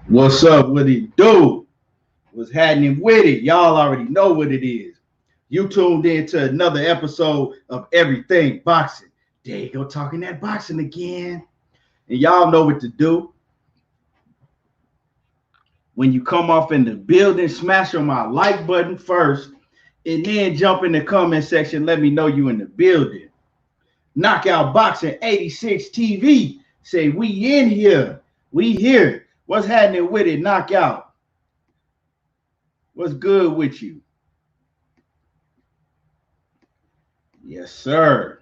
What's up? What it do? What's happening with it? Y'all already know what it is. You tuned in to another episode of Everything Boxing. There you go, talking that boxing again. And y'all know what to do. When you come off in the building, smash on my like button first, and then jump in the comment section. Let me know you in the building. Knockout Boxing 86 TV. Say we in here. We here. What's happening with it? Knockout. What's good with you? Yes, sir.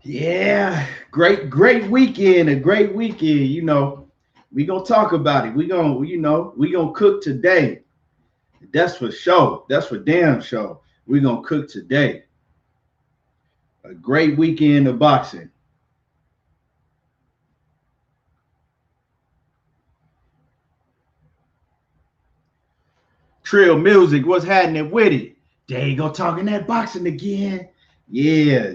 Yeah, great weekend. A great weekend. We gonna talk about it. We gonna cook today. That's for sure. That's for damn sure. We gonna cook today. A great weekend of boxing. Trill music, what's happening with it? There you go, talking that boxing again. Yeah.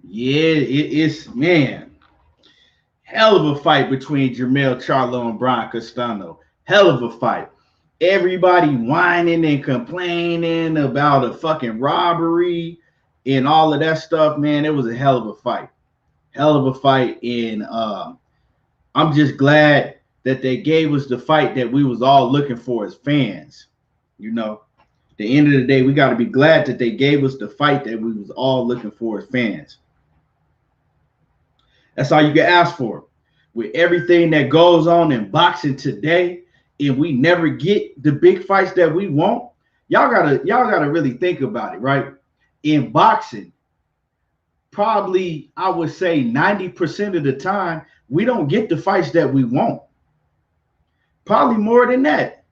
Yeah, it's man. Hell of a fight between Jermell Charlo and Bryan Castano. Hell of a fight. Everybody whining and complaining about a fucking robbery and all of that stuff, man. It was a hell of a fight. Hell of a fight. And I'm just glad that they gave us the fight that we was all looking for as fans. At the end of the day, we got to be glad that they gave us the fight that we was all looking for as fans. That's all you can ask for. With everything that goes on in boxing today, and we never get the big fights that we want, y'all gotta really think about it, right? In boxing, probably I would say 90% of the time, we don't get the fights that we want. Probably more than that.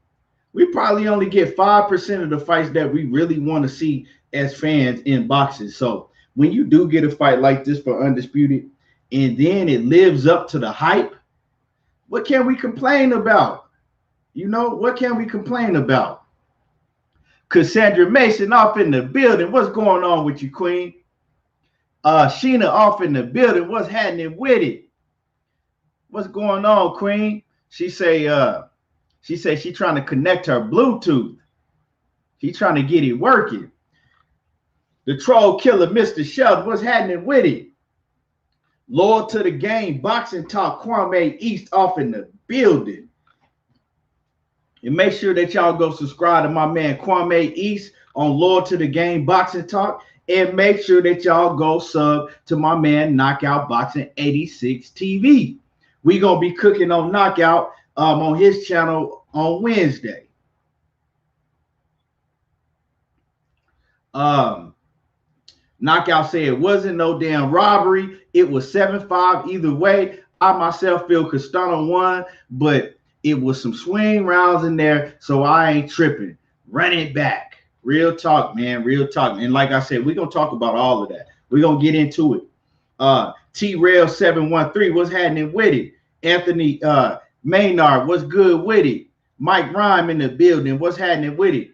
We probably only get 5% of the fights that we really want to see as fans in boxing. So when you do get a fight like this for Undisputed, and then it lives up to the hype, what can we complain about? What can we complain about? Cassandra Mason off in the building. What's going on with you, Queen? Sheena off in the building. What's happening with it? What's going on, Queen? She say she trying to connect her Bluetooth. She trying to get it working. The troll killer, Mr. Sheldon. What's happening with it? Loyal to the game, boxing talk, Kwame East off in the building. And make sure that y'all go subscribe to my man Kwame East on Loyal to the Game Boxing Talk. And make sure that y'all go sub to my man Knockout Boxing 86 TV. We gonna be cooking on Knockout on his channel on Wednesday. Knockout said it wasn't no damn robbery. It was 7-5 either way. I myself feel Castano won, but it was some swing rounds in there, so I ain't tripping. Run it back. Real talk, man. Real talk. And like I said, we're going to talk about all of that. We're going to get into it. T-Rail713, what's happening with it? Anthony Maynard, what's good with it? Mike Rhyme in the building, what's happening with it?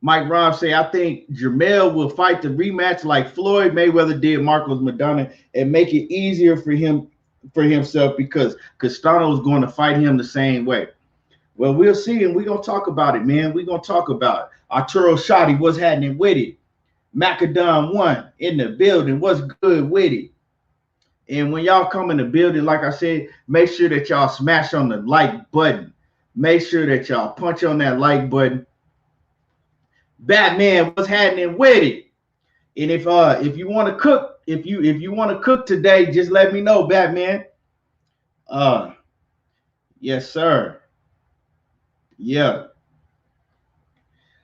Mike Rhyme say, I think Jermell will fight the rematch like Floyd Mayweather did Marcos Maidana and make it easier for himself because Castano is going to fight him the same way. Well, we'll see, and we're going to talk about it, man. We're going to talk about it. Arturo Shotty, what's happening with it? Macadon 1 in the building, what's good with it? And when y'all come in the building, like I said, make sure that y'all smash on the like button. Make sure that y'all punch on that like button. Batman, what's happening with it? And if you want to cook, if you want to cook today, just let me know, Batman. Yes, sir. Yeah.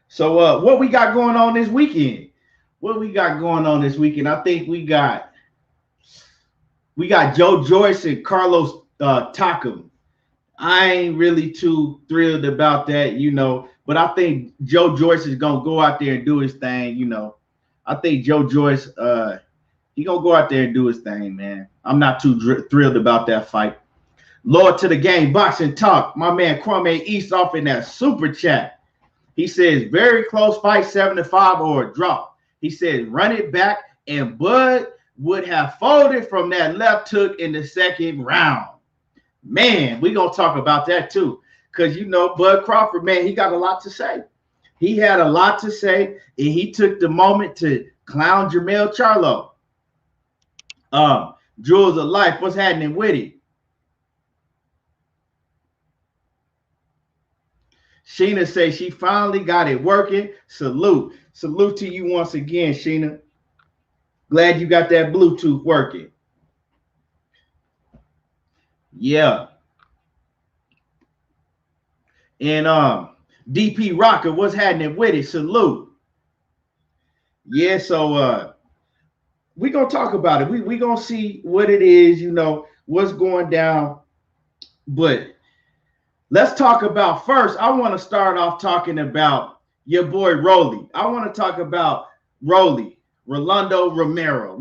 So what we got going on this weekend? What we got going on this weekend? I think we got Joe Joyce and Carlos Takam. I ain't really too thrilled about that, but I think Joe Joyce is gonna go out there and do his thing, I think Joe Joyce, he gonna go out there and do his thing, man. I'm not too thrilled about that fight. Lord to the game, boxing talk. My man Kwame East off in that super chat. He says, very close fight, 7-5 or a drop. He says, run it back, and Bud would have folded from that left hook in the second round. Man, we're going to talk about that too. Because, you know, Bud Crawford, man, he got a lot to say. He had a lot to say, and he took the moment to clown Jermell Charlo. Jewels of Life, what's happening with it? Sheena says she finally got it working. Salute. Salute to you once again, Sheena. Glad you got that Bluetooth working. Yeah. And DP Rocker, what's happening with it? Salute. Yeah, so we're going to talk about it. We're going to see what it is, you know, what's going down. But let's talk about first. I want to start off talking about your boy Rolly. I want to talk about Rolly Romero.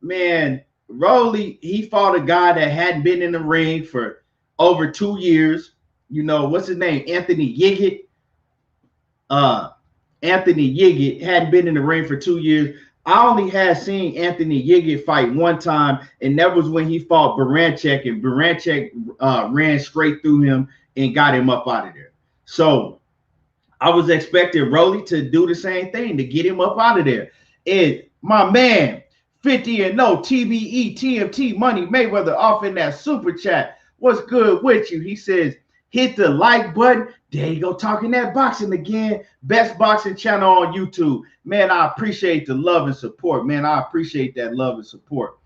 Man, Rolly, he fought a guy that hadn't been in the ring for over 2 years. You know, what's his name? Anthony Yiggett. Anthony Yiggett hadn't been in the ring for 2 years. I only had seen Anthony Yiggett fight one time, and that was when he fought Baranchek, and Baranchek ran straight through him and got him up out of there. So I was expecting Rolly to do the same thing, to get him up out of there. And my man, 50-0, TBE, TMT, Money Mayweather off in that super chat. What's good with you? He says, hit the like button. There you go, talking that boxing again. Best boxing channel on YouTube. Man, I appreciate the love and support. Man, I appreciate that love and support.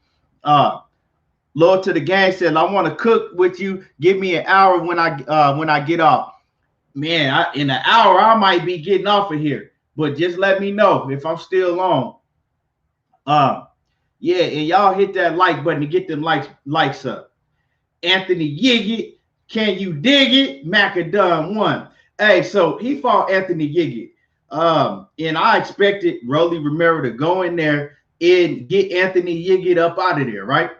Lord to the gang says, I want to cook with you. Give me an hour when I get off. Man, in an hour, I might be getting off of here. But just let me know if I'm still on. Yeah, and y'all hit that like button to get them likes up. Anthony Yiggett. Can you dig it? Macadam won. Hey, so he fought Anthony Yiggett. And I expected Rolly Romero to go in there and get Anthony Yiggett up out of there, right?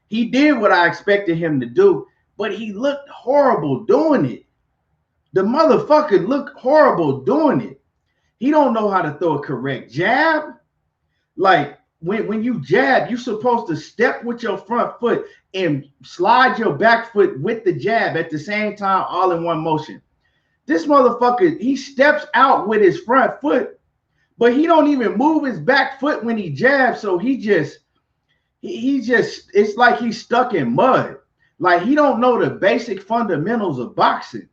He did what I expected him to do, but he looked horrible doing it. The motherfucker looked horrible doing it. He don't know how to throw a correct jab. Like, when you jab, you're supposed to step with your front foot and slide your back foot with the jab at the same time, all in one motion. This motherfucker, he steps out with his front foot, but he don't even move his back foot when he jabs. So he just, it's like he's stuck in mud. Like, he don't know the basic fundamentals of boxing.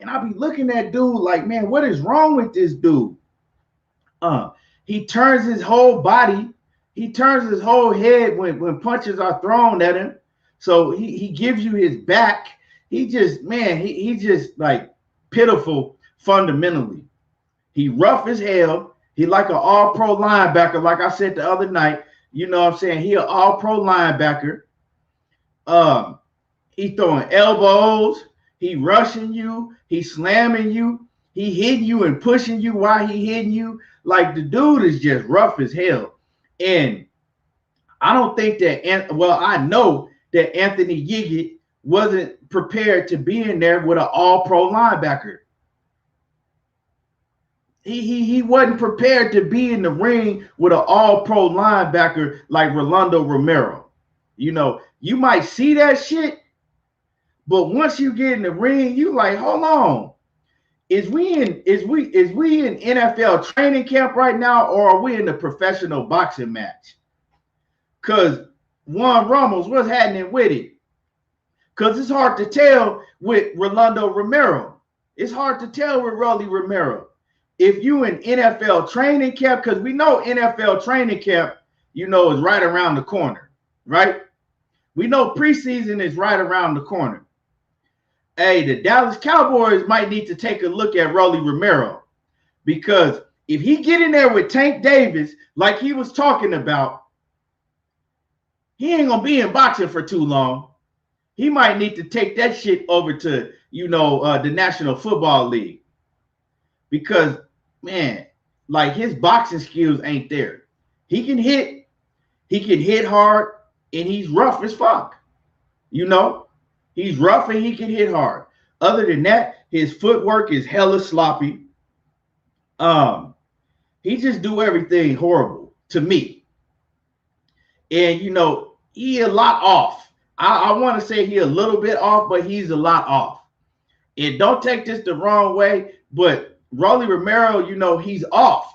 And I be looking at dude like, man, what is wrong with this dude? He turns his whole body. He turns his whole head when punches are thrown at him. So he gives you his back. He just, man, he just like pitiful fundamentally. He rough as hell. He like an all-pro linebacker, like I said the other night. You know what I'm saying? He an all-pro linebacker. He throwing elbows. He rushing you. He slamming you. He hitting you and pushing you while he hitting you. Like, the dude is just rough as hell. And I don't think that, well, I know that Anthony Yiggett wasn't prepared to be in there with an all-pro linebacker. He wasn't prepared to be in the ring with an all-pro linebacker like Rolando Romero. You know, you might see that shit, but once you get in the ring, you like, hold on. Is we in NFL training camp right now, or are we in the professional boxing match? Because Juan Ramos, what's happening with it? Because it's hard to tell with Rolando Romero. It's hard to tell with Rolly Romero. If you in NFL training camp, because we know NFL training camp, you know, is right around the corner, right? We know preseason is right around the corner. Hey, the Dallas Cowboys might need to take a look at Rolly Romero, because if he get in there with Tank Davis, like he was talking about, he ain't going to be in boxing for too long. He might need to take that shit over to, you know, the National Football League, because, man, like, his boxing skills ain't there. He can hit hard, and he's rough as fuck. You know, he's rough and he can hit hard. Other than that, his footwork is hella sloppy. Um, he just do everything horrible to me. And he a lot off. I want to say he a little bit off, but he's a lot off. And don't take this the wrong way, but Rolly Romero, he's off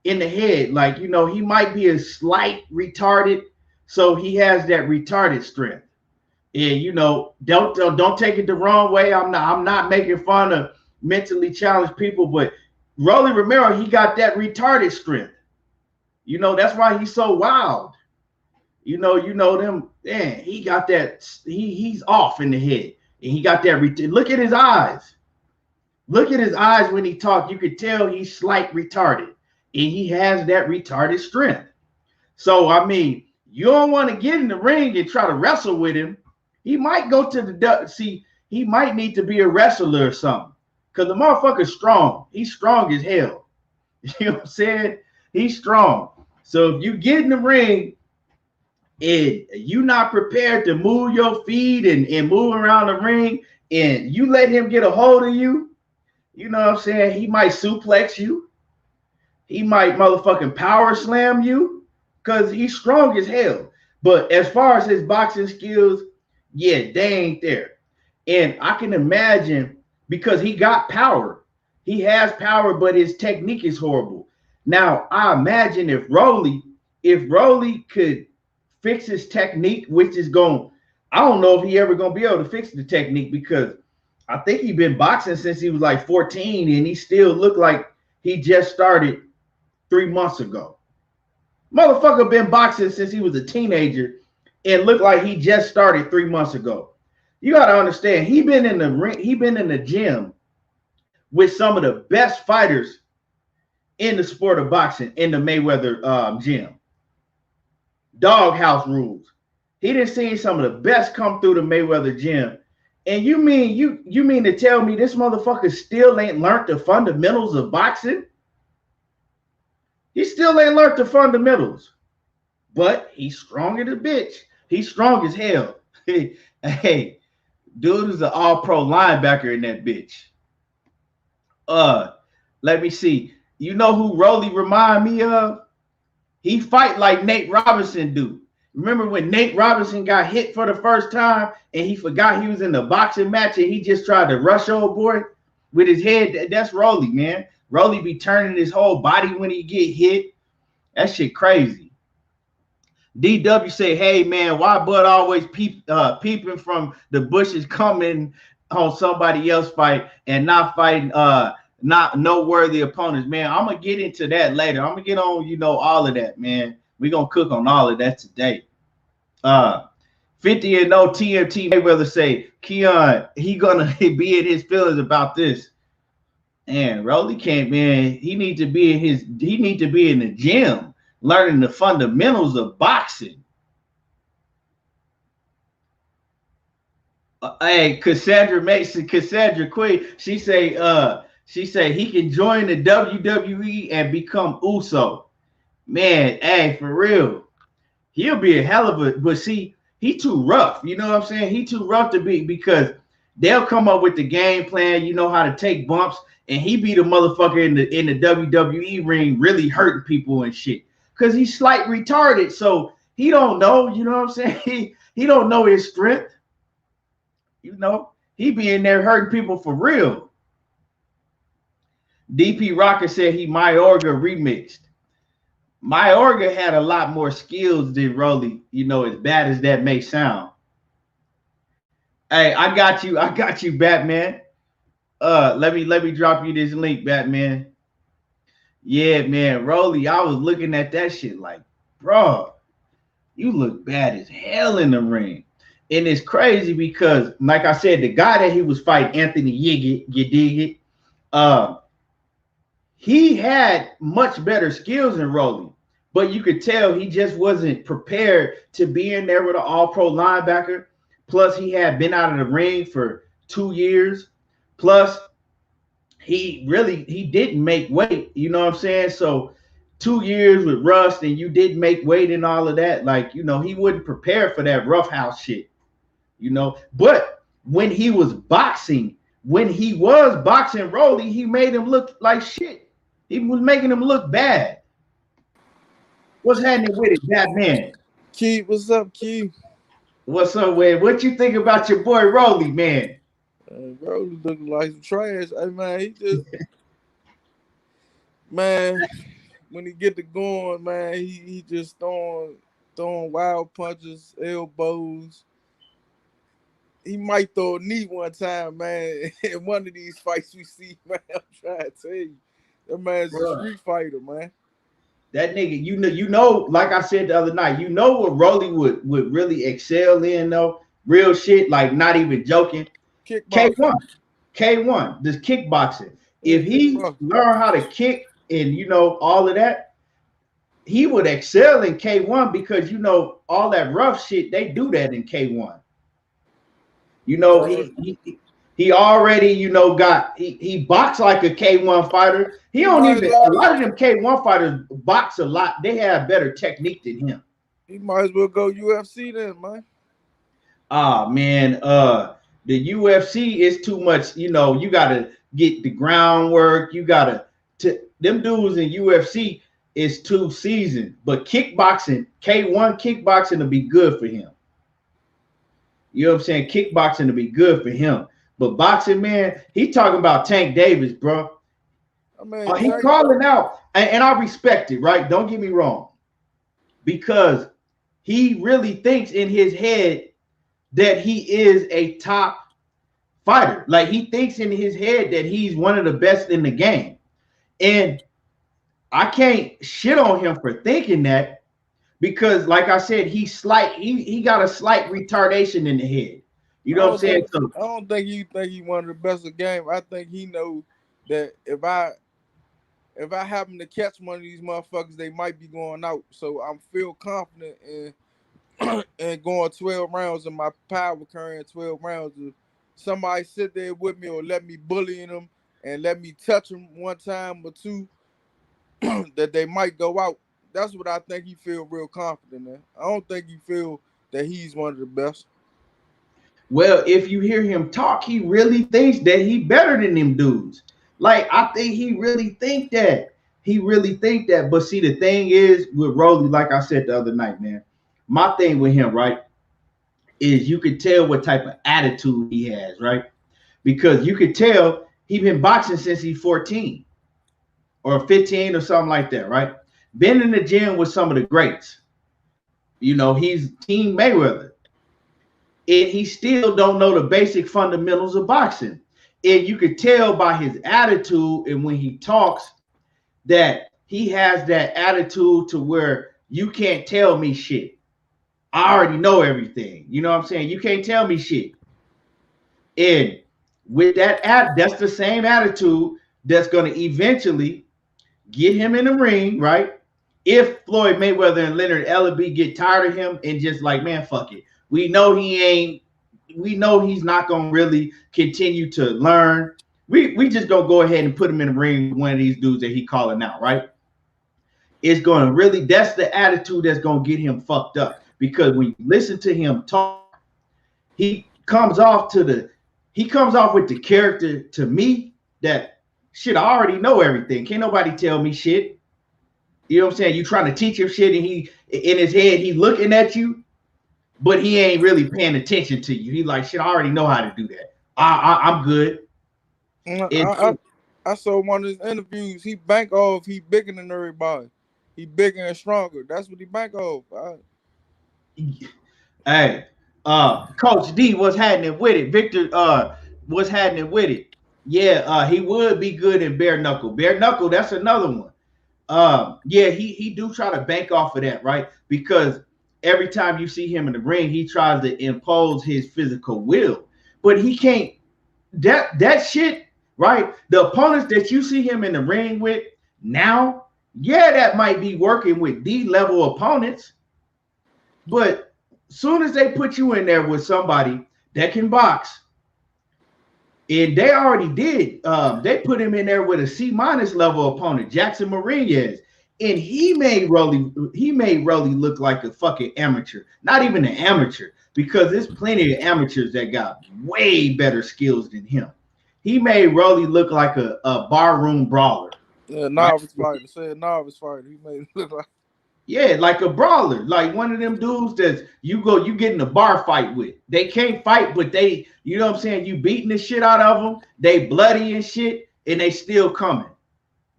in the head. Like, he might be a slight retarded, so he has that retarded strength. And don't take it the wrong way. I'm not making fun of mentally challenged people, but Rolly Romero, he got that retarded strength. That's why he's so wild. Them, man, he got that, he's off in the head. And he got that, look at his eyes. Look at his eyes when he talks. You could tell he's slight retarded. And he has that retarded strength. So, I mean, you don't want to get in the ring and try to wrestle with him. He might go to the, he might need to be a wrestler or something. Because the motherfucker's strong. He's strong as hell. You know what I'm saying? He's strong. So if you get in the ring and you're not prepared to move your feet and move around the ring, and you let him get a hold of you, you know what I'm saying? He might suplex you. He might motherfucking power slam you because he's strong as hell. But as far as his boxing skills, yeah, they ain't there. And I can imagine, because he got power. He has power, but his technique is horrible. Now, I imagine if Rolly could fix his technique, which is I don't know if he ever going to be able to fix the technique, because I think he's been boxing since he was like 14, and he still looked like he just started 3 months ago. Motherfucker been boxing since he was a teenager and looked like he just started 3 months ago. You got to understand, he been in the ring, he been in the gym with some of the best fighters in the sport of boxing in the Mayweather gym. Doghouse rules. He done seen some of the best come through the Mayweather gym. And you mean to tell me this motherfucker still ain't learned the fundamentals of boxing? He still ain't learned the fundamentals. But he's strong as a bitch. He's strong as hell. Hey, dude is an all-pro linebacker in that bitch. Let me see. You know who Rolly remind me of? He fight like Nate Robinson do. Remember when Nate Robinson got hit for the first time and he forgot he was in the boxing match and he just tried to rush old boy with his head? That's Rolly, man. Rolly be turning his whole body when he get hit. That shit crazy. DW say, hey, man, why Bud always peeping from the bushes coming on somebody else fight and not fighting not no worthy opponents? Man, I'm going to get into that later. I'm going to get on, all of that, man. We're going to cook on all of that today. 50-0 TMT Mayweather say, Keon, he going to be in his feelings about this. And Rolly can't, man. He need to be in the gym learning the fundamentals of boxing. Hey, Cassandra Queen, she say he can join the WWE and become Uso. Man, hey, for real. He'll be a hell of a, but see, he too rough. You know what I'm saying? He too rough to be, because they'll come up with the game plan, how to take bumps, and he be the motherfucker in the WWE ring really hurting people and shit. Because he's slight retarded, so he don't know, you know what I'm saying? He don't know his strength. He be in there hurting people for real. DP Rocker said he Mayorga remixed. Mayorga had a lot more skills than Rolly, as bad as that may sound. Hey, I got you, Batman. Let me drop you this link, Batman. Yeah, man, Rolly, I was looking at that shit like, bro, you look bad as hell in the ring. And it's crazy because, like I said, the guy that he was fighting, Anthony Yiggett, you dig it? He had much better skills than Rolly, but you could tell he just wasn't prepared to be in there with an all-pro linebacker. Plus, he had been out of the ring for 2 years. Plus, he didn't make weight. You know what I'm saying? So 2 years with rust and you didn't make weight and all of that. Like, he wouldn't prepare for that rough house shit. But when he was boxing Rolly, he made him look like shit. He was making him look bad. What's happening with it, Batman? Key, what's up, Key? What's up, man? What you think about your boy Rolly, man? Bro, he looking like some trash. Hey, man, he just, man, when he get to going, man, he just throwing wild punches, elbows. He might throw a knee one time, man. In one of these fights we see, man, I'm trying to tell you, that man's a street fighter, man. That nigga, like I said the other night, what Rolly would really excel in, though, real shit, like not even joking. Kickboxing. K1, this kickboxing. If he learn how to kick and all of that, he would excel in K1 because all that rough shit, they do that in K1. He already got he boxed like a K1 fighter. He don't even a lot of them K1 fighters box a lot. They have better technique than him. He might as well go UFC then, man. Man, the UFC is too much. You gotta get the groundwork. You gotta them dudes in UFC is too seasoned. But kickboxing, K1 kickboxing will be good for him. You know what I'm saying? Kickboxing to be good for him. But boxing, man, he talking about Tank Davis, bro. I mean, he calling out, and I respect it, right? Don't get me wrong. Because he really thinks in his head that he is a top fighter. Like, he thinks in his head that he's one of the best in the game. And I can't shit on him for thinking that. Because, like I said, he got a slight retardation in the head. You know what I'm saying? I don't think he one of the best of the game. I think he knows that if I happen to catch one of these motherfuckers, they might be going out. So I'm feel confident in going 12 rounds and my power carrying 12 rounds. If somebody sit there with me or let me bully them and let me touch them one time or two, that they might go out. That's what I think he feel real confident in. I don't think he feel that he's one of the best. Well, if you hear him talk, he really thinks that he better than them dudes. Like, I think he really think that. But see, the thing is with Rolly, like I said the other night, man, my thing with him, right, is you could tell what type of attitude he has, right? Because you could tell he been boxing since he's 14 or 15 or something like that, right? Been in the gym with some of the greats. He's Team Mayweather. And he still don't know the basic fundamentals of boxing. And you could tell by his attitude and when he talks that he has that attitude to where you can't tell me shit. I already know everything. You know what I'm saying? You can't tell me shit. And with that, that's the same attitude that's going to eventually get him in the ring, right? If Floyd Mayweather and Leonard Ellerbe get tired of him and just like, man, fuck it. We know he's not going to really continue to learn. We just going to go ahead and put him in the ring with one of these dudes that he calling out, right? It's going to really, that's the attitude that's going to get him fucked up. Because when you listen to him talk, he comes off with the character to me that shit, I already know everything. Can't nobody tell me shit. You know what I'm saying? You trying to teach him shit and he, in his head, he's looking at you, but he ain't really paying attention to you. He like, shit, I already know how to do that. I'm good. I saw one of his interviews. He bank off, he bigger than everybody. He bigger and stronger. That's what he bank off. Hey, Coach D, what's happening with it? Victor, what's happening with it? Yeah, he would be good in bare knuckle. Bare knuckle, that's another one. Yeah, he do try to bank off of that, right? Because every time you see him in the ring, he tries to impose his physical will, but he can't. That shit, right? The opponents that you see him in the ring with now, yeah, that might be working with D-level opponents, but soon as they put you in there with somebody that can box, and they already did. They put him in there with a C- level opponent, Jackson Mariñez. And he made Rolly look like a fucking amateur. Not even an amateur, because there's plenty of amateurs that got way better skills than him. He made Rolly look like a barroom brawler. Yeah, novice fighter. Say a novice fighter. He made it look like. Yeah, like a brawler, like one of them dudes that you get in a bar fight with. They can't fight, but they, you know what I'm saying, you beating the shit out of them. They bloody and shit, and they still coming.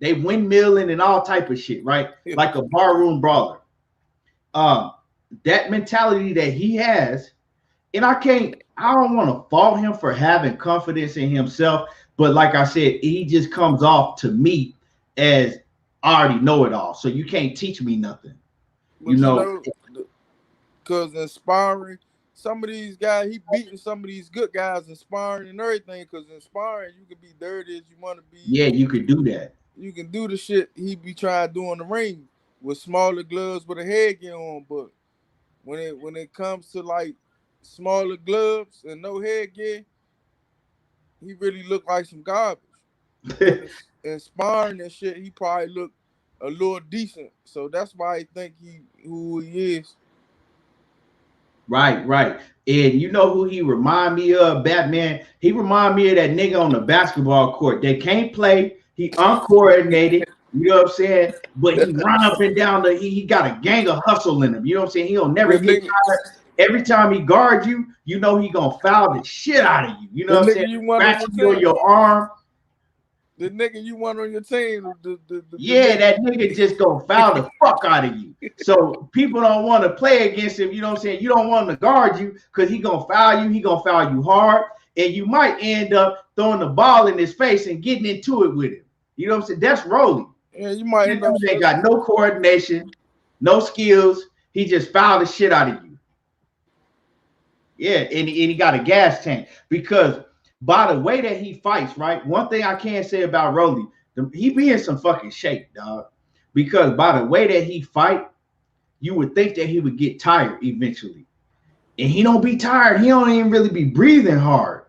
They windmilling and all type of shit, right? Like a barroom brawler. That mentality that he has, and I don't want to fault him for having confidence in himself, but like I said, he just comes off to me as I already know it all, so you can't teach me nothing. But you know, because inspiring some of these guys, he beating some of these good guys, inspiring and everything. Because inspiring, you can be dirty as you want to be. Yeah, you could do that. You can do the shit he be trying to do in the ring with smaller gloves with a headgear on. But when it comes to like smaller gloves and no headgear, he really look like some garbage. Inspiring and shit, he probably look a little decent, so that's why I think who he is. Right. And you know who he remind me of, Batman? He remind me of that nigga on the basketball court. They can't play. He uncoordinated. You know what I'm saying? But he run up and down he got a gang of hustle in him. You know what I'm saying? He'll never get tired. Every time he guards you, you know he gonna foul the shit out of you. You know what I'm saying? Scratch you on your arm. The nigga you want on your team. Yeah, that nigga just gonna foul the fuck out of you. So people don't want to play against him. You know what I'm saying? You don't want him to guard you because he gonna foul you. He gonna foul you hard, and you might end up throwing the ball in his face and getting into it with him. You know what I'm saying? That's Rolly. Yeah, you might end up. They got no coordination, no skills. He just fouled the shit out of you. Yeah, and he got a gas tank because. By the way that he fights, right? One thing I can say about Rolly, he be in some fucking shape, dog. Because by the way that he fight, you would think that he would get tired eventually. And he don't be tired. He don't even really be breathing hard.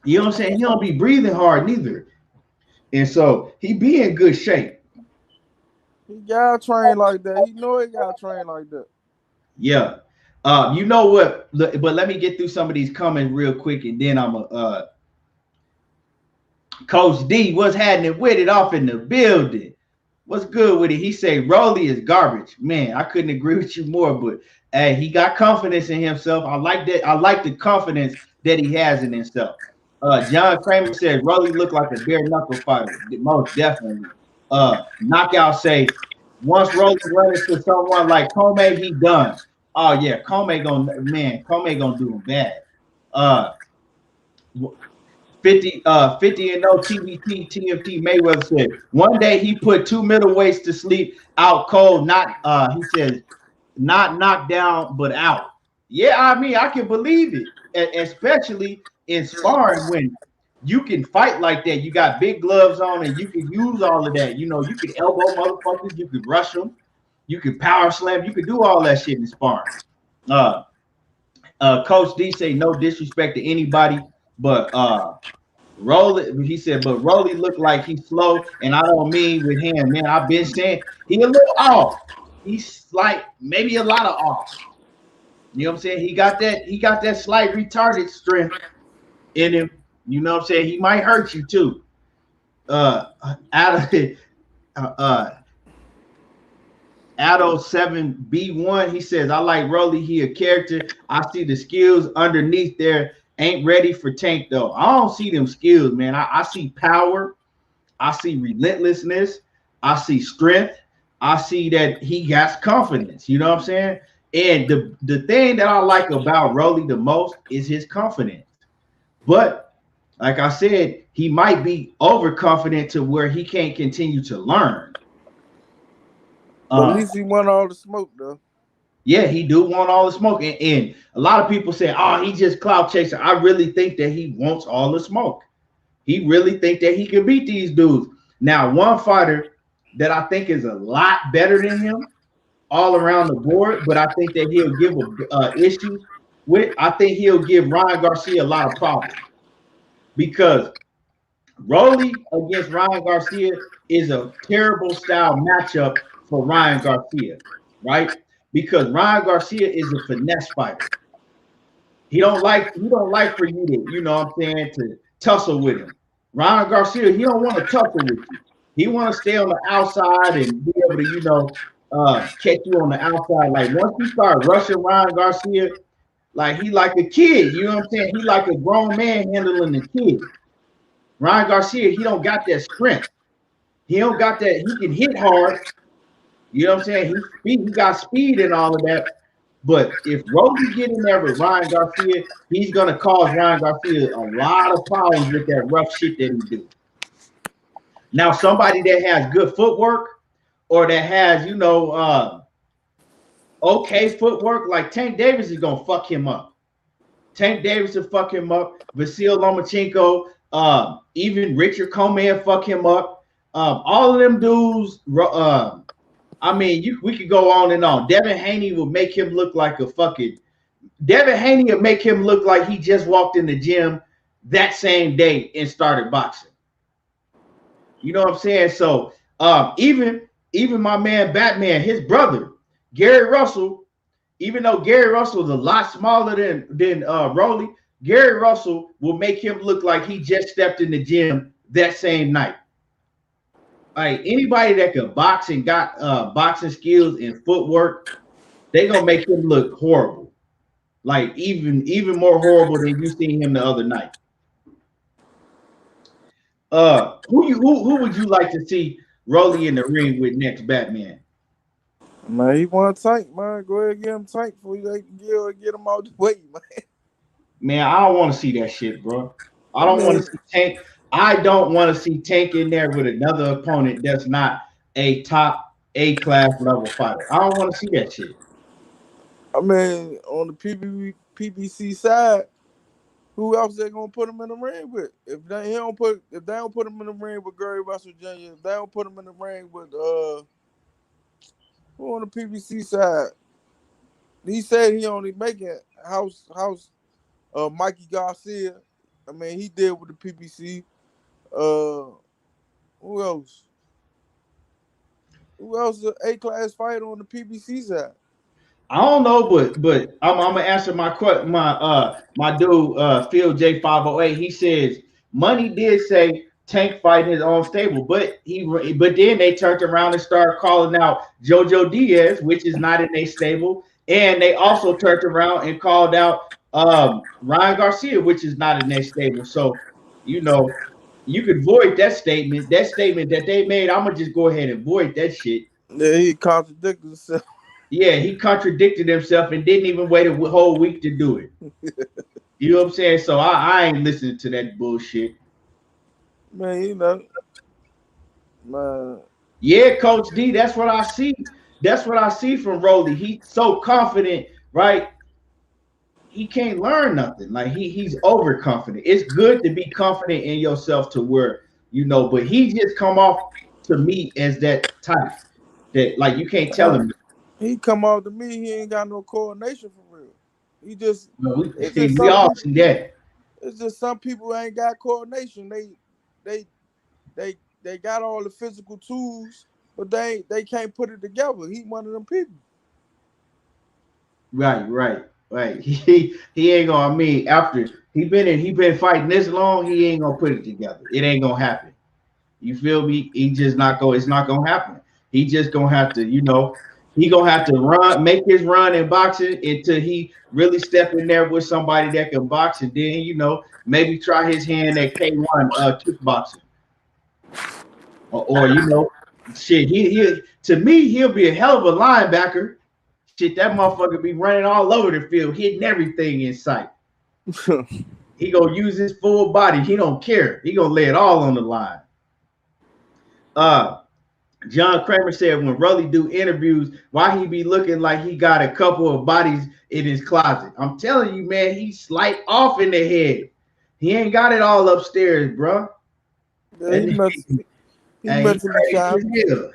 You know what I'm saying? He don't be breathing hard neither. And so he be in good shape. He gotta train like that. He know he gotta train like that. Yeah. You know what? But let me get through some of these comments real quick, and then I'm Coach D, what's happening with it off in the building? What's good with it? He say Rolly is garbage. Man, I couldn't agree with you more, but hey, he got confidence in himself. I like that. I like the confidence that he has in himself. John Kramer says Rolly looked like a bare knuckle fighter. Most definitely. Knockout say once Rolly runs into someone like Comey, he done. Oh yeah, Comey gonna do him bad. 50 and no TMT Mayweather said one day he put two middleweights to sleep out cold, he says not knocked down but out. Yeah, I mean I can believe it, especially in sparring when you can fight like that. You got big gloves on and you can use all of that. You know, you can elbow motherfuckers, you can rush them. You can power slam. You can do all that shit in sparring. Coach D say no disrespect to anybody, but Rolly, he said, but Rolly looked like he's slow, and I don't mean with him, man. I've been saying he a little off. He's like maybe a lot of off. You know what I'm saying? He got that slight retarded strength in him. You know what I'm saying? He might hurt you too. Addo 7B1, he says, I like Rolly. He a character. I see the skills underneath there. Ain't ready for Tank, though. I don't see them skills, man. I see power. I see relentlessness. I see strength. I see that he has confidence. You know what I'm saying? And the thing that I like about Rolly the most is his confidence. But like I said, he might be overconfident to where he can't continue to learn. But at least he want all the smoke, though. Yeah, he do want all the smoke. And a lot of people say, oh, he just clout chaser. I really think that he wants all the smoke. He really think that he can beat these dudes. Now, one fighter that I think is a lot better than him all around the board, but I think that he'll give issues with, I think he'll give Ryan Garcia a lot of problems. Because Rolly against Ryan Garcia is a terrible style matchup for Ryan Garcia, right? Because Ryan Garcia is a finesse fighter. He don't like for you to, you know what I'm saying, to tussle with him. Ryan Garcia, he don't want to tussle with you. He want to stay on the outside and be able to, catch you on the outside. Like once you start rushing Ryan Garcia, like he like a kid, you know what I'm saying? He like a grown man handling a kid. Ryan Garcia, he don't got that strength. He don't got that. He can hit hard. You know what I'm saying? He got speed and all of that. But if Roby get in there with Ryan Garcia, he's gonna cause Ryan Garcia a lot of problems with that rough shit that he do. Now, somebody that has good footwork or that has, okay footwork, like Tank Davis is gonna fuck him up. Tank Davis will fuck him up. Vasil Lomachenko, even Richard Coleman fuck him up. All of them dudes. We could go on and on. Devin Haney will make him look like a fucking. Devin Haney will make him look like he just walked in the gym that same day and started boxing. You know what I'm saying? So even my man Batman, his brother Gary Russell, even though Gary Russell is a lot smaller than Rolly, Gary Russell will make him look like he just stepped in the gym that same night. Like anybody that can box and got boxing skills and footwork, they gonna make him look horrible. Like even more horrible than you seen him the other night. Who would you like to see Rolly in the ring with next, Batman? Man, he want Tank, man. Go ahead and get him Tank before they can get him out the way, man. Man, I don't want to see that shit, bro. I don't want to see Tank. I don't want to see Tank in there with another opponent that's not a top A class level fighter. I don't want to see that shit. I mean, on the PBC side, who else they gonna put him in the ring with? If they don't put him in the ring with Gary Russell Jr., if they don't put him in the ring with who on the PBC side? He said he only making house Mikey Garcia. I mean, he did with the PBC. Who else? Who else is an A-class fighter on the PBC side? I don't know, but I'm gonna answer my dude Phil J508. He says Money did say Tank fighting his own stable, but then they turned around and started calling out JoJo Diaz, which is not in a stable, and they also turned around and called out Ryan Garcia, which is not in their stable. So you could void that statement. That statement that they made, I'm gonna just go ahead and void that shit. Yeah, he contradicted himself. Yeah, he contradicted himself and didn't even wait a whole week to do it. You know what I'm saying? So I ain't listening to that bullshit. Man, man. Yeah, Coach D, that's what I see. That's what I see from Rolly. He's so confident, right? He can't learn nothing. Like he's overconfident. It's good to be confident in yourself to where, but he just come off to me as that type that like you can't tell him. He come out to me, he ain't got no coordination for real. He just we all see that. It's just some people ain't got coordination. They got all the physical tools, but they can't put it together. He one of them people. Right. He ain't gonna. I mean, after he been fighting this long, he ain't gonna put it together. It ain't gonna happen. You feel me? He just not go. It's not gonna happen. He just gonna have to, he gonna have to make his run in boxing until he really step in there with somebody that can box, and then maybe try his hand at K1 kickboxing, or shit. He to me he'll be a hell of a linebacker. Shit, that motherfucker be running all over the field, hitting everything in sight. He gonna use his full body. He don't care. He gonna lay it all on the line. John Kramer said when Rolly do interviews, why he be looking like he got a couple of bodies in his closet. I'm telling you, man, he's slight off in the head. He ain't got it all upstairs, bro. Yeah, he mentally challenged.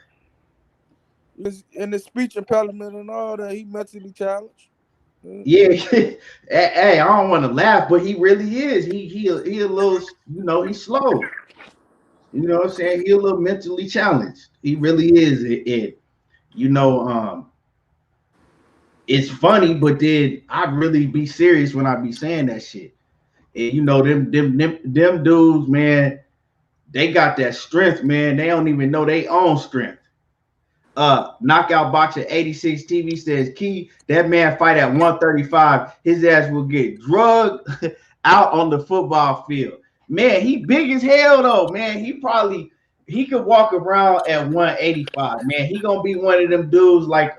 In the speech impediment and all that, he mentally challenged. Yeah, hey, I don't want to laugh, but he really is. He a little, he's slow. You know what I'm saying? He a little mentally challenged. He really is. You know, it's funny, but then I really be serious when I be saying that shit. And them dudes, man, they got that strength, man. They don't even know they own strength. Knockout Boxer 86 TV says, Key, that man fight at 135. His ass will get drugged out on the football field. Man, he big as hell though, man. He could walk around at 185, man. He gonna be one of them dudes like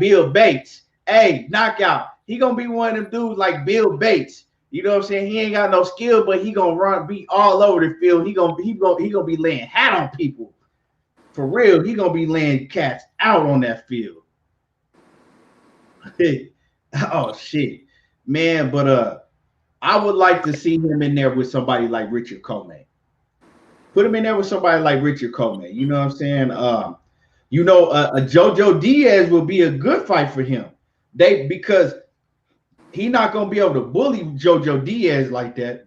Bill Bates. Hey, knockout. He gonna be one of them dudes like Bill Bates. You know what I'm saying? He ain't got no skill, but he gonna be all over the field. He gonna be laying hat on people. For real, he gonna be laying cats out on that field. Oh shit, man! But I would like to see him in there with somebody like Richard Comey. Put him in there with somebody like Richard Comey. You know what I'm saying? A JoJo Diaz will be a good fight for him. Because he not gonna be able to bully JoJo Diaz like that.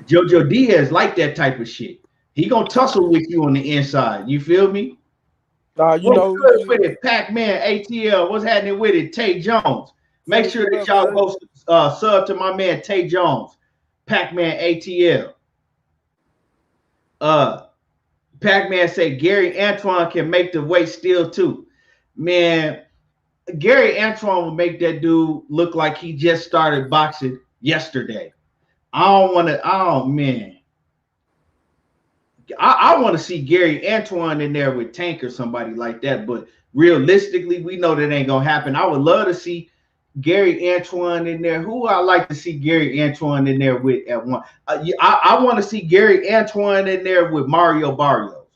JoJo Diaz like that type of shit. He gonna tussle with you on the inside. You feel me? What's good with it? Pac-Man, ATL. What's happening with it? Tay Jones. Make sure that y'all go sub to my man Tay Jones. Pac-Man, ATL. Pac-Man say Gary Antoine can make the weight still too. Man, Gary Antoine will make that dude look like he just started boxing yesterday. I want to see Gary Antoine in there with Tank or somebody like that, but realistically, we know that ain't gonna happen. I would love to see Gary Antoine in there. Who I like to see Gary Antoine in there with at one? I want to see Gary Antoine in there with Mario Barrios.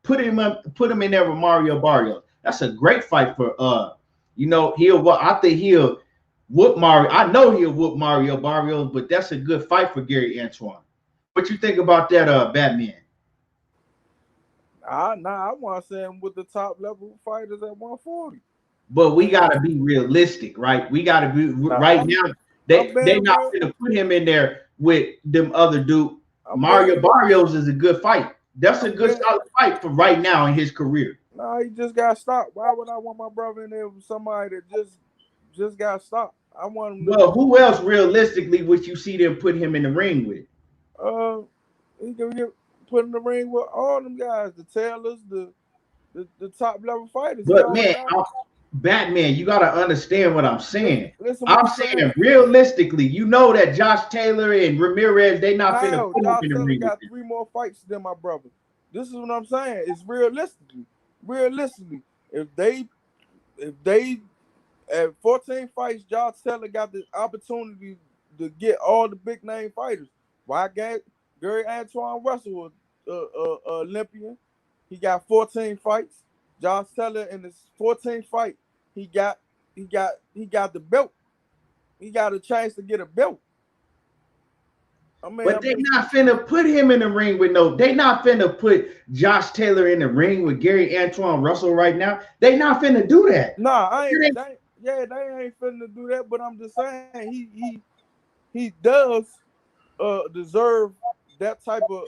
Put him in there with Mario Barrios. That's a great fight for I think he'll whoop Mario. I know he'll whoop Mario Barrios, but that's a good fight for Gary Antoine. What you think about that, Batman? I want to say him with the top level fighters at 140. But we gotta be realistic, right? We gotta be right now. They not gonna put him in there with them other dude. Mario Barrios is a good fight. That's a good solid fight for right now in his career. No, he just got stopped. Why would I want my brother in there with somebody that just got stopped? I want him. Well, who else realistically would you see them put him in the ring with? He can get put in the ring with all them guys, the Taylors, the top level fighters. But man, Batman, you gotta understand what I'm saying. I'm saying realistically, you know that Josh Taylor and Ramirez, they not finna put him in the ring. Got 3 more fights than my brother. This is what I'm saying. It's realistically, if they at 14 fights, Josh Taylor got the opportunity to get all the big name fighters. Why Gary Antoine Russell was Olympian? He got 14 fights. Josh Taylor in his 14th fight, he got the belt. He got a chance to get a belt. But they not finna put him in the ring with they not finna put Josh Taylor in the ring with Gary Antoine Russell right now. They not finna do that. Nah, they ain't finna do that, but I'm just saying he does deserve that type of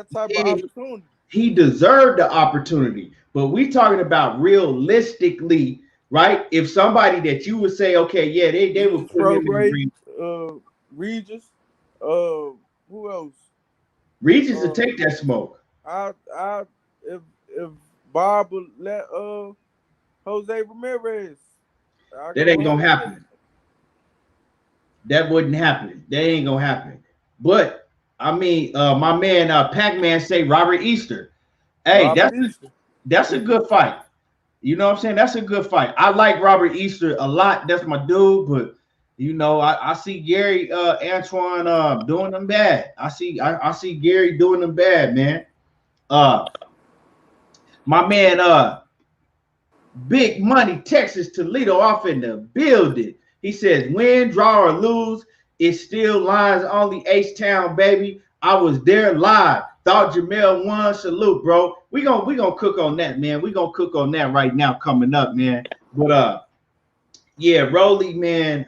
opportunity. He deserved the opportunity, but we talking about realistically, right? If somebody that you would say, okay, yeah, they would put him in the ring. Regis, who else? Regis to take that smoke. If Bob would let Jose Ramirez, that ain't gonna happen. That wouldn't happen. That ain't gonna happen. But I mean, my man Pac-Man say Robert Easter. Hey, that's a good fight. You know what I'm saying? That's a good fight. I like Robert Easter a lot. That's my dude, but I see Gary Antoine doing them bad. I see Gary doing them bad, man. My man Big Money Texas Toledo off in the building. He says, win, draw, or lose, it's still lines only H-Town, baby. I was there live. Thought Jermell won. Salute, bro. We gonna cook on that, man. We gonna cook on that right now coming up, man. But Yeah, Rolly, man.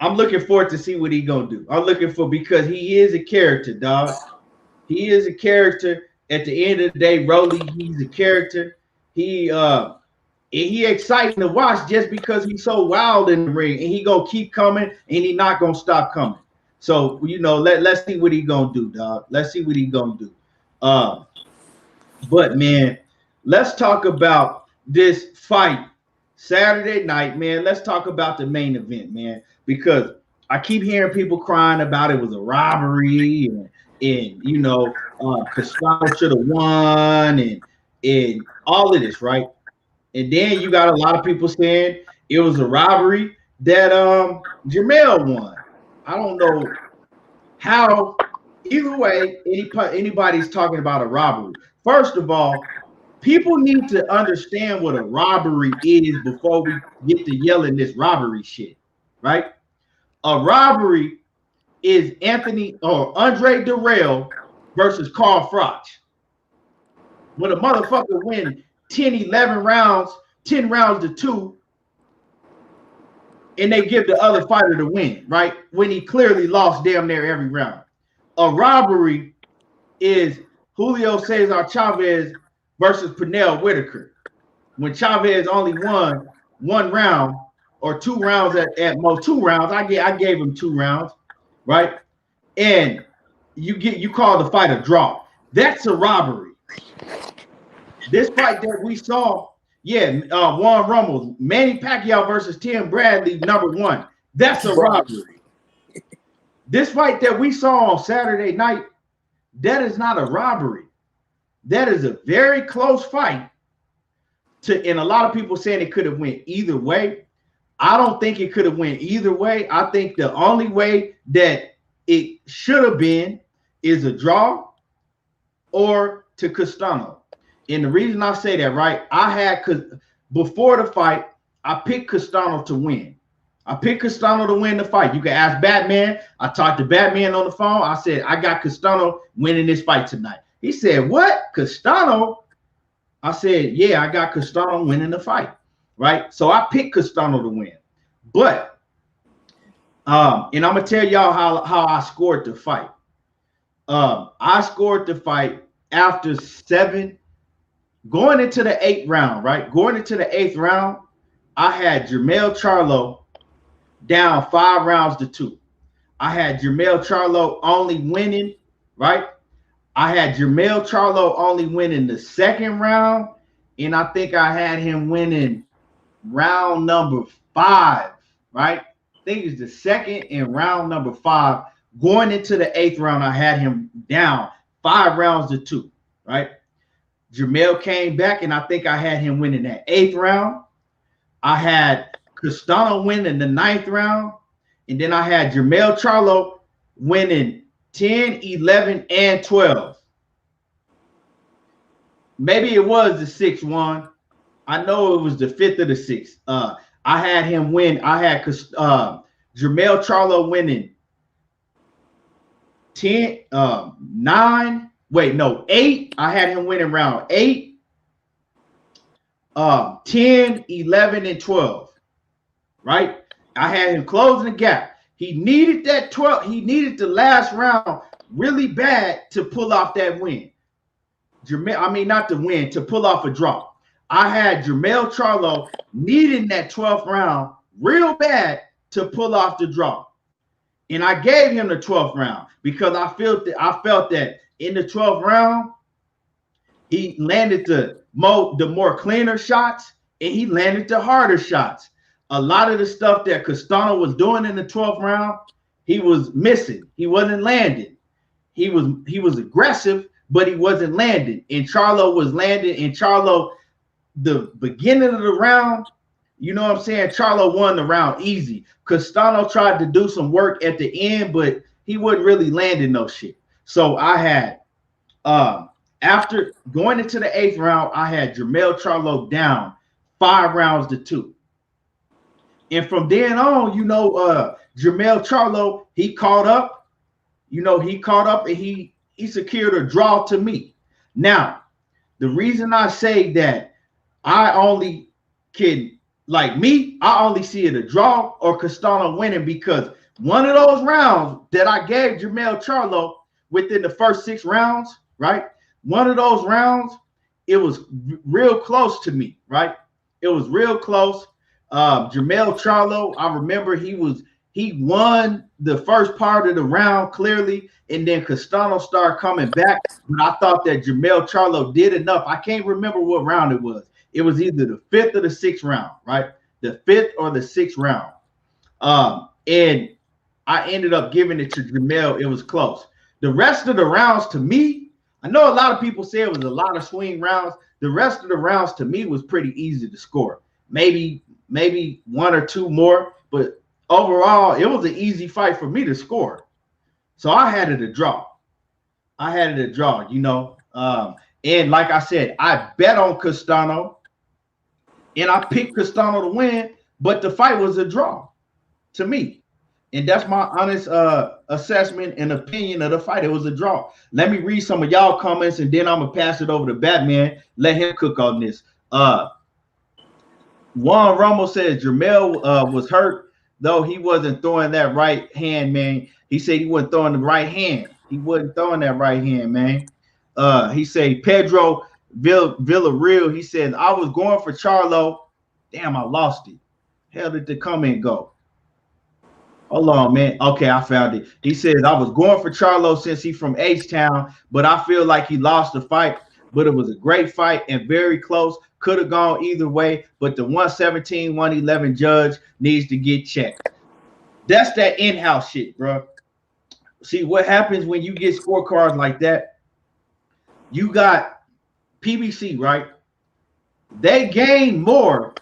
I'm looking forward to see what he gonna do. I'm looking for because he is a character, dog. He is a character. At the end of the day, Rolly, he's a character. He exciting to watch just because he's so wild in the ring, and he gonna keep coming, and he not gonna stop coming. So let's see what he gonna do, dog. Let's see what he gonna do. But man, let's talk about this fight Saturday night, man. Let's talk about the main event, man, because I keep hearing people crying about it was a robbery, and Castano should have won, and all of this, right? And then you got a lot of people saying it was a robbery that Jermell won. I don't know how. Either way, anybody's talking about a robbery. First of all, people need to understand what a robbery is before we get to yelling this robbery shit, right? A robbery is Andre Durrell versus Carl Froch. When a motherfucker win 10, 11 rounds, 10 rounds to 2, and they give the other fighter the win, right? When he clearly lost damn near every round. A robbery is Julio Cesar Chavez versus Pernell Whitaker. When Chavez only won 1 round or 2 rounds at most, 2 rounds. I gave him 2 rounds, right? And you call the fight a draw. That's a robbery. This fight that we saw, Juan Ramos, Manny Pacquiao versus Tim Bradley, number 1. That's a robbery. This fight that we saw on Saturday night, that is not a robbery. That is a very close fight. And a lot of people saying it could have went either way. I don't think it could have went either way. I think the only way that it should have been is a draw or to Castano. And the reason I say that, right, before the fight, I picked Castano to win. I picked Castano to win the fight. You can ask Batman. I talked to Batman on the phone. I said, I got Castano winning this fight tonight. He said, what? Castano? I said, yeah, I got Castano winning the fight, right? So I picked Castano to win. But, and I'm going to tell y'all how I scored the fight. I scored the fight after 7, going into the 8th round, right? Going into the 8th round, I had Jermell Charlo down 5 rounds to 2. I had Jermell Charlo only winning, right? I had Jermell Charlo only winning the 2nd round, and I think I had him winning round number 5, right? I think it's the 2nd and round number 5. Going into the 8th round, I had him down 5 rounds to 2, right? Jermell came back, and I think I had him winning that 8th round. I had Castano winning the 9th round, and then I had Jermell Charlo winning 10, 11, and 12. Maybe it was the 6th one. I know it was the 5th or the 6th. I had him win. I had Jermell Charlo winning 10, 9. Wait, no, 8. I had him winning round 8, 10, 11, and 12. Right? I had him closing the gap. He needed that 12. He needed the last round really bad to pull off that win. Not the win, to pull off a draw. I had Jermell Charlo needing that 12th round real bad to pull off the draw. And I gave him the 12th round because I felt that in the 12th round, he landed the more cleaner shots, and he landed the harder shots. A lot of the stuff that Castano was doing in the 12th round, he was missing. He wasn't landing. He was aggressive, but he wasn't landing. And Charlo was landing. And Charlo, the beginning of the round, you know what I'm saying? Charlo won the round easy. Castano tried to do some work at the end, but he wasn't really landing no shit. So I had, after going into the 8th round, I had Jermell Charlo down 5 rounds to 2. And from then on, Jermell Charlo, he caught up. And he secured a draw to me. Now, the reason I say that I only can like me, I only see it a draw or Castano winning, because one of those rounds that I gave Jermell Charlo within the first 6 rounds, right? One of those rounds, it was real close to me, right? It was real close. Jermell Charlo, I remember he won the first part of the round clearly, and then Castano started coming back. But I thought that Jermell Charlo did enough. I can't remember what round it was. It was either the 5th or the 6th round, right? The 5th or the 6th round. And I ended up giving it to Jermell. It was close. The rest of the rounds, to me, I know a lot of people say it was a lot of swing rounds. The rest of the rounds, to me, was pretty easy to score. Maybe 1 or 2 more, but overall, it was an easy fight for me to score. So I had it a draw. You know. And like I said, I bet on Castano, and I picked Castano to win, but the fight was a draw to me. And that's my honest assessment and opinion of the fight. It was a draw. Let me read some of y'all comments, and then I'm going to pass it over to Batman. Let him cook on this. Juan Ramos says Jermell was hurt, though he wasn't throwing that right hand, man. He said he wasn't throwing the right hand. He wasn't throwing that right hand, man. He said Pedro Villarreal, he said, I was going for Charlo. Damn, I lost it. Hell did the comment go? Hold on, man. Okay, I found it. He says, I was going for Charlo since he's from H-Town, but I feel like he lost the fight. But it was a great fight and very close. Could have gone either way, but the 117, 111 judge needs to get checked. That's that in-house shit, bro. See, what happens when you get scorecards like that, you got PBC, right? They gain more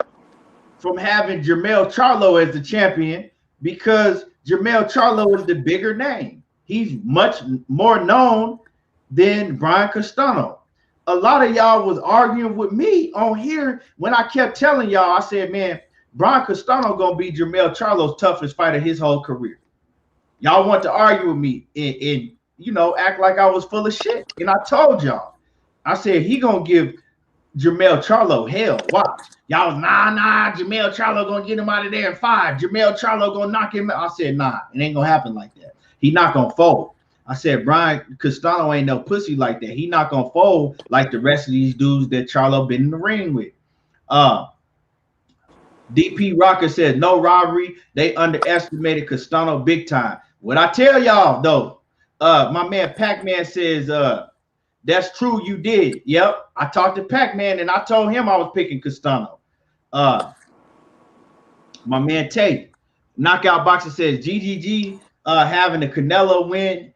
from having Jermell Charlo as the champion, because Jermell Charlo is the bigger name. He's much more known than Bryan Castano. A lot of y'all was arguing with me on here when I kept telling y'all, I said, man, Bryan Castano gonna be Jermell Charlo's toughest fight of his whole career. Y'all want to argue with me and you know, act like I was full of shit. And I told y'all, I said he gonna give Jermell Charlo hell. Watch. Y'all was nah, Jermell Charlo gonna get him out of there in 5. Jermell Charlo gonna knock him out. I said, nah, it ain't gonna happen like that. He not gonna fold. I said, Bryan Castano ain't no pussy like that. He not gonna fold like the rest of these dudes that Charlo been in the ring with. DP Rocker said, no robbery. They underestimated Castano big time. What I tell y'all though, my man Pac-Man says, that's true, you did. Yep. I talked to Pac-Man and I told him I was picking Castano. My man Tate, Knockout Boxer says GGG having a Canelo win.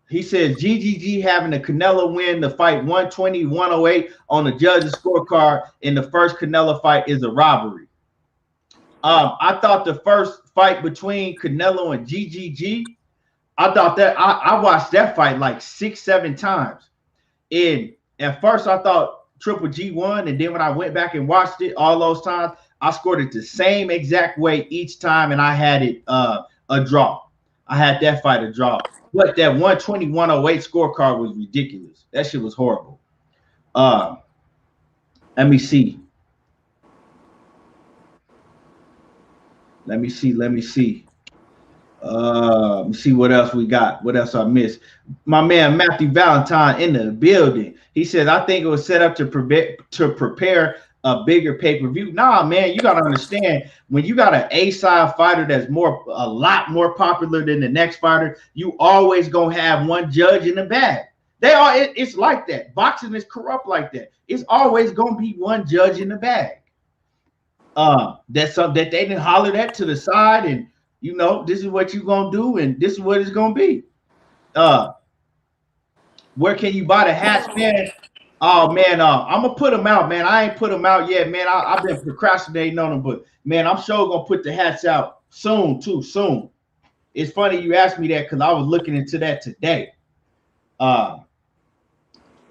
He says GGG having a Canelo win the fight 120-108 on the judge's scorecard in the first Canelo fight is a robbery. I thought the first fight between Canelo and GGG, I thought that I watched that fight like 6-7 times. And at first I thought Triple G won, and then when I went back and watched it all those times, I scored it the same exact way each time, and I had it a draw. I had that fight a draw. But that 120-108 scorecard was ridiculous. That shit was horrible. Let me see. Let me see what else we got. What else I missed? My man Matthew Valentine in the building. He says, I think it was set up to prepare a bigger pay-per-view. Nah, man, you got to understand, when you got an A-side fighter that's a lot more popular than the next fighter, you always going to have one judge in the bag. It's like that. Boxing is corrupt like that. It's always going to be one judge in the bag. That's something that they didn't holler that to the side, and you know, this is what you're gonna do, and this is what it's gonna be. Where can you buy the hats, man? Oh man, I'm gonna put them out, man. I ain't put them out yet, man. I've been procrastinating on them, but man, I'm sure gonna put the hats out soon. It's funny you asked me that because I was looking into that today.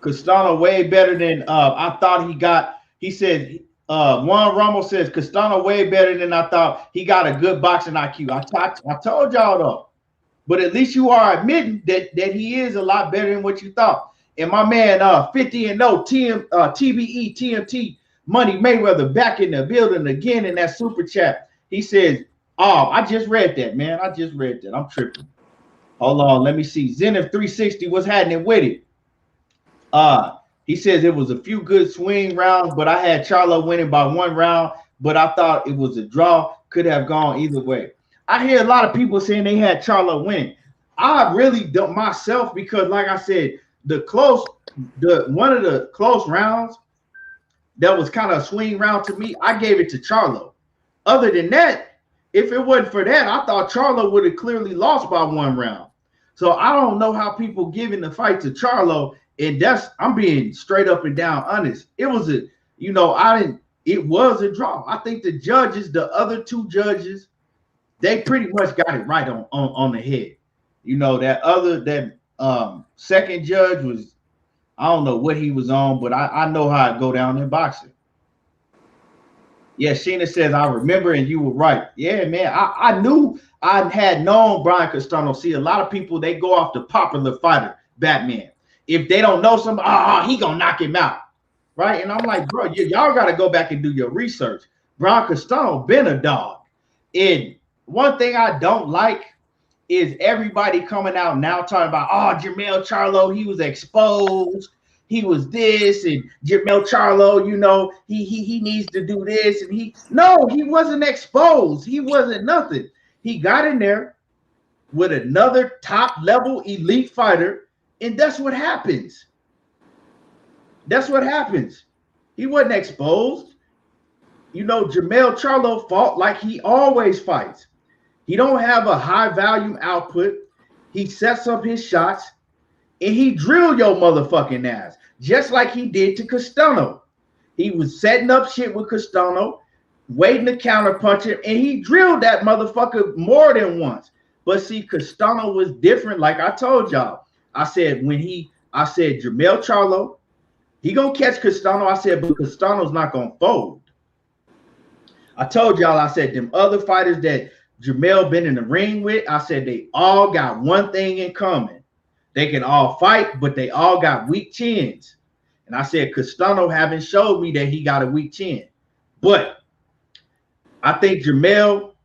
Castano way better than I thought he got. He said. Juan Ramos says Castano way better than I thought. He got a good boxing IQ. I told y'all though, but at least you are admitting that he is a lot better than what you thought. And my man 50-0 TBE TMT Money Mayweather back in the building again in that super chat. He says, oh, I just read that, man. I just read that. I'm tripping. Hold on, let me see. Zenith 360, what's happening with it? He says it was a few good swing rounds, but I had Charlo winning by 1 round, but I thought it was a draw. Could have gone either way. I hear a lot of people saying they had Charlo winning. I really don't myself, because like I said, one of the close rounds that was kind of a swing round to me, I gave it to Charlo. Other than that, if it wasn't for that, I thought Charlo would have clearly lost by 1 round. So I don't know how people giving the fight to Charlo, and I'm being straight up and down honest. It was it was a draw. I think the judges, the other 2 judges, they pretty much got it right on the head. That second judge was, I don't know what he was on, but I know how it go down in boxing. Yeah, Sheena says, I remember, and you were right. Yeah, man, I knew I had known Bryan Castano. See, a lot of people, they go off the popular fighter, Batman. If they don't know somebody, he gonna knock him out, right? And I'm like, bro, y'all got to go back and do your research. Bryan Castano been a dog. And one thing I don't like is everybody coming out now talking about, Jermell Charlo, he was exposed. He was this, and Jermell Charlo, he needs to do this. And he wasn't exposed. He wasn't nothing. He got in there with another top level elite fighter, and that's what happens. That's what happens. He wasn't exposed. Jermell Charlo fought like he always fights. He don't have a high volume output. He sets up his shots, and he drilled your motherfucking ass, just like he did to Castano. He was setting up shit with Castano, waiting to counterpunch him, and he drilled that motherfucker more than once. But see, Castano was different. Like I told y'all, I said Jermell Charlo, he gonna catch Castano. I said, but Castano's not gonna fold. I told y'all, I said them other fighters that Jermell been in the ring with, I said they all got one thing in common. They can all fight, but they all got weak chins. And I said Castano haven't showed me that he got a weak chin. But I think Jermell,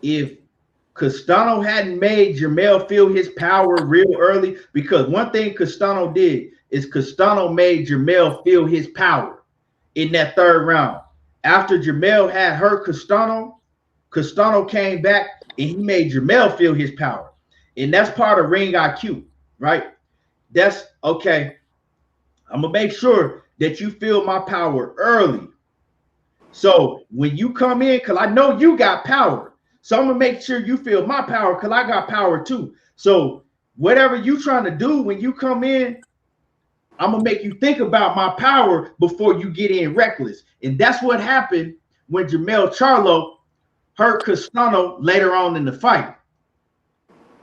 if Castano hadn't made Jermell feel his power real early, because one thing Castano did is Castano made Jermell feel his power in that 3rd round. After Jermell had hurt Castano, Castano came back and he made Jermell feel his power. And that's part of ring IQ, right? That's okay. I'm going to make sure that you feel my power early. So when you come in, because I know you got power, so I'm going to make sure you feel my power because I got power too. So whatever you trying to do when you come in, I'm going to make you think about my power before you get in reckless. And that's what happened when Jermell Charlo hurt Castano later on in the fight.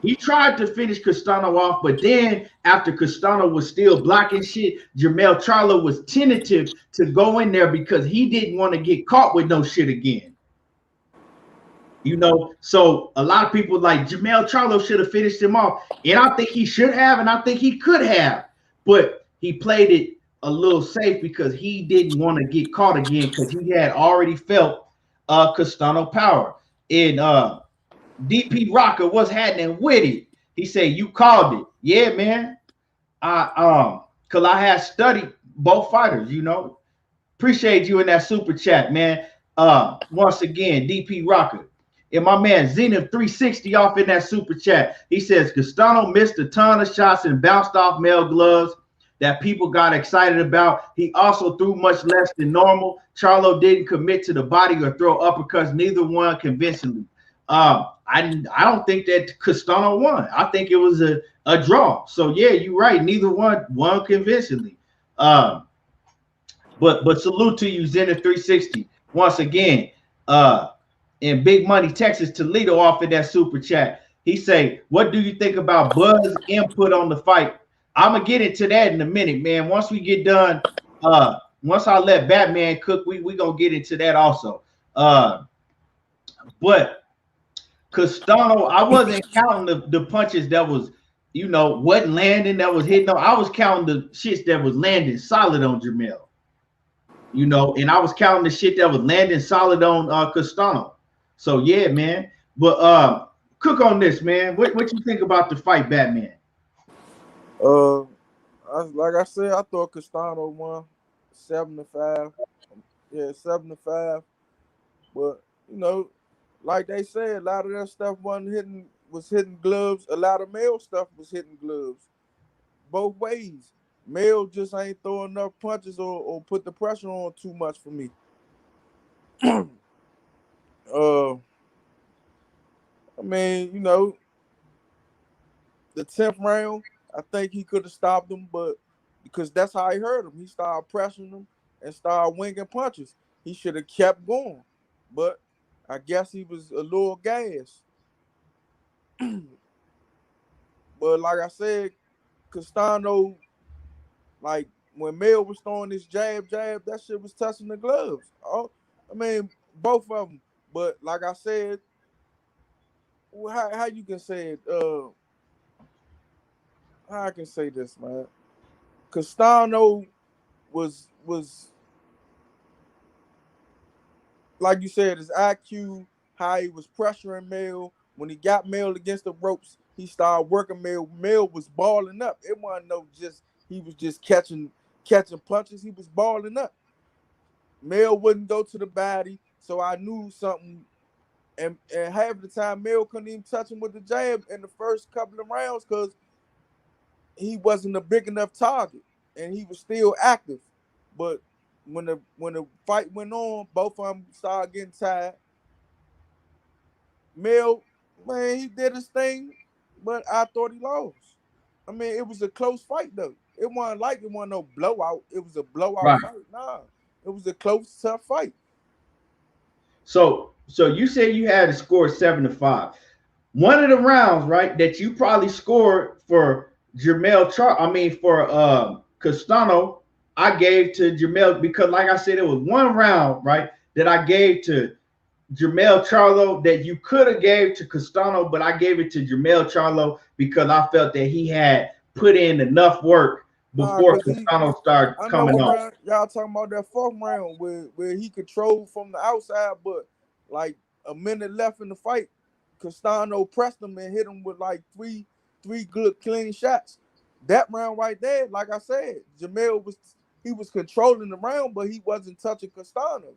He tried to finish Castano off, but then after Castano was still blocking shit, Jermell Charlo was tentative to go in there because he didn't want to get caught with no shit again. So a lot of people like Jermell Charlo should have finished him off. And I think he should have, and I think he could have. But he played it a little safe because he didn't want to get caught again because he had already felt Castano power. And DP Rocker, what's happening with it? He said, you called it. Yeah, man. Because I had studied both fighters, Appreciate you in that super chat, man. Once again, DP Rocker. And my man Zenith 360 off in that super chat. He says, Castano missed a ton of shots and bounced off male gloves that people got excited about. He also threw much less than normal. Charlo didn't commit to the body or throw uppercuts, neither one convincingly. I don't think that Castano won. I think it was a draw. So yeah, you're right. Neither one won convincingly. But salute to you, Zenith 360. Once again, in Big Money, Texas, Toledo off in that super chat. He say, what do you think about Buzz's input on the fight? I'm gonna get into that in a minute, man. Once we get done, once I let Batman cook, we gonna get into that also. But Castano, I wasn't counting the punches that was, wasn't landing, that was hitting. No, I was counting the shits that was landing solid on Jermell. you know, and I was counting the shit that was landing solid on Castano. So yeah, man. But cook on this, man. What you think about the fight, Batman? Uh, like I said, I thought Castano won 7-5. Yeah, 7-5. But you know, like they said, a lot of that stuff was hitting gloves. A lot of male stuff was hitting gloves. Both ways. Male just ain't throwing enough punches or put the pressure on too much for me. I mean, you know, the 10th round, I think he could have stopped him, but because that's how he hurt him. He started pressing him and started winging punches. He should have kept going, but I guess he was a little gassed. But like I said, Castano, like when Mel was throwing this jab, that shit was touching the gloves. Oh, I mean, both of them. But like I said, how you can say it? How I can say this, man? Castano was like you said, his IQ, how he was pressuring Mel. When he got Mel against the ropes, he started working Mel. Mel was balling up. It wasn't he was just catching punches. He was balling up. Mel wouldn't go to the body, so I knew something. And half the time, Mel couldn't even touch him with the jab in the first couple of rounds because he wasn't a big enough target, and he was still active. But when the fight went on, both of them started getting tired. Mel, man, he did his thing, but I thought he lost. I mean, it was a close fight though. It wasn't no blowout. It was a blowout fight. Nah, it was a close, tough fight. So you said you had to score 7-5. One of the rounds, right, that you probably scored for Jermell Charlo, for Castano, I gave to Jermell because, like I said, it was one round, right, that I gave to Jermell Charlo that you could have gave to Castano, but I gave it to Jermell Charlo because I felt that he had put in enough work before Castano started coming on. Y'all talking about that 4th round where he controlled from the outside, but like a minute left in the fight, Castano pressed him and hit him with like three good clean shots. That round right there, like I said, Jermell was controlling the round, but he wasn't touching Castano.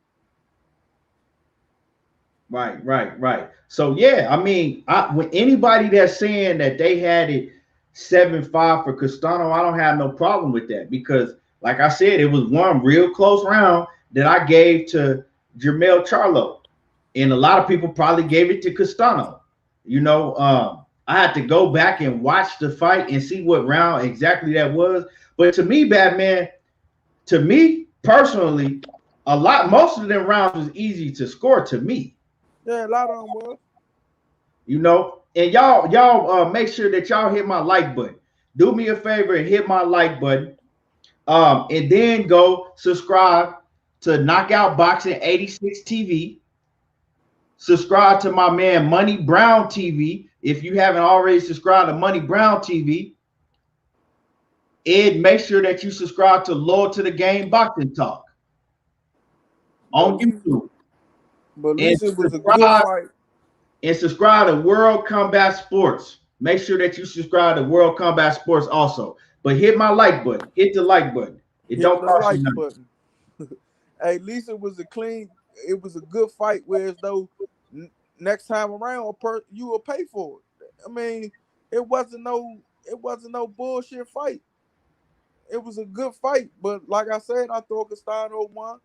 Right. So yeah, when anybody that's saying that they had it 7-5 for Castano, I don't have no problem with that because, like I said, it was one real close round that I gave to Jermell Charlo, and a lot of people probably gave it to Castano. You know, I had to go back and watch the fight and see what round exactly that was. But to me, Batman, to me personally, most of them rounds was easy to score to me. Yeah, a lot of them was. You know, and y'all make sure that y'all hit my like button. Do me a favor and hit my like button. And then go subscribe to Knockout Boxing 86 TV. Subscribe to my man Money Brown TV if you haven't already subscribed to Money Brown TV. And make sure that you subscribe to Loyal to the Game Boxing Talk on YouTube. But at least it was a good fight. And subscribe to World Combat Sports. Make sure that you subscribe to World Combat Sports also. But hit my like button. Hit the like button. It don't cost you nothing. Hey, at least it was a good fight. Whereas though next time around, you will pay for it. I mean, it wasn't no bullshit fight. It was a good fight. But like I said, I thought Castano won.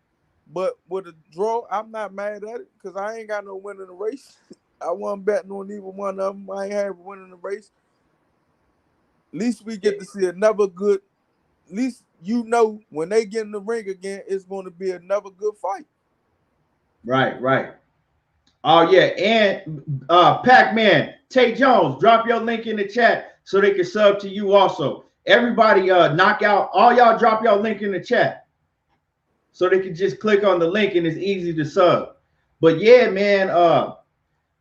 But with a draw, I'm not mad at it because I ain't got no win in the race. I wasn't betting on either one of them. I ain't have a win in the race. At least we get to see another good. At least you know when they get in the ring again, it's going to be another good fight. Right. Oh yeah, and Pac-Man, Tay Jones, drop your link in the chat so they can sub to you also. Everybody, knockout, all y'all drop your link in the chat so they can just click on the link and it's easy to sub. But yeah, man,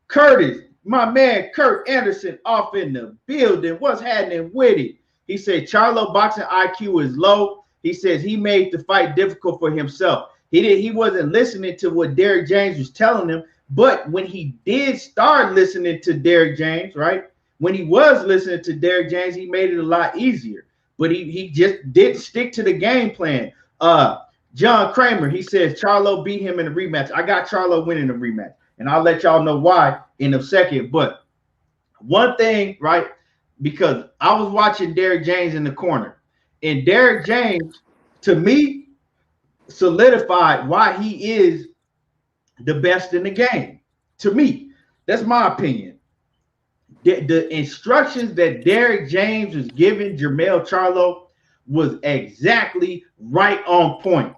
Curtis, my man Kurt Anderson off in the building. What's happening with it? He said Charlo boxing IQ is low. He says he made the fight difficult for himself. He wasn't listening to what Derrick James was telling him. But when he did start listening to Derrick James, right? When he was listening to Derrick James, he made it a lot easier. But he just didn't stick to the game plan. John Kramer, he says Charlo beat him in a rematch. I got Charlo winning the rematch, and I'll let y'all know why in a second. But one thing, right? Because I was watching Derrick James in the corner, and Derrick James, to me, solidified why he is the best in the game. To me, that's my opinion. The instructions that Derrick James was giving Jermell Charlo was exactly right on point.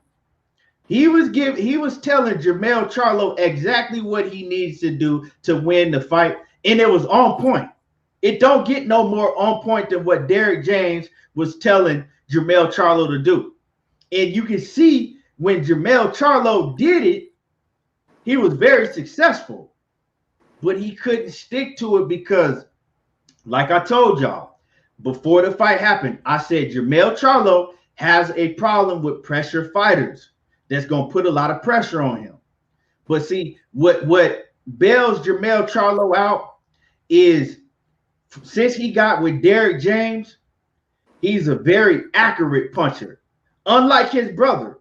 He was telling Jermell Charlo exactly what he needs to do to win the fight, and it was on point. It don't get no more on point than what Derrick James was telling Jermell Charlo to do. And you can see when Jermell Charlo did it, he was very successful, but he couldn't stick to it because, like I told y'all, before the fight happened, I said Jermell Charlo has a problem with pressure fighters. That's going to put a lot of pressure on him. But see, what bails Jermell Charlo out is, since he got with Derrick James, he's a very accurate puncher, unlike his brother.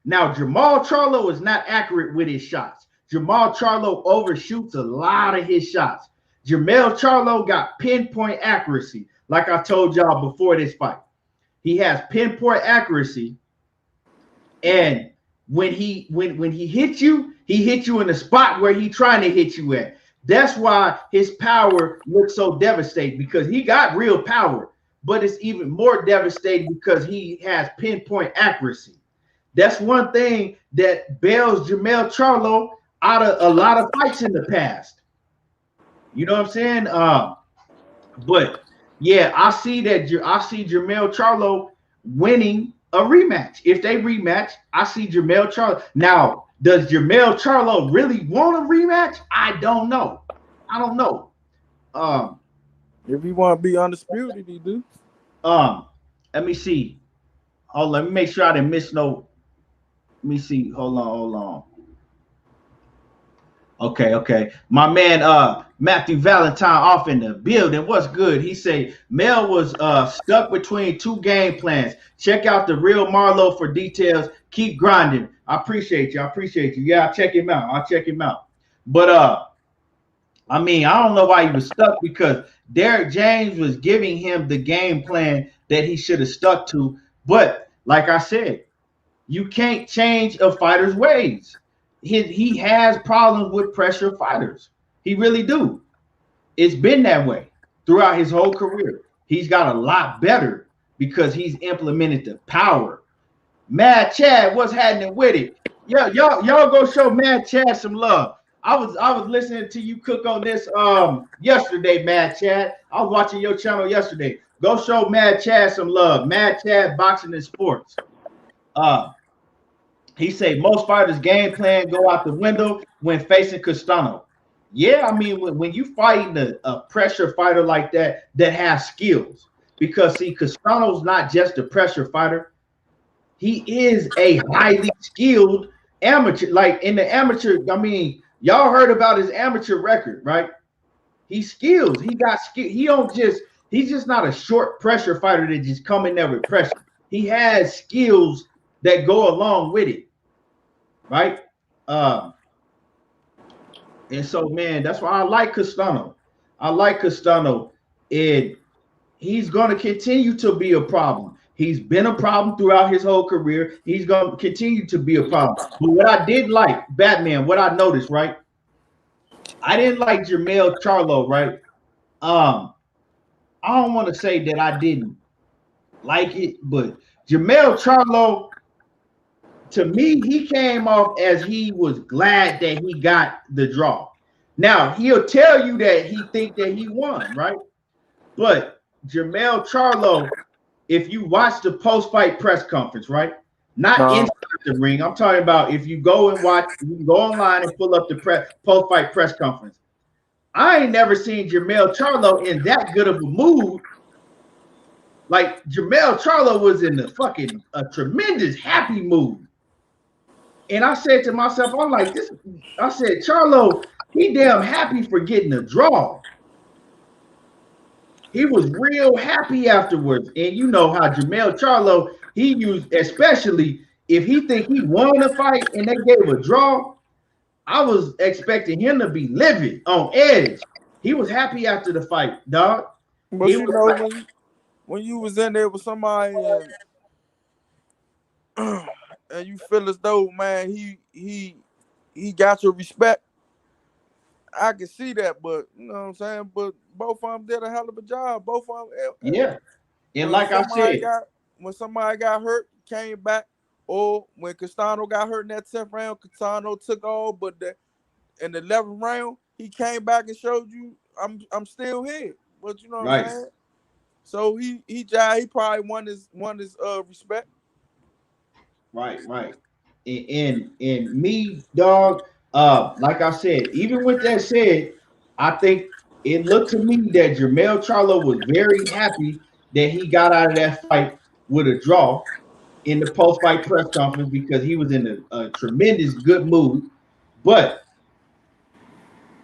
Now, Jermell Charlo is not accurate with his shots. Jermell Charlo overshoots a lot of his shots. Jermell Charlo got pinpoint accuracy, like I told y'all before this fight. He has pinpoint accuracy, and when he hits you, he hits you in the spot where he's trying to hit you at. That's why his power looks so devastating, because he got real power, but it's even more devastating because he has pinpoint accuracy. That's one thing that bails Jermell Charlo out of a lot of fights in the past. You know what I'm saying? But yeah, I see Jermell Charlo winning a rematch. If they rematch, I see Jermell Charlo. Now, does Jermell Charlo really want a rematch? I don't know. If he want to be undisputed, he do. Let me see. Hold on, let me make sure I didn't miss no. Let me see. Hold on. Okay. My man, Matthew Valentine off in the building. What's good? He say Mel was stuck between two game plans. Check out the real Marlo for details. Keep grinding. I appreciate you. Yeah, I'll check him out. But I mean, I don't know why he was stuck, because Derrick James was giving him the game plan that he should have stuck to. But like I said, you can't change a fighter's ways. He has problems with pressure fighters. He really do. It's been that way throughout his whole career. He's got a lot better because he's implemented the power. Mad Chad, what's happening with it? Y'all go show Mad Chad some love. I was listening to you cook on this yesterday, Mad Chad. I was watching your channel yesterday. Go show Mad Chad some love. Mad Chad Boxing and Sports. He say most fighters' game plan go out the window when facing Castano. Yeah, I mean, when you fighting a pressure fighter like that has skills, because see, Castano's not just a pressure fighter. He is a highly skilled amateur. Like in the amateur, I mean, y'all heard about his amateur record, right? He's skilled. He got skill. He's just not a short pressure fighter that just come in there with pressure. He has skills that go along with it, right? And so, man, that's why I like Castano. And he's going to continue to be a problem. He's been a problem throughout his whole career. He's going to continue to be a problem. But what I did like, Batman, what I noticed, right? I didn't like Jermell Charlo, right? I don't want to say that I didn't like it, but Jermell Charlo, to me, he came off as he was glad that he got the draw. Now, he'll tell you that he think that he won, right? But Jermell Charlo, if you watch the post-fight press conference, right? Not inside the ring. I'm talking about if you go and watch, you can go online and pull up the post-fight press conference. I ain't never seen Jermell Charlo in that good of a mood. Like Jermell Charlo was in a tremendous happy mood. And I said to myself, I'm like, this. I said, Charlo, he damn happy for getting a draw. He was real happy afterwards. And you know how Jermell Charlo, he used, especially if he think he won a fight and they gave a draw, I was expecting him to be livid, on edge. He was happy after the fight, dog. But He you was know, like, when you was in there with somebody and you feel as though, man, he got your respect. I can see that, but you know what I'm saying. But both of them did a hell of a job. Both of them. yeah. And When like I said, somebody got hurt, came back, or when Castano got hurt in that 10th round, Castano took all, but in the 11th round, he came back and showed you I'm still here. But you know what I'm right, saying? So he probably won his respect. right. And me, dog, like I said, even with that said, I think it looked to me that Jermell Charlo was very happy that he got out of that fight with a draw in the post-fight press conference because he was in a tremendous good mood. But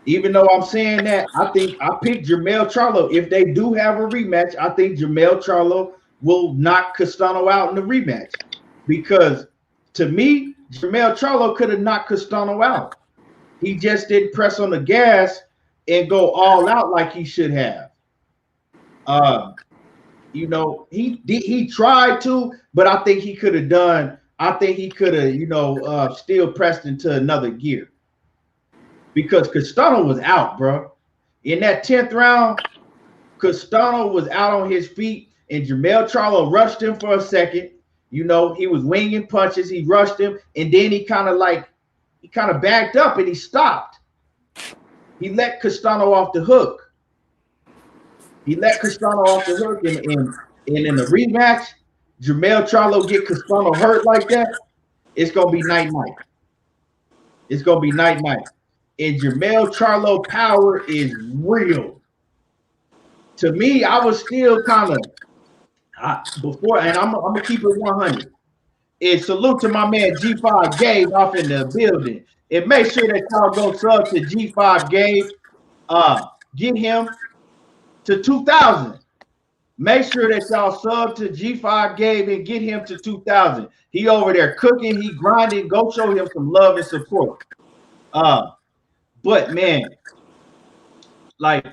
even though I'm saying that, I think I picked Jermell Charlo. If they do have a rematch, I think Jermell Charlo will knock Castano out in the rematch. Because to me, Jermell Charlo could have knocked Castano out. He just didn't press on the gas and go all out like he should have. Uh, he tried to, but I think he could have done. I think he could have, still pressed into another gear because Castano was out, bro. In that 10th round, Castano was out on his feet, and Jermell Charlo rushed him for a second. You know, he was winging punches. He rushed him, and then he kind of backed up and he stopped. He let Castano off the hook. And in the rematch, Jermell Charlo get Castano hurt like that, it's gonna be night-night. It's gonna be night-night. And Jermell Charlo power is real. To me, I was still kind of before, and I'm gonna keep it 100. And salute to my man G5 Gabe off in the building. And make sure that y'all go sub to G5 Gabe. Get him to 2,000. Make sure that y'all sub to G5 Gabe and get him to 2,000. He over there cooking, he grinding. Go show him some love and support. But man, like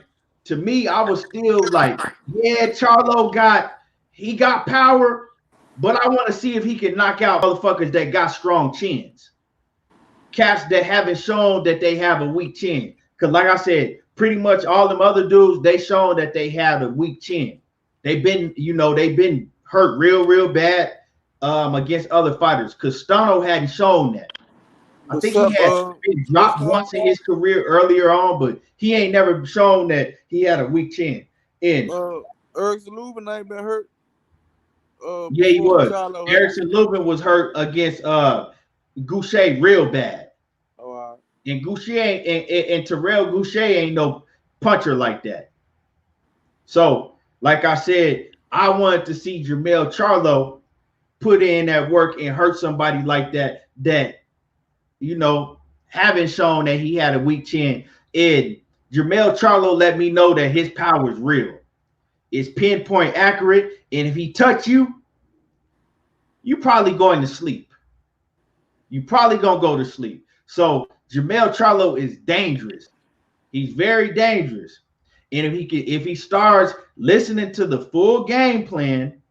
to me, I was still like, yeah, Charlo got power, but I want to see if he can knock out motherfuckers that got strong chins. Cats that haven't shown that they have a weak chin. Because like I said, pretty much all them other dudes, they shown that they have a weak chin. They've been hurt real bad against other fighters. Castano hadn't shown that. I think he had been dropped once in his career earlier on, but he ain't never shown that he had a weak chin. And Lubin ain't been hurt. Yeah, he was. Lubin was hurt against Goucher real bad. Oh, wow. And Goucher and Terrell Goucher ain't no puncher like that. So, like I said, I wanted to see Jermell Charlo put in that work and hurt somebody like that haven't shown that he had a weak chin. And Jermell Charlo let me know that his power is real. It's pinpoint accurate. And if he touch you, you probably going to sleep. You probably going to go to sleep. So Jermell Charlo is dangerous. He's very dangerous. And if he starts listening to the full game plan,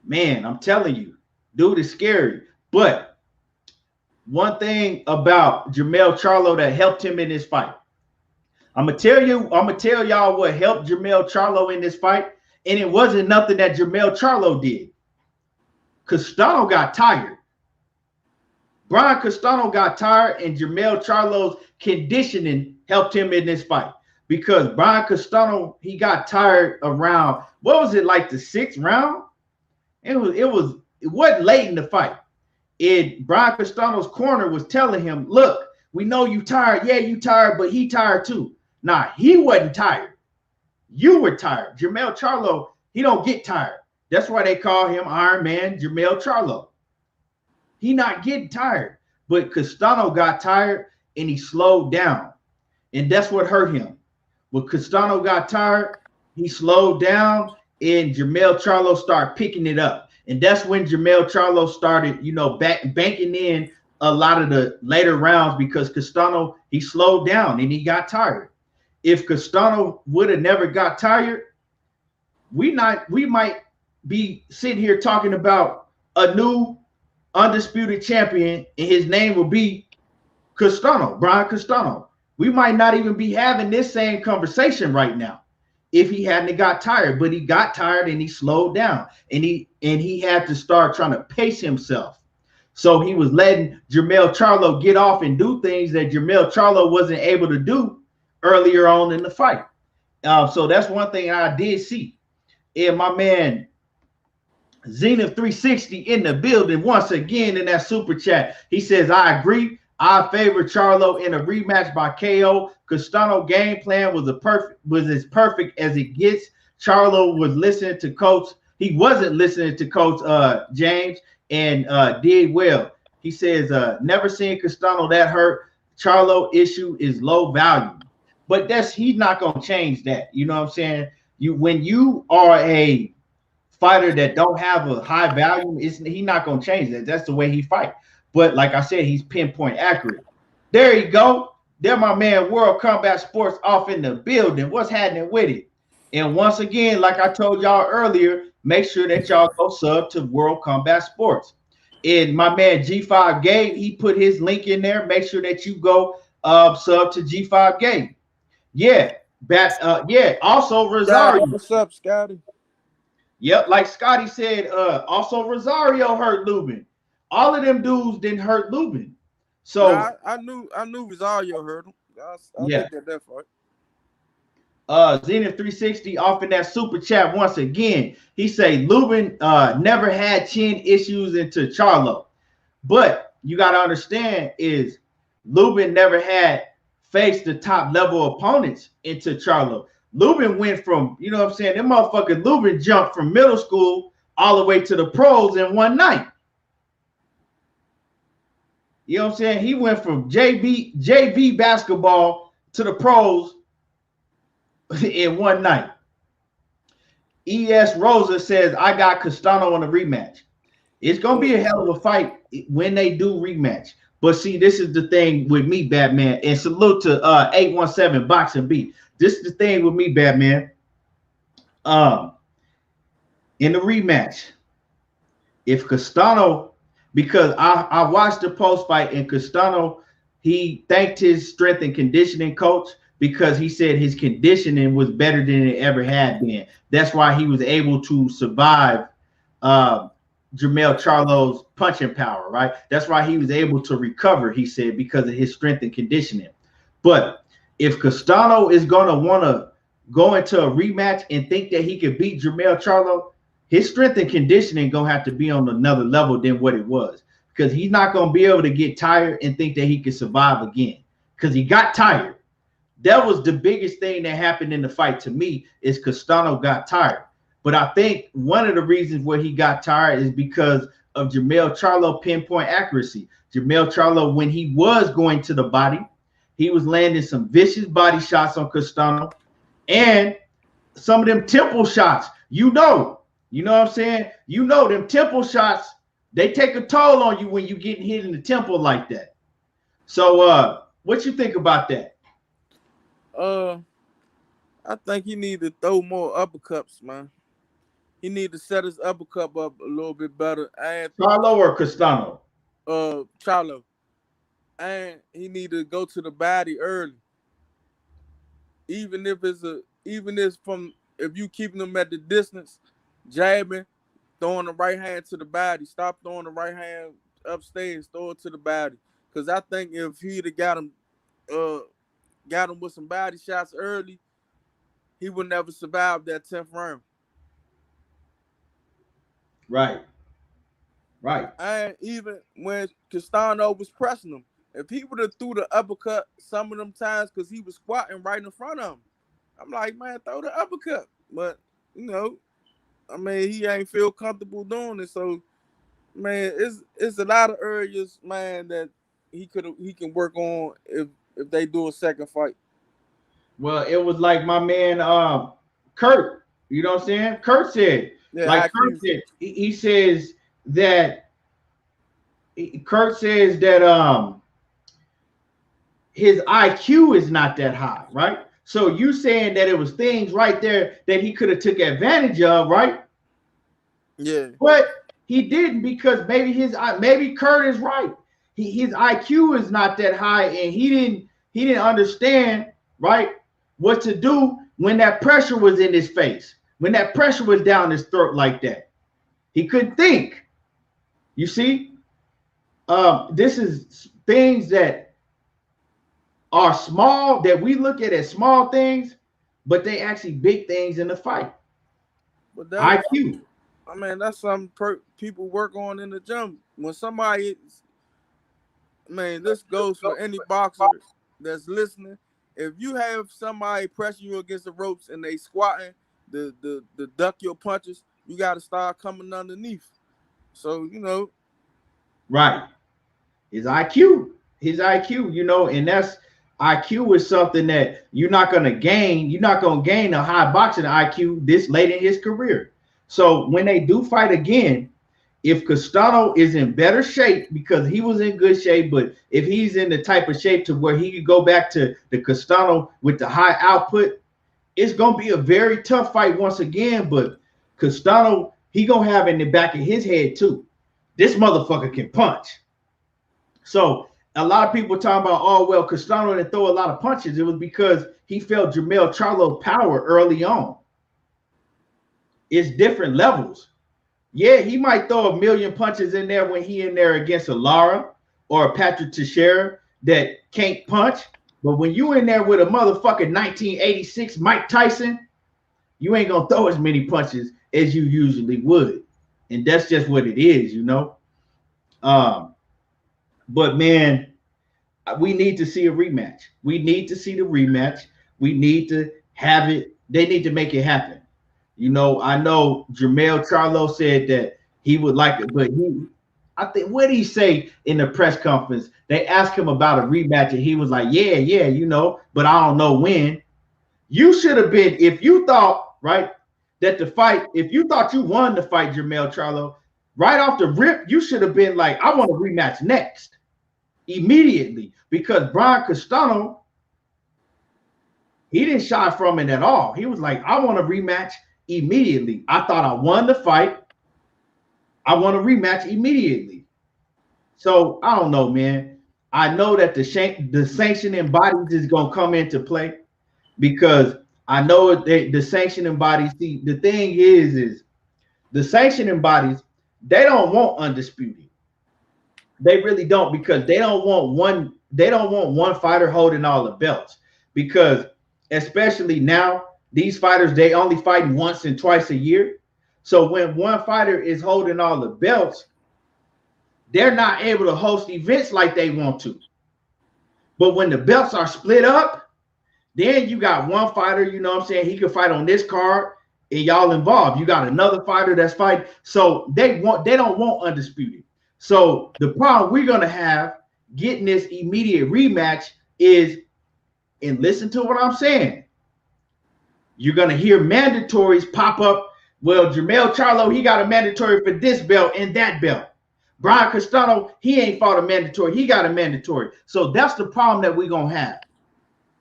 man, I'm telling you, dude is scary. But one thing about Jermell Charlo that helped him in this fight, I'm gonna tell y'all what helped Jermell Charlo in this fight, and it wasn't nothing that Jermell Charlo did. Castano got tired. Bryan Castano got tired, and Jermell Charlo's conditioning helped him in this fight because Bryan Castano, he got tired around, what was it, like the 6th round? It wasn't late in the fight. Bryan Castano's corner was telling him, look, we know you tired. Yeah, you tired, but he tired too. Nah, he wasn't tired. You were tired. Jermell Charlo, he don't get tired. That's why they call him Iron Man Jermell Charlo. He not getting tired. But Castano got tired and he slowed down. And that's what hurt him. When Castano got tired, he slowed down and Jermell Charlo started picking it up. And that's when Jermell Charlo started, banking in a lot of the later rounds because Castano, he slowed down and he got tired. If Castano would have never got tired, we might be sitting here talking about a new undisputed champion, and his name will be Castano, Bryan Castano. We might not even be having this same conversation right now if he hadn't got tired, but he got tired and he slowed down and he had to start trying to pace himself. So he was letting Jermell Charlo get off and do things that Jermell Charlo wasn't able to do earlier on in the fight. So that's one thing I did see. And my man Zenith 360 in the building once again in that super chat. He says, I agree. I favor Charlo in a rematch by KO. Castano game plan was as perfect as it gets. Charlo was listening to coach. He wasn't listening to coach James and did well. He says, never seen Castano that hurt. Charlo issue is low value. But he's not gonna change that. You know what I'm saying? When you are a fighter that don't have a high value, he's not gonna change that. That's the way he fight. But like I said, he's pinpoint accurate. There you go. There, my man, World Combat Sports off in the building. What's happening with it? And once again, like I told y'all earlier, make sure that y'all go sub to World Combat Sports. And my man G5 Gabe, he put his link in there. Make sure that you go sub to G5 Gabe. Yeah, also Rosario. What's up, Scotty? Yep, like Scotty said, also Rosario hurt Lubin. All of them dudes didn't hurt Lubin. So I knew Rosario hurt him. I'll take that for it. Zenith 360 off in that super chat once again. He say Lubin never had chin issues into Charlo. But you got to understand is Lubin never had faced the top level opponents into Charlo. Lubin went from, you know what I'm saying, that motherfucker Lubin jumped from middle school all the way to the pros in one night. You know what I'm saying? He went from JV basketball to the pros in one night. ES Rosa says, I got Castano on a rematch. It's going to be a hell of a fight when they do rematch. But see, this is the thing with me, Batman. And salute to 817 Boxing Beat. This is the thing with me, Batman. In the rematch, if Castano, because I watched the post fight and Castano, he thanked his strength and conditioning coach because he said his conditioning was better than it ever had been. That's why he was able to survive Jermell Charlo's punching power, right? That's why he was able to recover, he said, because of his strength and conditioning. But if Castano is going to want to go into a rematch and think that he could beat Jermell Charlo, his strength and conditioning going to have to be on another level than what it was, because he's not going to be able to get tired and think that he can survive again because he got tired. That was the biggest thing that happened in the fight to me is Castano got tired. But I think one of the reasons where he got tired is because of Jermell Charlo pinpoint accuracy. Jermell Charlo, when he was going to the body, he was landing some vicious body shots on Castano and some of them temple shots. You know what I'm saying? You know them temple shots, they take a toll on you when you getting hit in the temple like that. So what you think about that? I think he need to throw more uppercuts, man. He need to set his uppercut up a little bit better. And Charlo or Castano? Charlo. And he need to go to the body early. Even if you keeping them at the distance, jabbing, throwing the right hand to the body. Stop throwing the right hand upstairs, throw it to the body. Because I think if he'd have got him with some body shots early, he would never survive that 10th round. Right. And even when Castano was pressing him, if he would have threw the uppercut some of them times because he was squatting right in front of him, I'm like, man, throw the uppercut. But, he ain't feel comfortable doing it. So, Man, it's a lot of areas, man, that he can work on if they do a second fight. Well, it was like my man Kurt. You know what I'm saying? Kurt said, Yeah, like Kurt IQ. said, he says that Kurt says that his IQ is not that high, right? So you saying that it was things right there that he could have took advantage of, right? Yeah. But he didn't, because maybe Kurt is right. His IQ is not that high, and he didn't understand, right, what to do when that pressure was in his face, when that pressure was down his throat like that. He couldn't think. You see, this is things that are small, that we look at as small things, but they actually big things in the fight. But IQ. I mean, that's something people work on in the gym. When somebody, man, this goes for any boxer that's listening. If you have somebody pressing you against the ropes and they squatting, the duck your punches, you got to start coming underneath. So, you know. Right. His IQ, you know, and that's IQ is something that you're not going to gain. You're not going to gain a high boxing IQ this late in his career. So when they do fight again, if Castano is in better shape, because he was in good shape, but if he's in the type of shape to where he could go back to the Castano with the high output, it's going to be a very tough fight once again. But Castano, he going to have in the back of his head too, this motherfucker can punch. So a lot of people talking about, oh, well, Castano didn't throw a lot of punches. It was because he felt Jermell Charlo power early on. It's different levels. Yeah, he might throw a million punches in there when he in there against a Lara or a Patrick Teixeira that can't punch. But when you in there with a motherfucking 1986 Mike Tyson, you ain't going to throw as many punches as you usually would. And that's just what it is, you know. But, man, we need to see a rematch. We need to see the rematch. We need to have it. They need to make it happen. You know, I know Jermell Charlo said that he would like it, but I think, what did he say in the press conference? They asked him about a rematch, and he was like, yeah, you know, but I don't know when. You should have been, if you thought, right, that the fight, if you thought you won the fight, Jermell Charlo, right off the rip, you should have been like, I want a rematch next, immediately, because Bryan Castano, he didn't shy from it at all. He was like, I want a rematch immediately. I thought I won the fight. I want a rematch immediately. So I don't know, man. I know that the sanctioning bodies is going to come into play, because I know the sanctioning bodies. See, the thing is the sanctioning bodies, they don't want undisputed. They really don't, because they don't want one fighter holding all the belts, because especially now, these fighters, they only fight once and twice a year. So when one fighter is holding all the belts, they're not able to host events like they want to. But when the belts are split up, then you got one fighter, you know what I'm saying, he can fight on this card and y'all involved. You got another fighter that's fighting. So they don't want undisputed. So the problem we're going to have getting this immediate rematch is, and listen to what I'm saying, you're going to hear mandatories pop up. Well, Jermell Charlo, he got a mandatory for this belt and that belt. Bryan Castano, he ain't fought a mandatory. He got a mandatory. So that's the problem that we're going to have.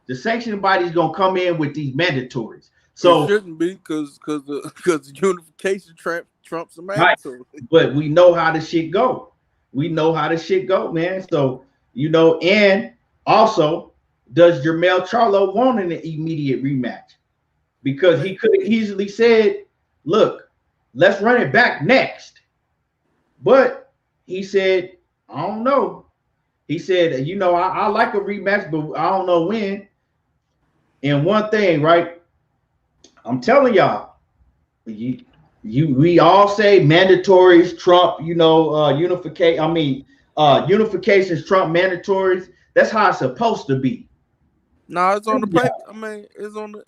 The sanctioning body's going to come in with these mandatories. So it shouldn't be, because the unification trumps the mandatory. Right. But we know how the shit go. We know how the shit go, man. So, you know, and also, does Jermell Charlo want an immediate rematch? Because he could have easily said, look, let's run it back next. But he said, I don't know. He said, you know, I like a rematch, but I don't know when. And one thing, right? I'm telling y'all, we all say mandatories trump, you know, unifications trump mandatories. That's how it's supposed to be. No, it's on the paper. I mean, it's on the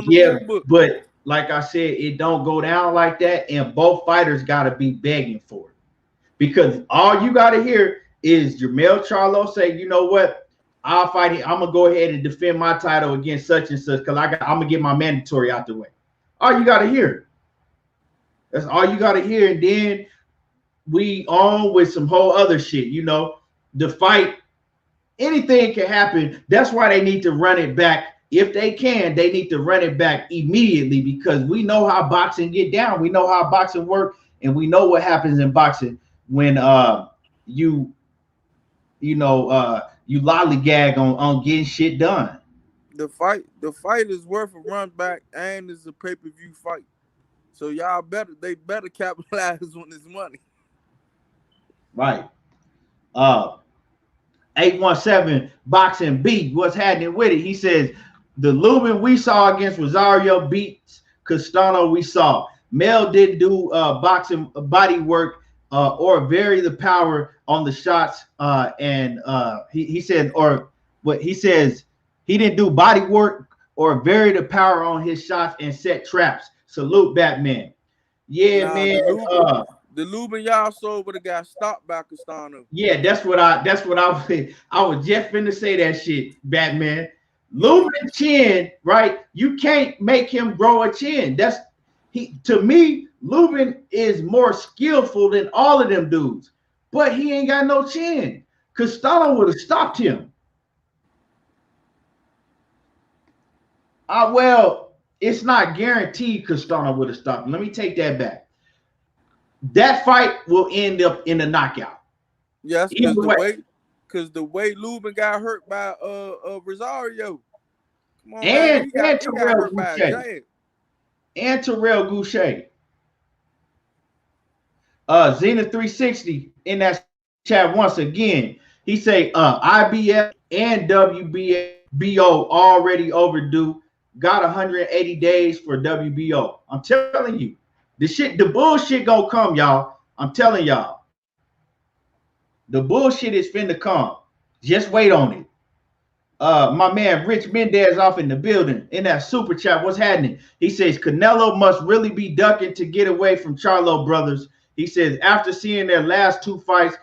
yeah, rule book. but like I said, it don't go down like that, and both fighters got to be begging for it. Because all you got to hear is Jermell Charlo say, you know what, I'll fight him. I'm going to go ahead and defend my title against such and such because I'm going to get my mandatory out the way. All you got to hear. That's all you got to hear. And then we on with some whole other shit. You know, the fight, anything can happen. That's why they need to run it back. If they can, they need to run it back immediately because we know how boxing get down. We know how boxing work, and we know what happens in boxing when you lollygag on getting shit done. The fight is worth a run back and it's a pay-per-view fight. So y'all better capitalize on this money. Right. 817 Boxing Beat, what's happening with it? He says the Lubin we saw against Rosario beats Castano we saw. Mel didn't do boxing body work or vary the power on the shots. He said, or what he says, he didn't do body work or vary the power on his shots and set traps. Salute, Batman. Yeah, man. The Lubin y'all saw would have got stopped by Castano. Yeah, that's what I was just finna say that shit, Batman. Lubin chin, right? You can't make him grow a chin. To me, Lubin is more skillful than all of them dudes, but he ain't got no chin. Castano would have stopped him. Well, it's not guaranteed Castano would have stopped him. Let me take that back. That fight will end up in a knockout. Yes, because the way Lubin got hurt by Rosario. Come on, and he got hurt by Jay. And Terrell Goucher. Xena 360 in that chat once again. He say IBF and WBO already overdue. Got 180 days for WBO. I'm telling you. The bullshit gonna come, y'all. I'm telling y'all. The bullshit is finna come. Just wait on it. My man Rich Mendez off in the building in that super chat. What's happening? He says Canelo must really be ducking to get away from Charlo brothers. He says after seeing their last two fights,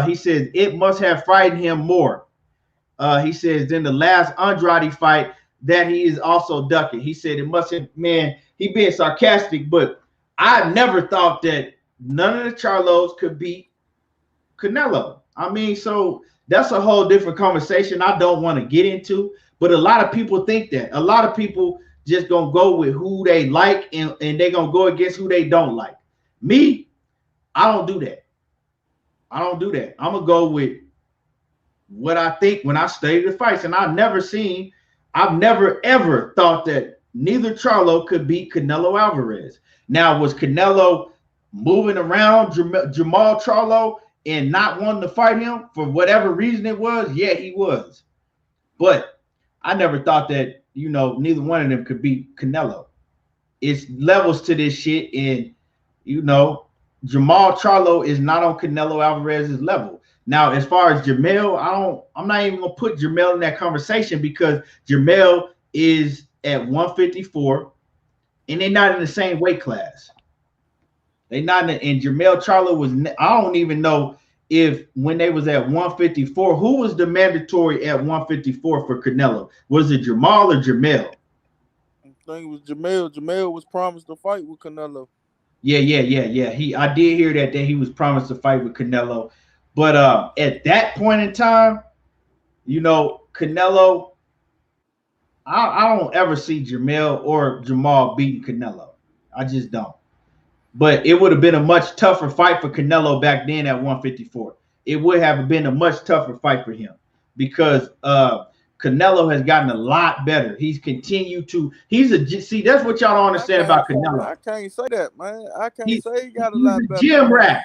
he says it must have frightened him more. He says then the last Andrade fight that he is also ducking. He said it must have, man, he being sarcastic, but I never thought that none of the Charlos could beat Canelo. I mean, so that's a whole different conversation I don't want to get into, but a lot of people think that. A lot of people just gonna go with who they like and they're gonna go against who they don't like. Me, I don't do that. I don't do that. I'm gonna go with what I think when I study the fights, and I've never ever thought that neither Charlo could beat Canelo Alvarez. Now, was Canelo moving around Jermell Charlo and not wanting to fight him for whatever reason it was? Yeah, he was. But I never thought that, neither one of them could beat Canelo. It's levels to this shit, and, Jermell Charlo is not on Canelo Alvarez's level. Now, as far as Jermell, I'm not even gonna put Jermell in that conversation because Jermell is at 154, and they're not in the same weight class. They're not and Jermell Charlo was. I don't even know if when they was at 154, who was the mandatory at 154 for Canelo? Was it Jermell or Jermell? I think it was Jermell. Jermell was promised to fight with Canelo. Yeah. I did hear that he was promised to fight with Canelo. But at that point in time, Canelo, I don't ever see Jermell or Jermall beating Canelo. I just don't. But it would have been a much tougher fight for Canelo back then at 154. It would have been a much tougher fight for him because Canelo has gotten a lot better. He's continued to. See, that's what y'all don't understand about Canelo. I can't say that, man. I can't say he got a lot better. Gym rat.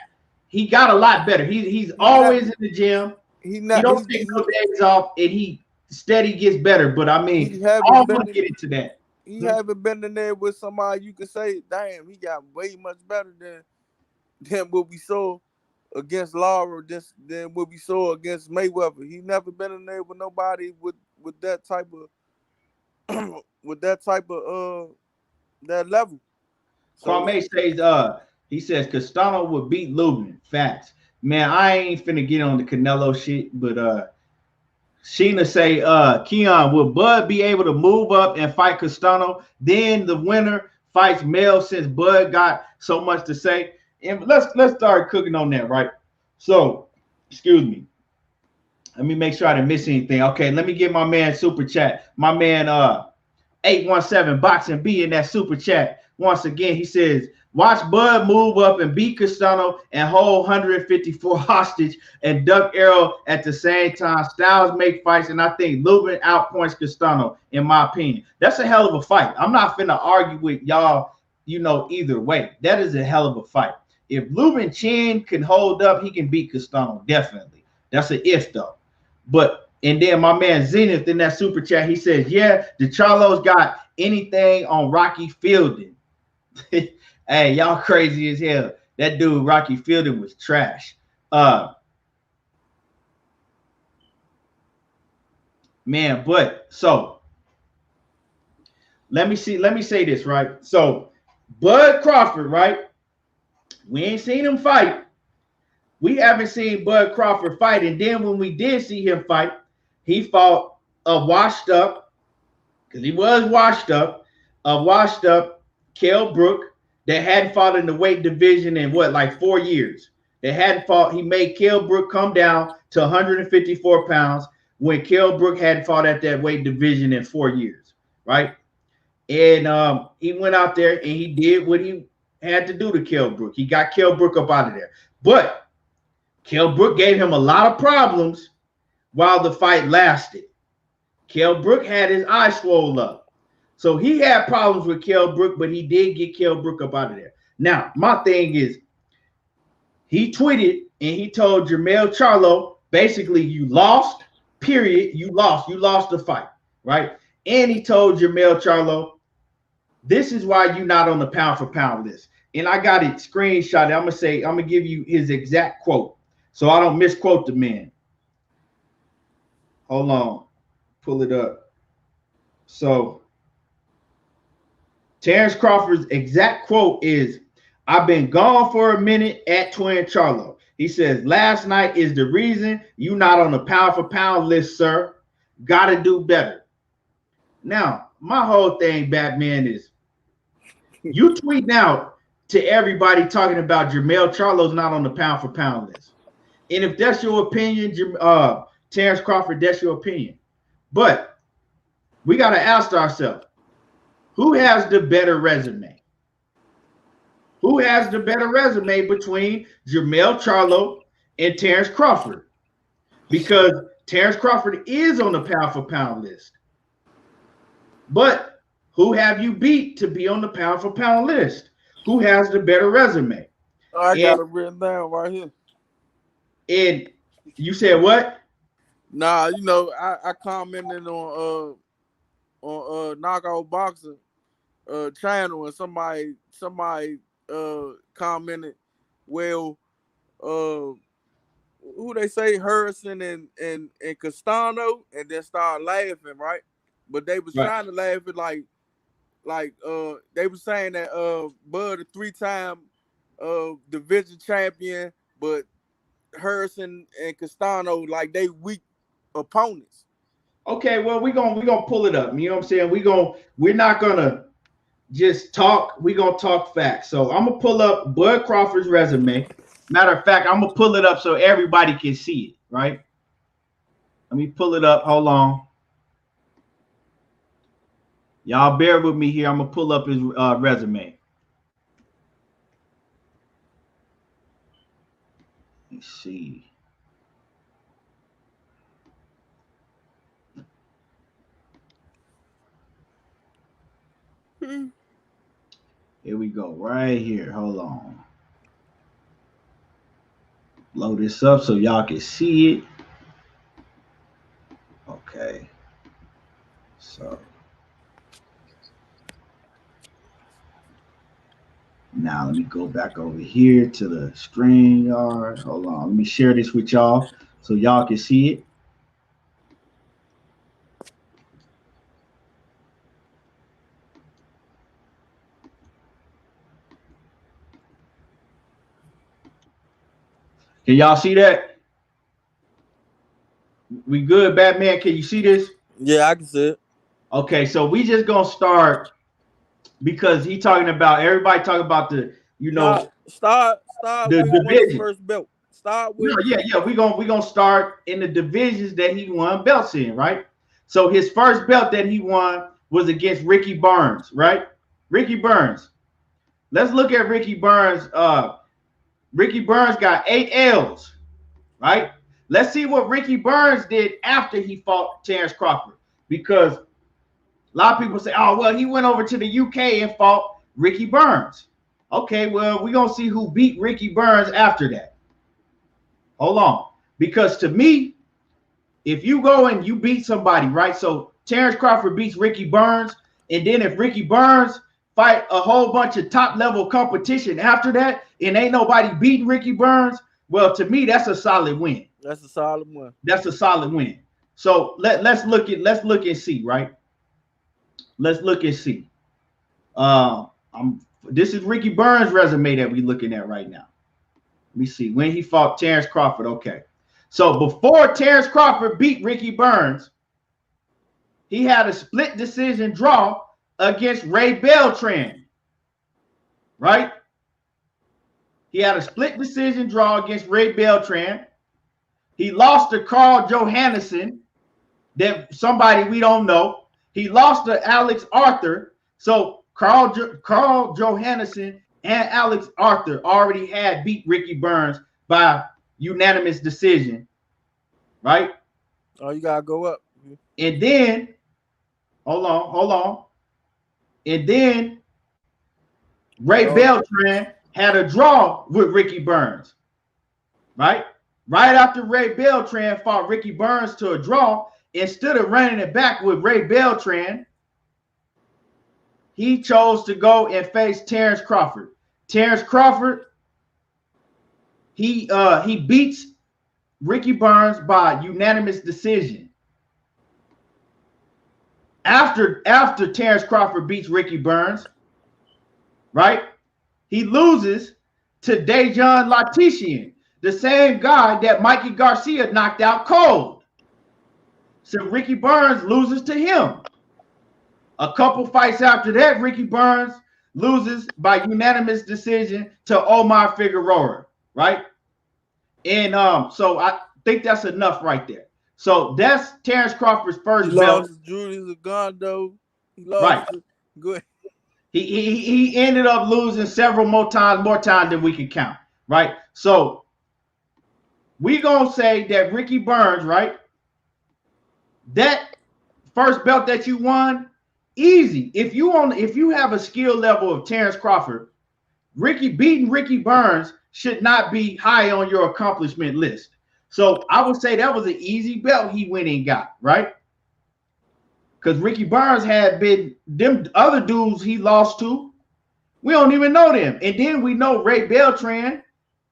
He got a lot better. He's always in the gym. He don't take no days off, and he steady gets better. But I mean, I want to get into that. He haven't been in there with somebody you can say, damn, he got way much better than what we saw against Lara, than what we saw against Mayweather. He never been in there with nobody with that type of that level. So Kwame says, he says Castano would beat Lubin. Facts. Man, I ain't finna get on the Canelo shit, but Sheena say, Keon, will Bud be able to move up and fight Castano? Then the winner fights Mel since Bud got so much to say. And let's start cooking on that, right? So, excuse me. Let me make sure I didn't miss anything. Okay, let me get my man super chat. My man 817 Boxing B in that super chat. Once again, he says, watch Bud move up and beat Castano and hold 154 hostage and duck arrow at the same time. Styles make fights, and I think Lubin outpoints Castano, in my opinion. That's a hell of a fight. I'm not finna argue with y'all, either way. That is a hell of a fight. If Lubin Chin can hold up, he can beat Castano, definitely. That's an if, though. But and then my man Zenith in that super chat, he says, yeah, the Charlos got anything on Rocky Fielding. Hey, y'all crazy as hell. That dude, Rocky Fielding, was trash. Man, but so let me say this, right? So Bud Crawford, right? We ain't seen him fight. We haven't seen Bud Crawford fight. And then when we did see him fight, he fought a washed up, because he was washed up, Kell Brook that hadn't fought in the weight division in like 4 years. They hadn't fought. He made Kell Brook come down to 154 pounds when Kell Brook hadn't fought at that weight division in 4 years, right? And he went out there and he did what he had to do to Kell Brook. He got Kell Brook up out of there. But Kell Brook gave him a lot of problems while the fight lasted. Kell Brook had his eye swollen up. So he had problems with Kell Brook, but he did get Kell Brook up out of there. Now, my thing is, he tweeted and he told Jermell Charlo, basically, you lost, period. You lost the fight, right? And he told Jermell Charlo, this is why you're not on the pound for pound list. And I got it screenshotted. I'm gonna give you his exact quote so I don't misquote the man. Hold on, pull it up. So Terence Crawford's exact quote is, I've been gone for a minute at Twin Charlo. He says, last night is the reason you not on the pound for pound list, sir. Gotta do better. Now, my whole thing, Batman, is you tweeting out to everybody talking about Jermell Charlo's not on the pound for pound list. And if that's your opinion, Terence Crawford, that's your opinion. But we got to ask ourselves, who has the better resume? Who has the better resume between Jermell Charlo and Terence Crawford? Because Terence Crawford is on the pound for pound list. But who have you beat to be on the pound for pound list? Who has the better resume? I got it written down right here. And you said what? Nah, I commented on Knockout Boxing channel, and somebody commented, well, who they say, Harrison and Castano, and then started laughing, right? But they was trying to laugh at like they were saying that Bud a 3-time division champion, but Harrison and Castano, like, they weak opponents. Okay, well, we're gonna pull it up. You know what I'm saying? We're not gonna just talk, we're gonna talk facts. So I'm gonna pull up Bud Crawford's resume. Matter of fact, I'm gonna pull it up so everybody can see it, right? Let me pull it up. Hold on. Y'all bear with me here. I'm gonna pull up his resume. Let's see. Here we go, right here. Hold on. Blow this up so y'all can see it. Okay. So now let me go back over here to the StreamYard. Hold on. Let me share this with y'all so y'all can see it. Can y'all see that? We good, Batman? Can you see this? Yeah, I can see it. Okay, so we just gonna start because he talking about everybody talking about the Start the with one his division. first belt. Start with Yeah. We gonna start in the divisions that he won belts in, right? So his first belt that he won was against Ricky Burns, right? Ricky Burns. Let's look at Ricky Burns. Ricky Burns got 8 L's, right? Let's see what Ricky Burns did after he fought Terence Crawford, because a lot of people say, oh, well, he went over to the UK and fought Ricky Burns. Okay, well, we're going to see who beat Ricky Burns after that. Hold on. Because to me, if you go and you beat somebody, right? So Terence Crawford beats Ricky Burns, and then if Ricky Burns fight a whole bunch of top-level competition after that, and ain't nobody beating Ricky Burns, well, to me, that's a solid win. That's a solid win. That's a solid win. So let's look and see, right? Let's look and see. This is Ricky Burns' resume that we're looking at right now. Let me see when he fought Terence Crawford. Okay, so before Terence Crawford beat Ricky Burns, he had a split decision draw against Ray Beltran, right? He had a split decision draw against Ray Beltran. He lost to Carl Johansson, that somebody we don't know. He lost to Alex Arthur. So Carl Johansson and Alex Arthur already had beat Ricky Burns by unanimous decision, right? Oh, you gotta go up. And then, hold on. And then Ray Beltran had a draw with Ricky Burns, right? Right after Ray Beltran fought Ricky Burns to a draw, instead of running it back with Ray Beltran, he chose to go and face Terence Crawford. Terence Crawford, he beats Ricky Burns by unanimous decision. After Terence Crawford beats Ricky Burns, right? He loses to Dejan Latishian, the same guy that Mikey Garcia knocked out cold. So Ricky Burns loses to him. A couple fights after that, Ricky Burns loses by unanimous decision to Omar Figueroa, right? And so I think that's enough right there. So that's Terence Crawford's first belt. Julius Agondo. He lost. Right. Good. He ended up losing several more times than we can count, right? So we gonna say that Ricky Burns, right? That first belt that you won, easy. If you have a skill level of Terence Crawford, beating Ricky Burns should not be high on your accomplishment list. So I would say that was an easy belt he went and got, right? Because Ricky Burns had been them other dudes he lost to. We don't even know them. And then we know Ray Beltran,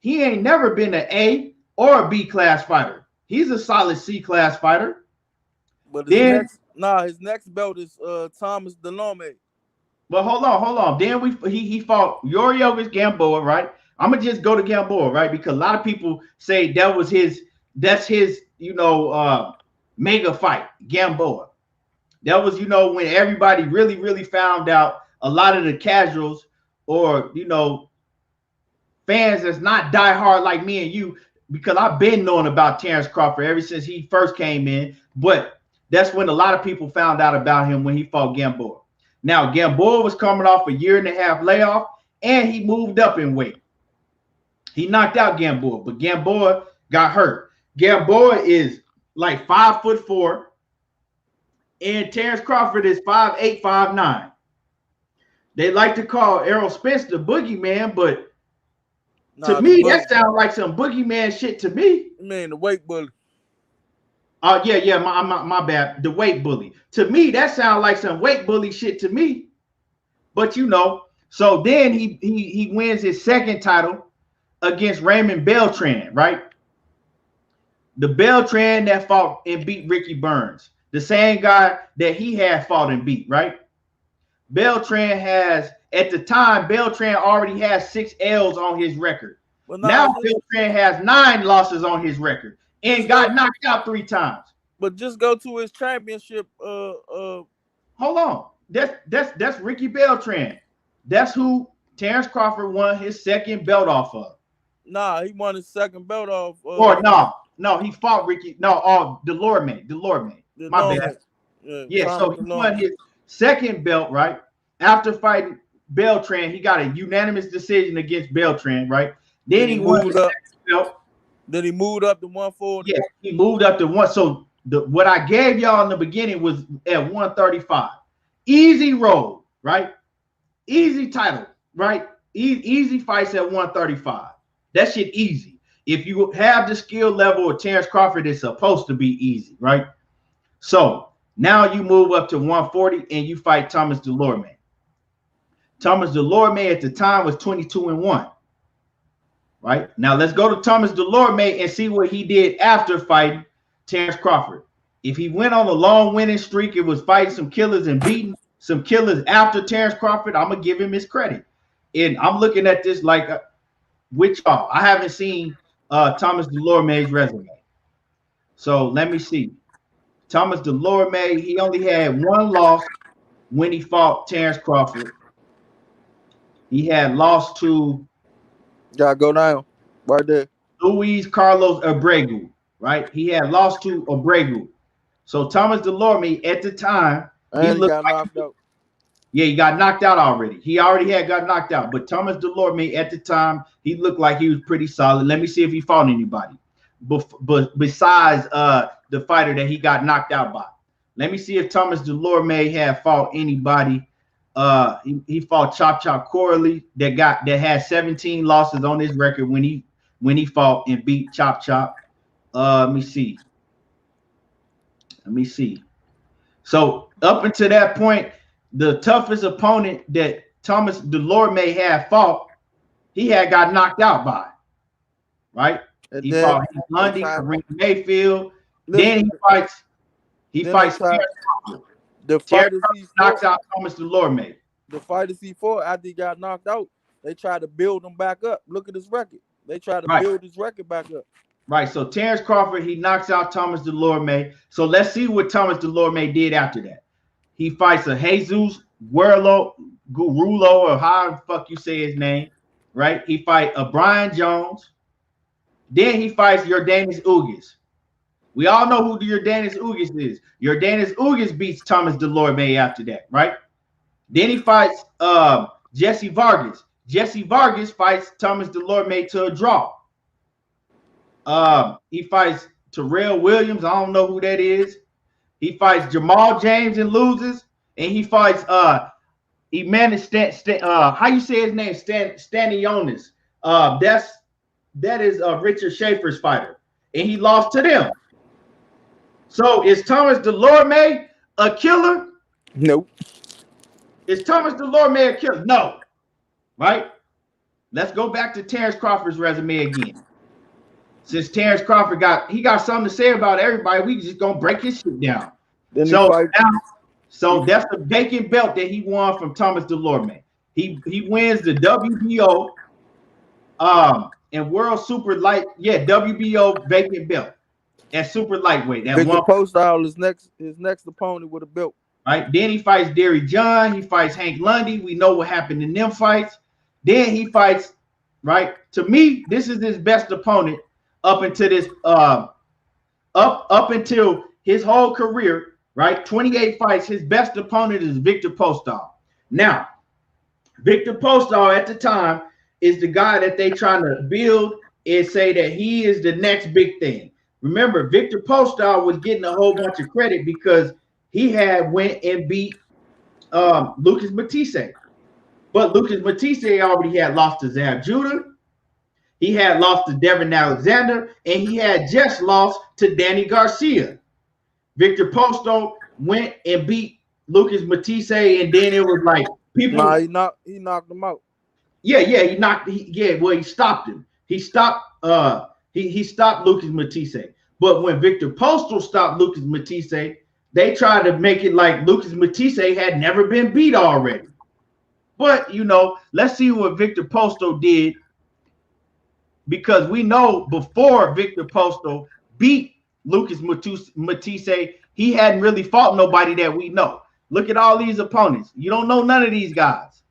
he ain't never been an A or a B class fighter. He's a solid C class fighter. But his next belt is Thomas Delorme. But hold on. Then he fought Yoriotis Gamboa, right? I'm gonna just go to Gamboa, right? Because a lot of people say that's his mega fight, Gamboa. That was, when everybody really, really found out, a lot of the casuals or, fans that's not diehard like me and you, because I've been knowing about Terence Crawford ever since he first came in. But that's when a lot of people found out about him, when he fought Gamboa. Now, Gamboa was coming off a 1.5-year layoff, and he moved up in weight. He knocked out Gamboa, but Gamboa got hurt. Gamboa is like 5'4", and Terence Crawford is 5'8", 5'9". They like to call Errol Spence the boogeyman, but to me, that sounds like some boogeyman shit to me. Man, the weight bully. Yeah, my bad. The weight bully. To me, that sounds like some weight bully shit to me. But so then he wins his second title against Raymond Beltran, right? The Beltran that fought and beat Ricky Burns. The same guy that he had fought and beat, right? Beltran already has 6 L's on his record. But now Beltran has 9 losses on his record and got knocked out 3 times. But just go to his championship. Hold on. That's Ricky Beltran. That's who Terence Crawford won his second belt off of. Nah, he won his second belt off. Or no, he fought Ricky. No, Delorme. My bad. Yeah, so he won his second belt, right? After fighting Beltran, he got a unanimous decision against Beltran, right? Then he won the belt. Then he moved up to 140. Yeah, he moved up to 1. So what I gave y'all in the beginning was at 135. Easy road, right? Easy title, right? Easy fights at 135. That shit easy. If you have the skill level of Terence Crawford, it's supposed to be easy, right? So now you move up to 140 and you fight Thomas Delorme. Thomas Delorme at the time was 22-1. Right? Now let's go to Thomas Delorme and see what he did after fighting Terence Crawford. If he went on a long winning streak, it was fighting some killers and beating some killers after Terence Crawford, I'm gonna give him his credit. And I'm looking at this like with y'all. I haven't seen Thomas Delorme's resume. So let me see. Thomas Delorme, he only had 1 loss when he fought Terence Crawford. He had lost to gotta go down right there. Luis Carlos Abregu, right? He had lost to Abregu. So Thomas Delorme at the time, he got knocked out. Yeah, he got knocked out already. He already had got knocked out. But Thomas Delorme at the time, he looked like he was pretty solid. Let me see if he fought anybody. But besides the fighter that he got knocked out by. Let me see if Thomas Delorme had fought anybody. He fought Chop Chop Corley that had 17 losses on his record when he fought and beat Chop Chop. Let me see. So up until that point, the toughest opponent that Thomas Delorme had fought, he had got knocked out by, right? And he fought Lundy, Kareem Mayfield. Then he fights the fighters he knocks out Thomas Delorme. The fighters he fought after he got knocked out, they tried to build him back up. Look at his record. They tried to build his record back up. Right. So Terence Crawford, he knocks out Thomas Delorme. So let's see what Thomas Delorme did after that. He fights a Jesus Gurulo, or how the fuck you say his name, right? He fights a Brian Jones. Then he fights Yordanis Ugas. We all know who Yordanis Ugas is. Yordanis Ugas beats Thomas Delorme after that, right? Then he fights Jesse Vargas. Jesse Vargas fights Thomas Delorme to a draw. He fights Terrell Williams. I don't know who that is. He fights Jermell James and loses. And he fights how you say his name? Stanionis. That is Richard Schaefer's fighter. And he lost to them. So is Thomas Delorme a killer? Nope. Is Thomas Delorme a killer? No. Right? Let's go back to Terence Crawford's resume again. Since Terence Crawford got something to say about everybody, we just gonna break his shit down. So that's the vacant belt that he won from Thomas Delorme. He wins the WBO and World Super Light, WBO vacant belt at super lightweight. That Victor Postile is his next opponent with a belt. Right. Then he fights Derrick James. He fights Hank Lundy. We know what happened in them fights. Then he fights, right? To me, this is his best opponent up until this up until his whole career, right? 28 fights. His best opponent is Victor Postile. Now, Victor Postile at the time is the guy that they trying to build and say that he is the next big thing. Remember, Victor Postile was getting a whole bunch of credit because he had went and beat Lucas Matisse. But Lucas Matisse already had lost to Zab Judah. He had lost to Devin Alexander, and he had just lost to Danny Garcia. Victor Postile went and beat Lucas Matisse, and then it was like people. Nah, he knocked him out. He stopped him. He stopped he stopped Lucas Matisse. But when Victor Postile stopped Lucas Matisse, they tried to make it like Lucas Matisse had never been beat already. But let's see what Victor Postile did because we know before Victor Posto beat Lucas Matisse, he hadn't really fought nobody that we know. Look at all these opponents. You don't know none of these guys.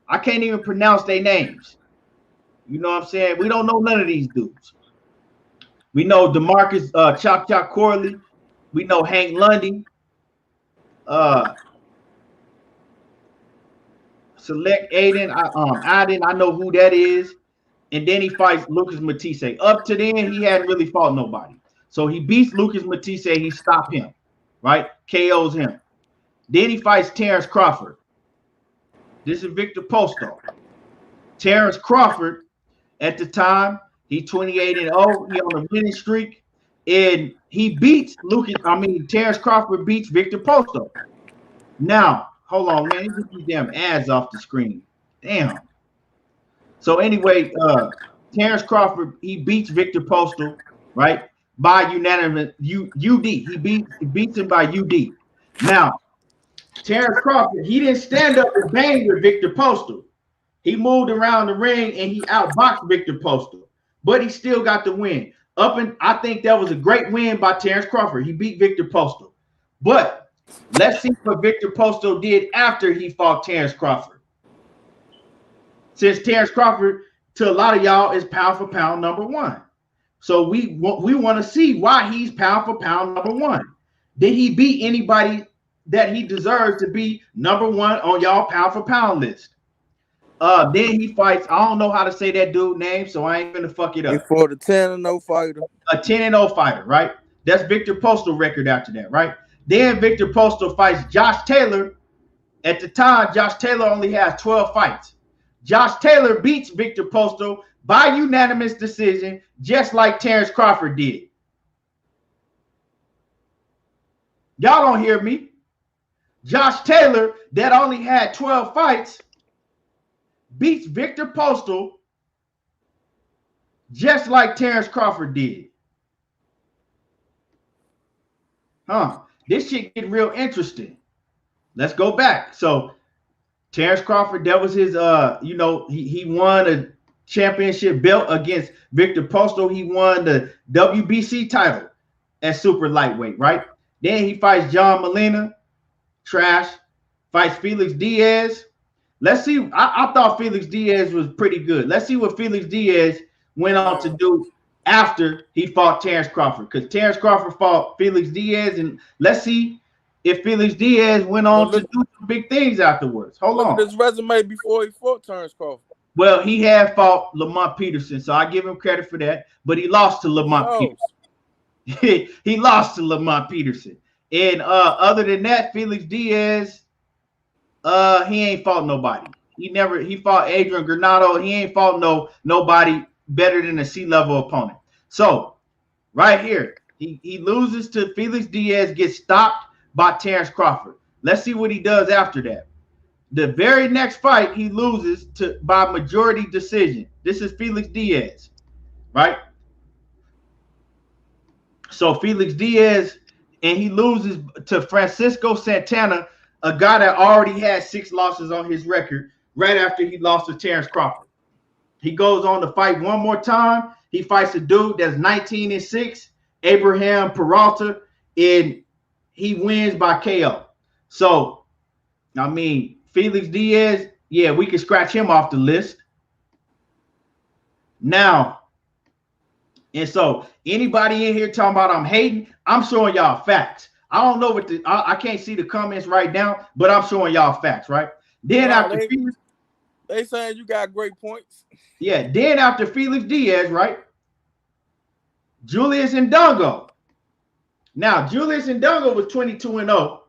I can't even pronounce their names. You know what I'm saying? We don't know none of these dudes. We know DeMarcus Chop Chop Corley. We know Hank Lundy. Select Aiden. I know who that is. And then he fights Lucas Matisse. Up to then, he hadn't really fought nobody. So he beats Lucas Matisse. He stopped him, right? KOs him. Then he fights Terence Crawford. This is Victor Posto. Terence Crawford, at the time, he 28-0. He on a winning streak. And he beats Terence Crawford beats Victor Posto. Now, hold on, man. Get these damn ads off the screen. Damn. So anyway, Terence Crawford, he beats Victor Posto, right? By unanimous UD. He beats him by UD. Now, Terence Crawford, he didn't stand up and bang with Victor Posto. He moved around the ring and he outboxed Victor Posto, but he still got the win. I think that was a great win by Terence Crawford. He beat Victor Posto. But let's see what Victor Posto did after he fought Terence Crawford. Since Terence Crawford, to a lot of y'all, is pound for pound #1. So we want to see why he's pound for pound #1. Did he beat anybody that he deserves to be #1 on y'all pound for pound list? Then he fights, I don't know how to say that dude name, so I ain't gonna fuck it up. For the 10-0 fighter. A 10-0 fighter, right? That's Victor Posto record after that, right? Then Victor Posto fights Josh Taylor. At the time, Josh Taylor only has 12 fights. Josh Taylor beats Victor Posto by unanimous decision, just like Terence Crawford did. Y'all don't hear me. Josh Taylor, that only had 12 fights, beats Victor Posto just like Terence Crawford did. This shit get real interesting. Let's go back. So Terence Crawford, that was his he won a championship belt against Victor Posto. He won the WBC title at super lightweight, right? Then he fights John Molina, trash, fights Felix Diaz. Let's see. I thought Felix Diaz was pretty good. Let's see what Felix Diaz went on to do after he fought Terence Crawford, because Terence Crawford fought Felix Diaz, and let's see if Felix Diaz went on to do some big things afterwards. Hold on. Look at his resume before he fought Terence Crawford. Well, he had fought Lamont Peterson, so I give him credit for that, but he lost to Lamont Peterson. He lost to Lamont Peterson. And other than that, Felix Diaz, he ain't fought nobody. He fought Adrian Granado. He ain't fought nobody better than a C-level opponent. So right here, he loses to Felix Diaz, gets stopped by Terence Crawford. Let's see what he does after that. The very next fight, he loses by majority decision. This is Felix Diaz, right? So Felix Diaz, and he loses to Francisco Santana, a guy that already had 6 losses on his record right after he lost to Terence Crawford. He goes on to fight one more time. He fights a dude that's 19-6, Abraham Peralta, and he wins by KO. So, I mean, Felix Diaz, yeah, we can scratch him off the list. Now, and so anybody in here talking about I'm hating, I'm showing y'all facts. I don't know what I can't see the comments right now, but I'm showing y'all facts, right? Then after they saying you got great points. Yeah, then after Felix Diaz, right? Julius Ndongo. Now, Julius Ndongo was 22-0.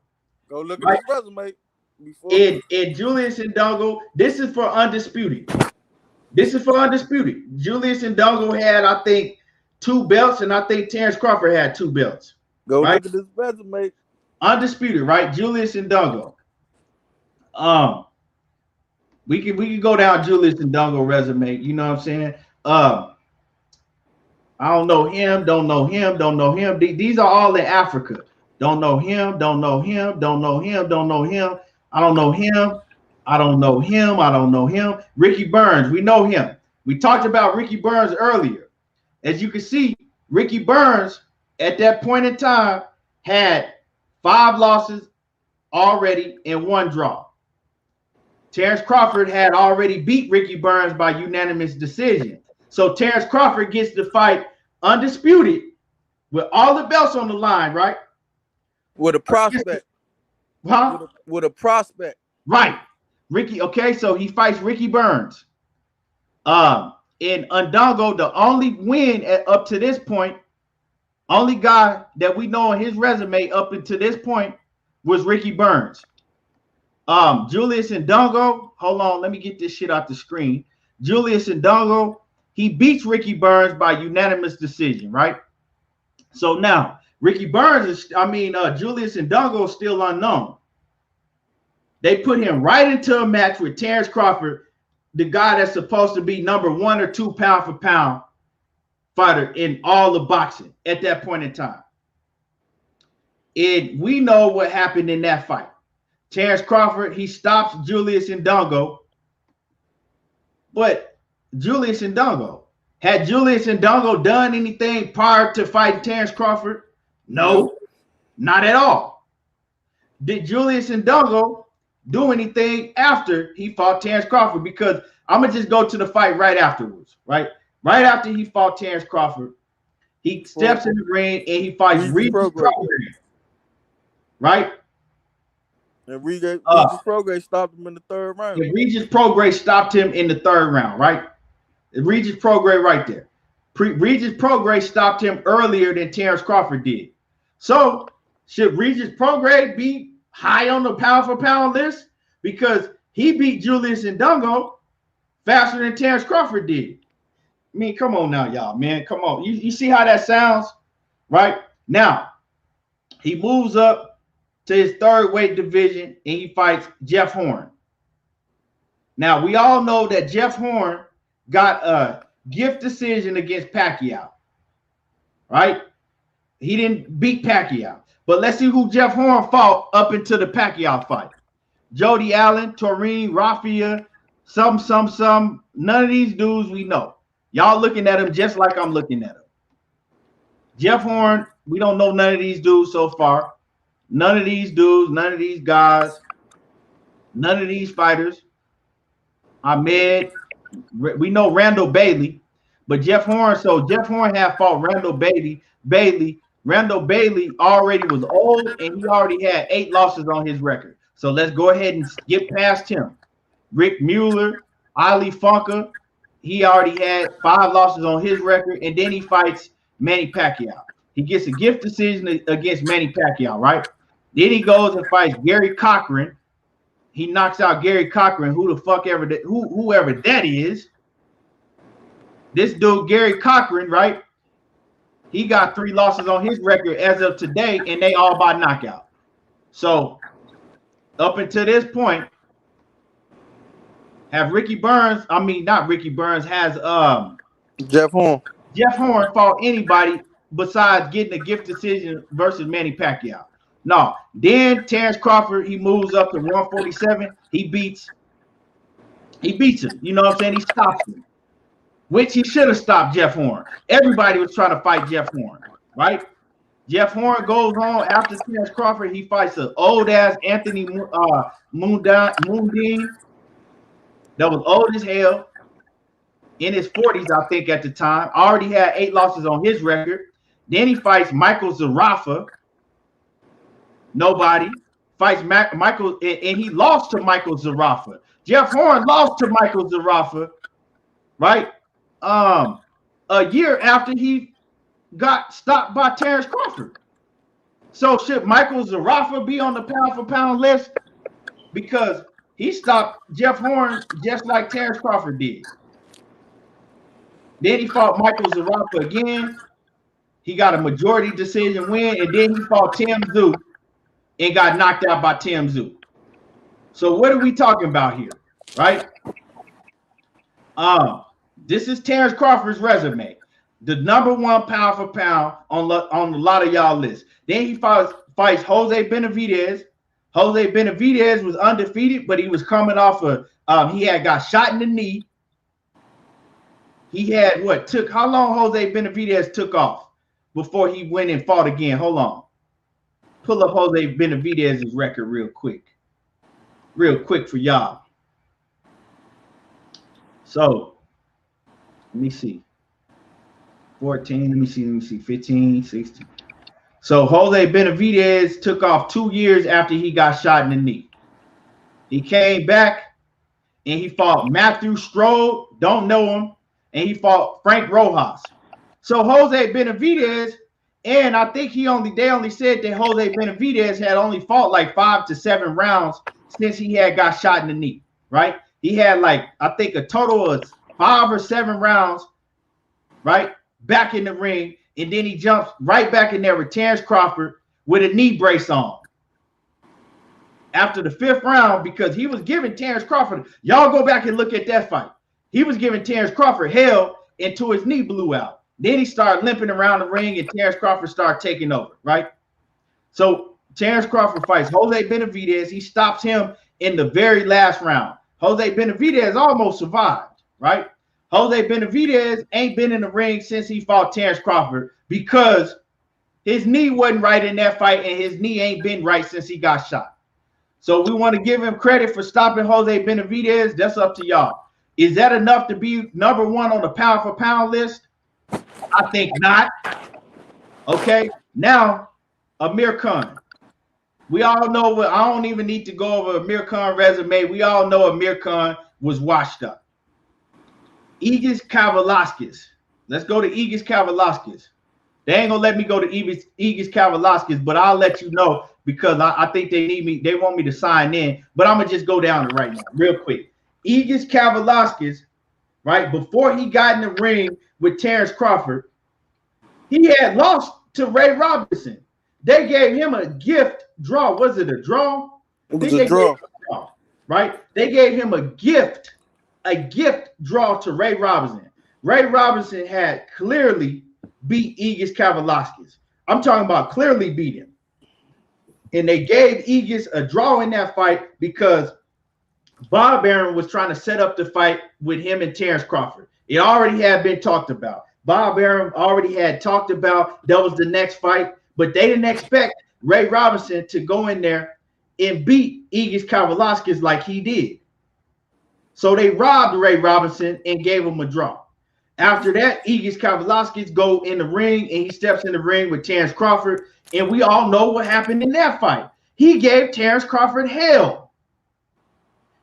Go look at his resume. And Julius Ndongo, this is for undisputed. Julius Ndongo had, I think, 2 belts, and I think Terence Crawford had 2 belts. Go look at his resume. Undisputed, right? Julius Ndongo. We can go down Julius Ndongo resume. You know what I'm saying? I don't know him. Don't know him. These are all in Africa. Don't know him. I don't know him. Ricky Burns, we know him. We talked about Ricky Burns earlier. As you can see, Ricky Burns at that point in time had 5 losses already and 1 draw. Terence Crawford had already beat Ricky Burns by unanimous decision. So Terence Crawford gets to fight undisputed with all the belts on the line, right? With a prospect. Huh? With a prospect. Right. Ricky, okay, so he fights Ricky Burns. In Undango, the only win up to this point, only guy that we know on his resume up until this point was Ricky Burns. Julius Ndongo, hold on, let me get this shit off the screen. Julius Ndongo, he beats Ricky Burns by unanimous decision, right? So now, Ricky Burns is, Julius Ndongo is still unknown. They put him right into a match with Terence Crawford, the guy that's supposed to be number 1 or 2 pound for pound fighter in all of boxing at that point in time. And we know what happened in that fight. Terence Crawford, he stops Julius Ndongo. But Julius Ndongo, had Julius Ndongo done anything prior to fighting Terence Crawford? No, not at all. Did Julius Ndongo do anything after he fought Terence Crawford? Because I'm going to just go to the fight right afterwards, right? Right after he fought Terence Crawford, he steps in the ring and he fights Regis Prograis, right? And Regis Prograis stopped him in the 3rd round. And Regis Prograis stopped him in the 3rd round, right? Regis Prograis right there. Regis Prograis stopped him earlier than Terence Crawford did. So should Regis Prograis be high on the pound for pound list? Because he beat Julius Ndongo faster than Terence Crawford did. I mean, come on now, y'all, man. Come on. You see how that sounds? Right? Now, he moves up to his 3rd weight division and he fights Jeff Horn. Now, we all know that Jeff Horn got a gift decision against Pacquiao, right? He didn't beat Pacquiao. But let's see who Jeff Horn fought up into the Pacquiao fight. Jody Allen, Taurine, Raffia, some. None of these dudes we know. Y'all looking at him just like I'm looking at him. Jeff Horn, we don't know none of these dudes so far. None of these dudes, none of these guys, none of these fighters. Ahmed, we know Randall Bailey, but Jeff Horn, so Jeff Horn had fought Randall Bailey. Randall Bailey already was old and he already had 8 losses on his record. So let's go ahead and skip past him. Rick Mueller, Ali Funka, he already had 5 losses on his record, and then he fights Manny Pacquiao. He gets a gift decision against Manny Pacquiao, right? Then he goes and fights Gary Cochran. He knocks out Gary Cochran, who the fuck ever that, whoever that is. This dude, Gary Cochran, right? He got 3 losses on his record as of today, and they all by knockout. So up until this point, have Ricky Burns, not Ricky Burns, has Jeff Horn fought anybody besides getting a gift decision versus Manny Pacquiao? No. Then Terence Crawford, he moves up to 147. He beats him. You know what I'm saying? He stops him, which he should have stopped Jeff Horn. Everybody was trying to fight Jeff Horn, right? Jeff Horn goes on after Terence Crawford. He fights an old-ass Anthony Mundine that was old as hell, in his 40s, I think, at the time. Already had 8 losses on his record. Then he fights Michael Zarafa. Nobody. Fights Michael, and he lost to Michael Zarafa. Jeff Horn lost to Michael Zarafa, right? A year after he got stopped by Terence Crawford. So should Michael Zarafa be on the pound for pound list? Because he stopped Jeff Horn just like Terence Crawford did. Then he fought Michael Zarafa again. He got a majority decision win, and then he fought Tim Tszyu and got knocked out by Tim Tszyu. So what are we talking about here, right? This is Terence Crawford's resume, the #1 pound for pound on a lot of y'all lists. Then he fights Jose Benavidez. Jose Benavidez was undefeated, but he was coming off he had got shot in the knee. He had what? How long Jose Benavidez took off before he went and fought again? Hold on. Pull up Jose Benavidez's record real quick for y'all. So let me see. 14, let me see, 15, 16. So Jose Benavidez took off 2 years after he got shot in the knee. He came back and he fought Matthew Strode, don't know him, and he fought Frank Rojas. So Jose Benavidez, and I think they only said that Jose Benavidez had only fought like 5 to 7 rounds since he had got shot in the knee, right? He had like, I think a total of 5 or 7 rounds, right? Back in the ring, and then he jumps right back in there with Terence Crawford with a knee brace on. After the 5th round, because he was giving Terence Crawford, y'all go back and look at that fight. He was giving Terence Crawford hell until his knee blew out. Then he started limping around the ring, and Terence Crawford started taking over, right? So Terence Crawford fights Jose Benavidez. He stops him in the very last round. Jose Benavidez almost survived, right? Jose Benavidez ain't been in the ring since he fought Terence Crawford because his knee wasn't right in that fight, and his knee ain't been right since he got shot. So we want to give him credit for stopping Jose Benavidez. That's up to y'all. Is that enough to be number 1 on the pound for pound list? I think not. Okay. Now, Amir Khan. We all know, I don't even need to go over Amir Khan's resume. We all know Amir Khan was washed up. Aegis Kavalauskas. Let's go to Aegis Kavalauskas. They ain't gonna let me go to Aegis Kavalauskas, but I'll let you know because I think they need me. They want me to sign in, but I'm gonna just go down it right now, real quick. Aegis Kavalauskas, right before he got in the ring with Terence Crawford, he had lost to Ray Robinson. They gave him a gift draw. Was it a draw? It was a draw, right? They gave him a gift draw to Ray Robinson. Ray Robinson had clearly beat Aegis Kavalauskas. I'm talking about clearly beat him. And they gave Aegis a draw in that fight because Bob Arum was trying to set up the fight with him and Terence Crawford. It already had been talked about. Bob Arum already had talked about that was the next fight, but they didn't expect Ray Robinson to go in there and beat Aegis Kavalauskas like he did. So they robbed Ray Robinson and gave him a draw. After that, Aegis Kavalauskas go in the ring, and he steps in the ring with Terence Crawford, and we all know what happened in that fight. He gave Terence Crawford hell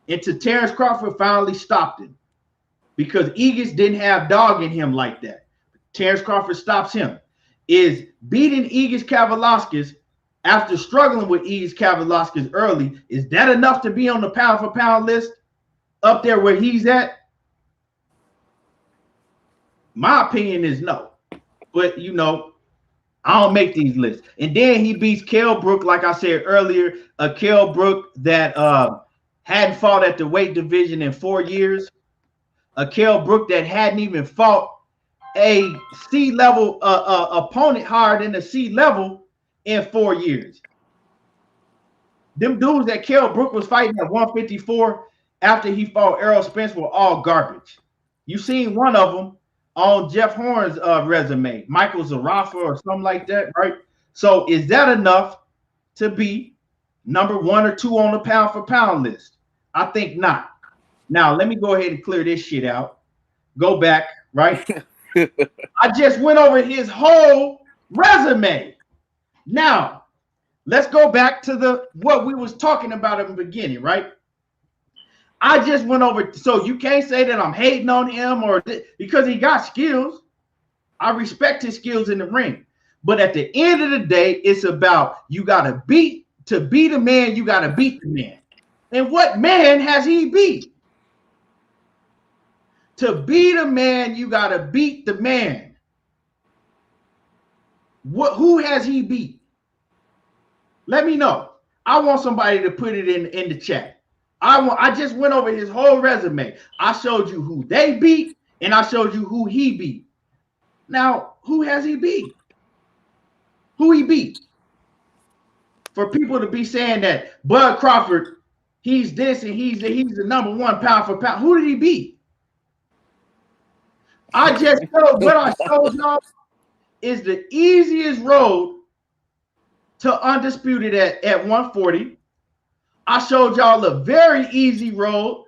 until Terence Crawford finally stopped him because Aegis didn't have dog in him like that. Terence Crawford stops him. Is beating Aegis Kavalauskas after struggling with Aegis Kavalauskas early, is that enough to be on the pound for pound list up there where he's at? My opinion is no. But, you know, I don't make these lists. And then he beats Kell Brook, like I said earlier, a Kell Brook that hadn't fought at the weight division in 4 years. A Kell Brook that hadn't even fought a C-level opponent higher than the C-level in 4 years. Them dudes that Kell Brook was fighting at 154 after he fought Errol Spence were all garbage. You seen one of them on Jeff Horn's resume, Michael Zarafa or something like that, right? So is that enough to be number 1 or 2 on the pound for pound list? I think not. Now, let me go ahead and clear this shit out. Go back, right? I just went over his whole resume. Now, let's go back to what we was talking about in the beginning, right? I just went over, so you can't say that I'm hating on him because he got skills. I respect his skills in the ring. But at the end of the day, it's about you got to beat a man, you got to beat the man. And what man has he beat? To beat a man, you got to beat the man. Who has he beat? Let me know. I want somebody to put it in the chat. I just went over his whole resume. I showed you who they beat, and I showed you who he beat. Now, who has he beat? Who he beat? For people to be saying that Bud Crawford, he's this and he's the number 1 pound for pound. Who did he beat? I just showed what I showed y'all is the easiest road to undisputed at 140. I showed y'all a very easy road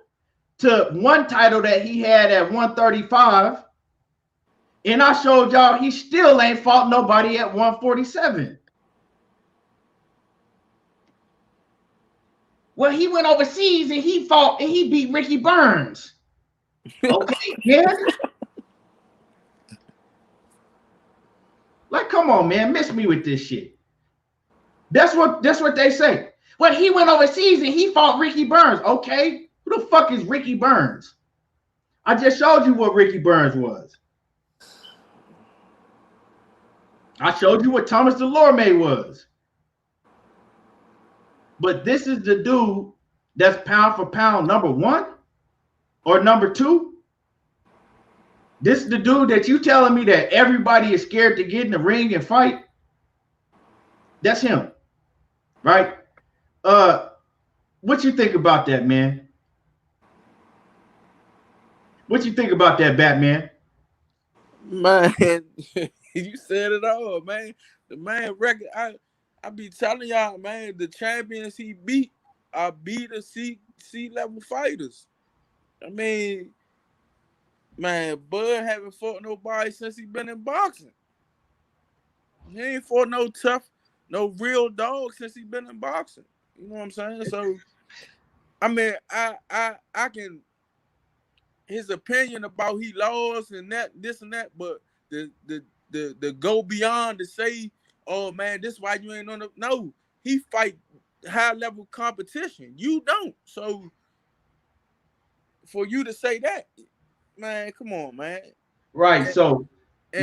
to one title that he had at 135. And I showed y'all he still ain't fought nobody at 147. Well, he went overseas and he fought and he beat Ricky Burns. Okay, man. Like, come on, man. Miss me with this shit. That's what they say. Well, he went overseas and he fought Ricky Burns. Okay, who the fuck is Ricky Burns? I just showed you what Ricky Burns was. I showed you what Thomas Delorme was. But this is the dude that's pound for pound number one or number two. This is the dude that you telling me that everybody is scared to get in the ring and fight. That's him, right? What you think about that, man? What you think about that, Batman? Man, you said it all, man. The man record, I be telling y'all, man, the champions he beat are the C-level fighters. I mean, man, Bud haven't fought nobody since he been in boxing. He ain't fought no tough, no real dog since he been in boxing. You know what I'm saying? So, I mean, I can, his opinion about he lost and that, this and that, but the go beyond to say, oh man, this is why you ain't on the, no, he fight high level competition. You don't. So for you to say that, man, come on, man. Right. So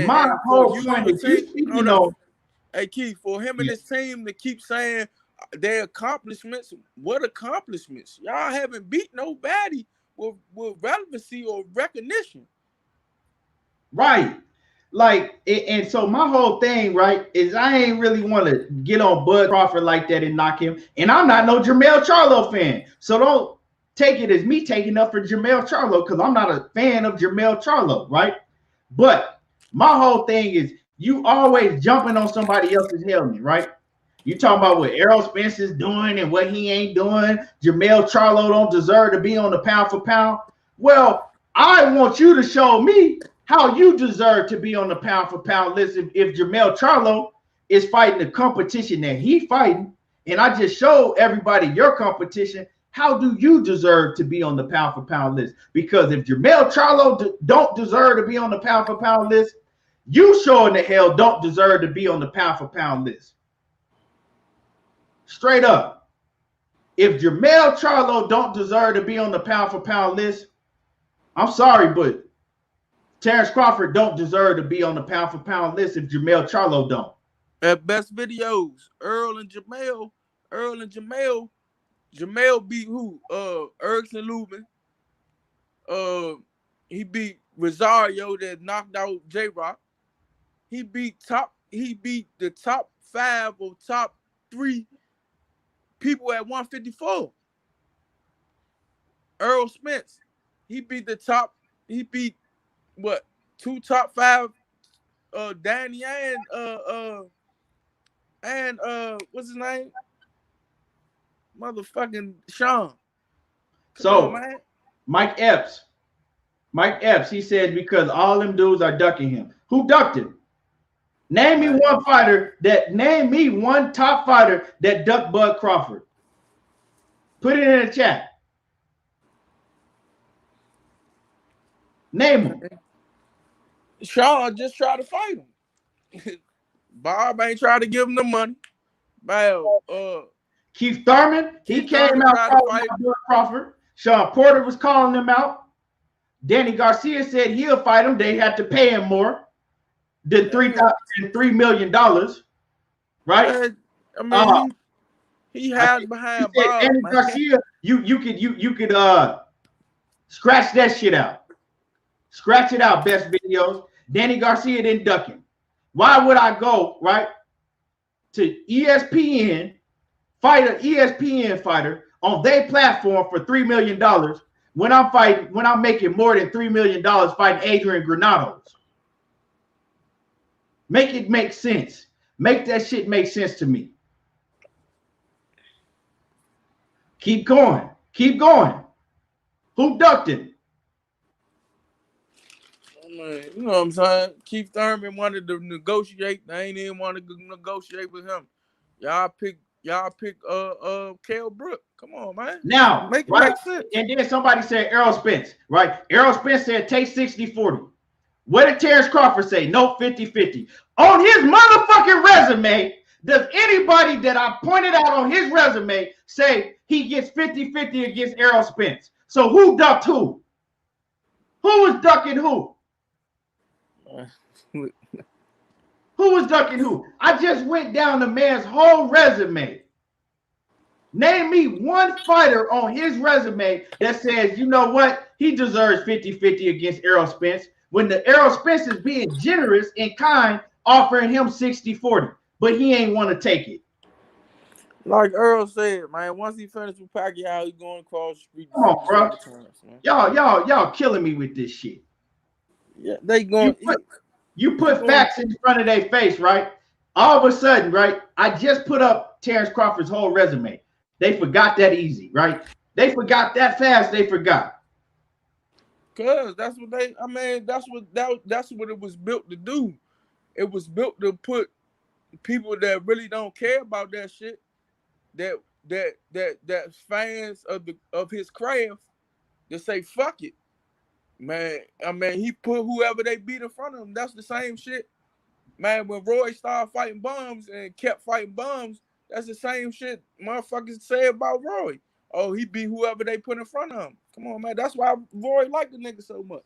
my whole point is, you know, hey Keith, for him and his team to keep saying their accomplishments, what accomplishments? Y'all haven't beat nobody with relevancy or recognition. Right. Like, and so my whole thing, right, is I ain't really want to get on Bud Crawford like that and knock him. And I'm not no Jermell Charlo fan. So don't take it as me taking up for Jermell Charlo, because I'm not a fan of Jermell Charlo, right? But my whole thing is you always jumping on somebody else's helmet, right? You talking about what Errol Spence's doing and what he ain't doing. Jermell Charlo don't deserve to be on the pound for pound. Well, I want you to show me how you deserve to be on the pound for pound list if Jermell Charlo is fighting the competition that he fighting, and I just showed everybody your competition, how do you deserve to be on the pound for pound list? Because if Jermell Charlo don't deserve to be on the pound for pound list, you sure in the hell don't deserve to be on the pound for pound list. Straight up. If Jermell Charlo don't deserve to be on the pound for pound list, I'm sorry, but Terence Crawford don't deserve to be on the pound for pound list if Jermell Charlo don't. At best videos, Earl and Jermell, Jermell beat who? Erikson Lubin. He beat Rosario that knocked out J-Rock. He beat the top 5 or top 3 people at 154. Earl Spence, he beat what, 2 top 5, Danny and what's his name? Motherfucking Sean. Come on, man. Mike Epps, he said because all them dudes are ducking him. Who ducked him? Name me one top fighter that ducked Bud Crawford. Put it in the chat. Name him. Sean just tried to fight him. Bob ain't trying to give him the money. Keith Thurman, he came out fighting Bud Crawford. Sean Porter was calling him out. Danny Garcia said he'll fight him. They had to pay him more than $3 million, right? I mean, he hides behind Bob. Danny Garcia, you could scratch that shit out. Scratch it out, best videos. Danny Garcia didn't duck him. Why would I go, right, to ESPN, fight an ESPN fighter on their platform for $3 million when I'm making more than $3 million fighting Adrian Granados? Make it make sense. Make that shit make sense to me. Keep going. Keep going. Who ducked him? Man, you know what I'm saying? Keith Thurman wanted to negotiate. They ain't even want to negotiate with him. Y'all pick Kell Brook. Come on, man. Now, make sense. And then somebody said Errol Spence, right? Errol Spence said take 60-40. What did Terence Crawford say? No, 50-50. On his motherfucking resume, does anybody that I pointed out on his resume say he gets 50-50 against Errol Spence? So who ducked who? Who was ducking who? Who was ducking who? I just went down the man's whole resume. Name me one fighter on his resume that says, you know what? He deserves 50-50 against Errol Spence when the Errol Spence is being generous and kind, offering him 60-40, but he ain't want to take it. Like Earl said, man, once he finished with Pacquiao, he's going across the street. Come on, bro. Y'all killing me with this shit. Yeah, they going. You put facts in front of their face, right? All of a sudden, right? I just put up Terence Crawford's whole resume. They forgot that easy, right? They forgot that fast. They forgot. Cause that's what that's what it was built to do. It was built to put people that really don't care about that shit, that fans of his craft, to say fuck it. Man, I mean, he put whoever they beat in front of him. That's the same shit. Man, when Roy started fighting bums and kept fighting bums, that's the same shit motherfuckers say about Roy. Oh, he beat whoever they put in front of him. Come on, man. That's why Roy liked the nigga so much.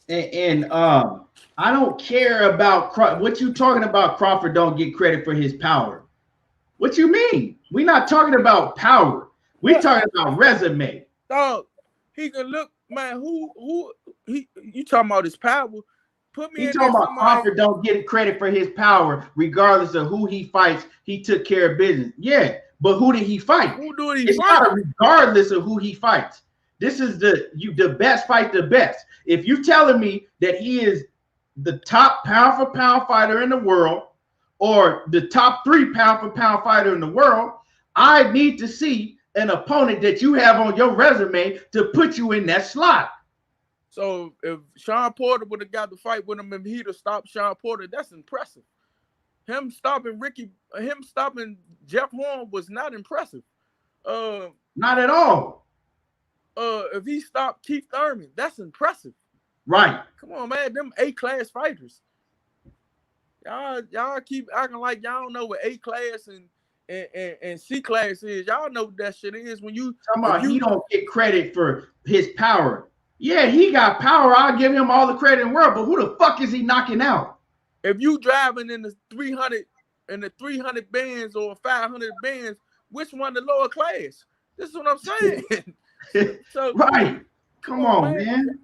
And I don't care about what you talking about. Crawford don't get credit for his power. What you mean? We're not talking about power. We're talking about resume. Dog, he can look. Man, you talking about his power? Put me in talking about Crawford don't get credit for his power, regardless of who he fights. He took care of business. Yeah, but who did he fight? Who do he it's fight? Not regardless of who he fights. This is the best fight the best. If you telling me that he is the top pound for pound fighter in the world, or the top 3 pound for pound fighter in the world, I need to see an opponent that you have on your resume to put you in that slot. So if Sean Porter would have got the fight with him and he'd have stopped Sean Porter, that's impressive. Him stopping Jeff Horn was not impressive. Not at all. If he stopped Keith Thurman, that's impressive. Right. Come on, man. Them A-class fighters. Y'all keep acting like y'all don't know what A-class and C-class is. Y'all know what that shit is. When you talking about he don't get credit for his power. Yeah, he got power. I'll give him all the credit in the world, but who the fuck is he knocking out? If you driving in the 300 bands or 500 bands, which one the lower class? This is what I'm saying. So, right. Come on, man.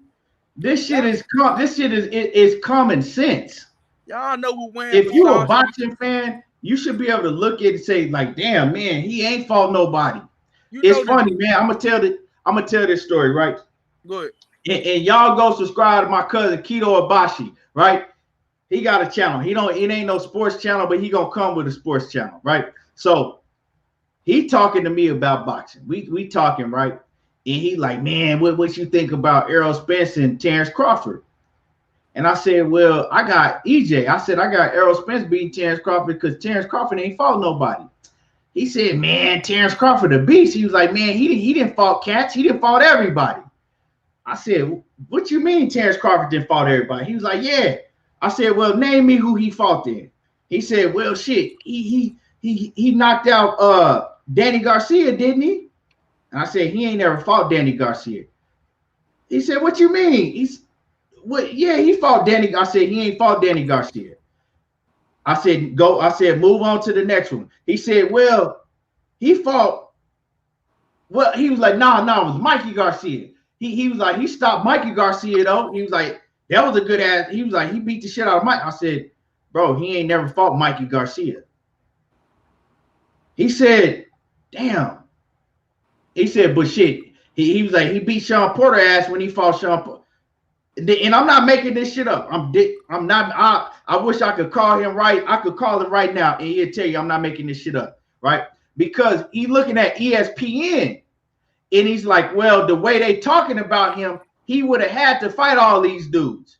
This shit is common sense. Y'all know who wins. If you a boxing fan, you should be able to look at it and say, like, damn, man, he ain't fought nobody. It's funny, man. I'm gonna tell this story, right? Good. And y'all go subscribe to my cousin Keto Abashi, right? He got a channel. It ain't no sports channel, but he gonna come with a sports channel, right? So he talking to me about boxing. We talking, right? And he like, man, what you think about Errol Spence and Terence Crawford? And I said, well, I got EJ. I said, I got Errol Spence beating Terence Crawford because Terence Crawford ain't fought nobody. He said, man, Terence Crawford a beast. He was like, man, he didn't fought cats. He didn't fought everybody. I said, what you mean Terence Crawford didn't fought everybody? He was like, yeah. I said, well, name me who he fought then. He said, well, shit, he knocked out Danny Garcia, didn't he? And I said, he ain't never fought Danny Garcia. He said, what you mean? Yeah, he fought Danny. I said, he ain't fought Danny Garcia. I said, move on to the next one. He said, well, he fought. Well, he was like, no, it was Mikey Garcia. He was like, he stopped Mikey Garcia, though. He was like, that was a good ass. He was like, he beat the shit out of Mike. I said, bro, he ain't never fought Mikey Garcia. He said, damn. He said, but shit, He was like, he beat Sean Porter ass when he fought Sean Porter. And I'm not making this shit up. I'm not. I wish I could call him right. I could call him right now, and he'll tell you I'm not making this shit up, right? Because he's looking at ESPN, and he's like, well, the way they talking about him, he would have had to fight all these dudes.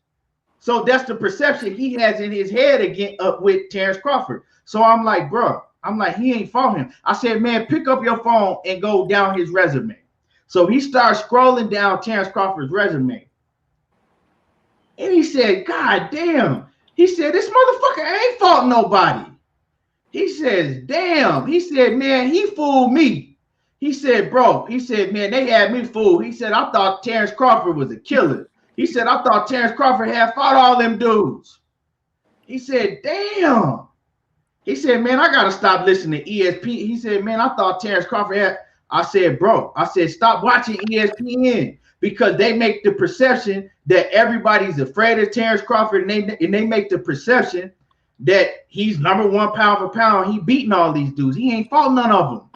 So that's the perception he has in his head again up with Terence Crawford. So I'm like, bro, he ain't fought him. I said, man, pick up your phone and go down his resume. So he starts scrolling down Terence Crawford's resume. And he said, God damn. He said, this motherfucker ain't fought nobody. He says, damn. He said, man, he fooled me. He said, bro, he said, man, they had me fooled. He said, I thought Terence Crawford was a killer. He said, I thought Terence Crawford had fought all them dudes. He said, damn. He said, man, I got to stop listening to ESPN. He said, man, I thought Terence Crawford had. I said, bro, stop watching ESPN. Because they make the perception that everybody's afraid of Terence Crawford, and they make the perception that he's number one pound for pound. He beating all these dudes. He ain't fought none of them.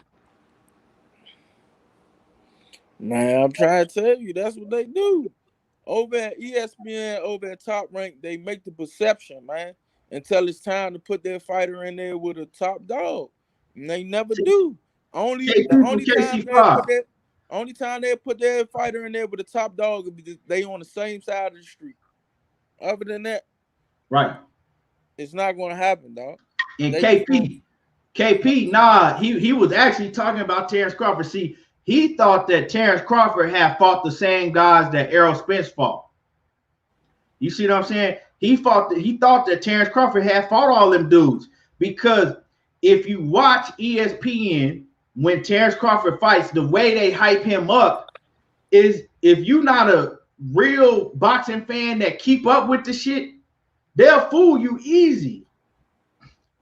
Man, I'm trying to tell you, that's what they do. Over at ESPN, over at Top Rank, they make the perception, man, until it's time to put their fighter in there with a top dog. And they never do. The only time they put their fighter in there with a top dog is because they on the same side of the street. Other than that, right, it's not going to happen, dog. And KP, nah, he was actually talking about Terence Crawford. See, he thought that Terence Crawford had fought the same guys that Errol Spence fought. You see what I'm saying? He thought that Terence Crawford had fought all them dudes, because if you watch ESPN, when Terence Crawford fights, the way they hype him up is, if you're not a real boxing fan that keep up with the shit, they'll fool you easy.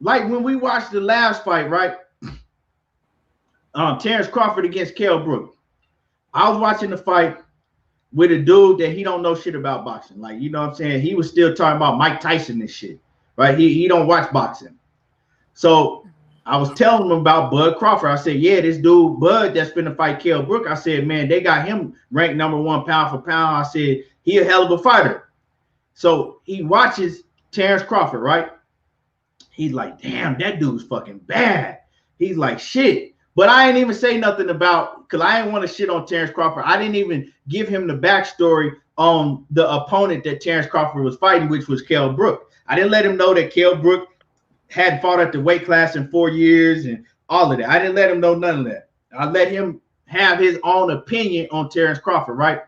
Like when we watched the last fight, right? Terence Crawford against Kell Brook. I was watching the fight with a dude that he don't know shit about boxing. Like, you know what I'm saying? He was still talking about Mike Tyson and shit, right? He don't watch boxing. So I was telling him about Bud Crawford. I said, yeah, this dude, Bud, that's finna fight Kell Brook. I said, man, they got him ranked number one pound for pound. I said, he a hell of a fighter. So he watches Terence Crawford, right? He's like, damn, that dude's fucking bad. He's like, shit. But I ain't even say nothing about, because I didn't want to shit on Terence Crawford. I didn't even give him the backstory on the opponent that Terence Crawford was fighting, which was Kell Brook. I didn't let him know that Kell Brook hadn't fought at the weight class in 4 years and all of that. I didn't let him know none of that. I let him have his own opinion on Terence Crawford, right?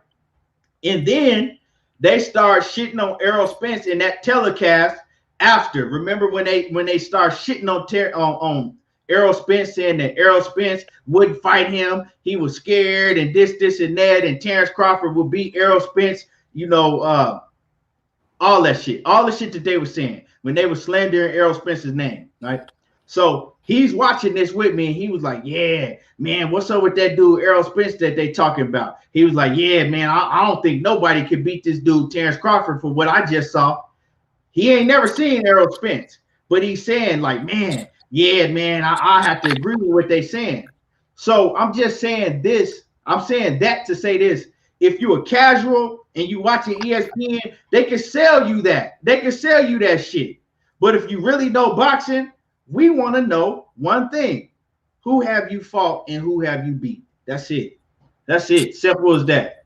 And then they start shitting on Errol Spence in that telecast after. Remember when they start shitting on Errol Spence, saying that Errol Spence wouldn't fight him, he was scared, and this and that, and Terence Crawford would beat Errol Spence, you know, all that shit, all the shit that they were saying when they were slandering Errol Spence's name, right? So he's watching this with me, and he was like, yeah, man, what's up with that dude Errol Spence that they talking about? He was like, yeah, man, I don't think nobody could beat this dude Terence Crawford for what I just saw. He ain't never seen Errol Spence, but he's saying like, man, yeah, man, I have to agree with what they're saying. So I'm just saying this. I'm saying that to say this. If you're a casual and you watching ESPN, they can sell you that. They can sell you that shit. But if you really know boxing, we want to know one thing. Who have you fought and who have you beat? That's it. That's it. Simple as that.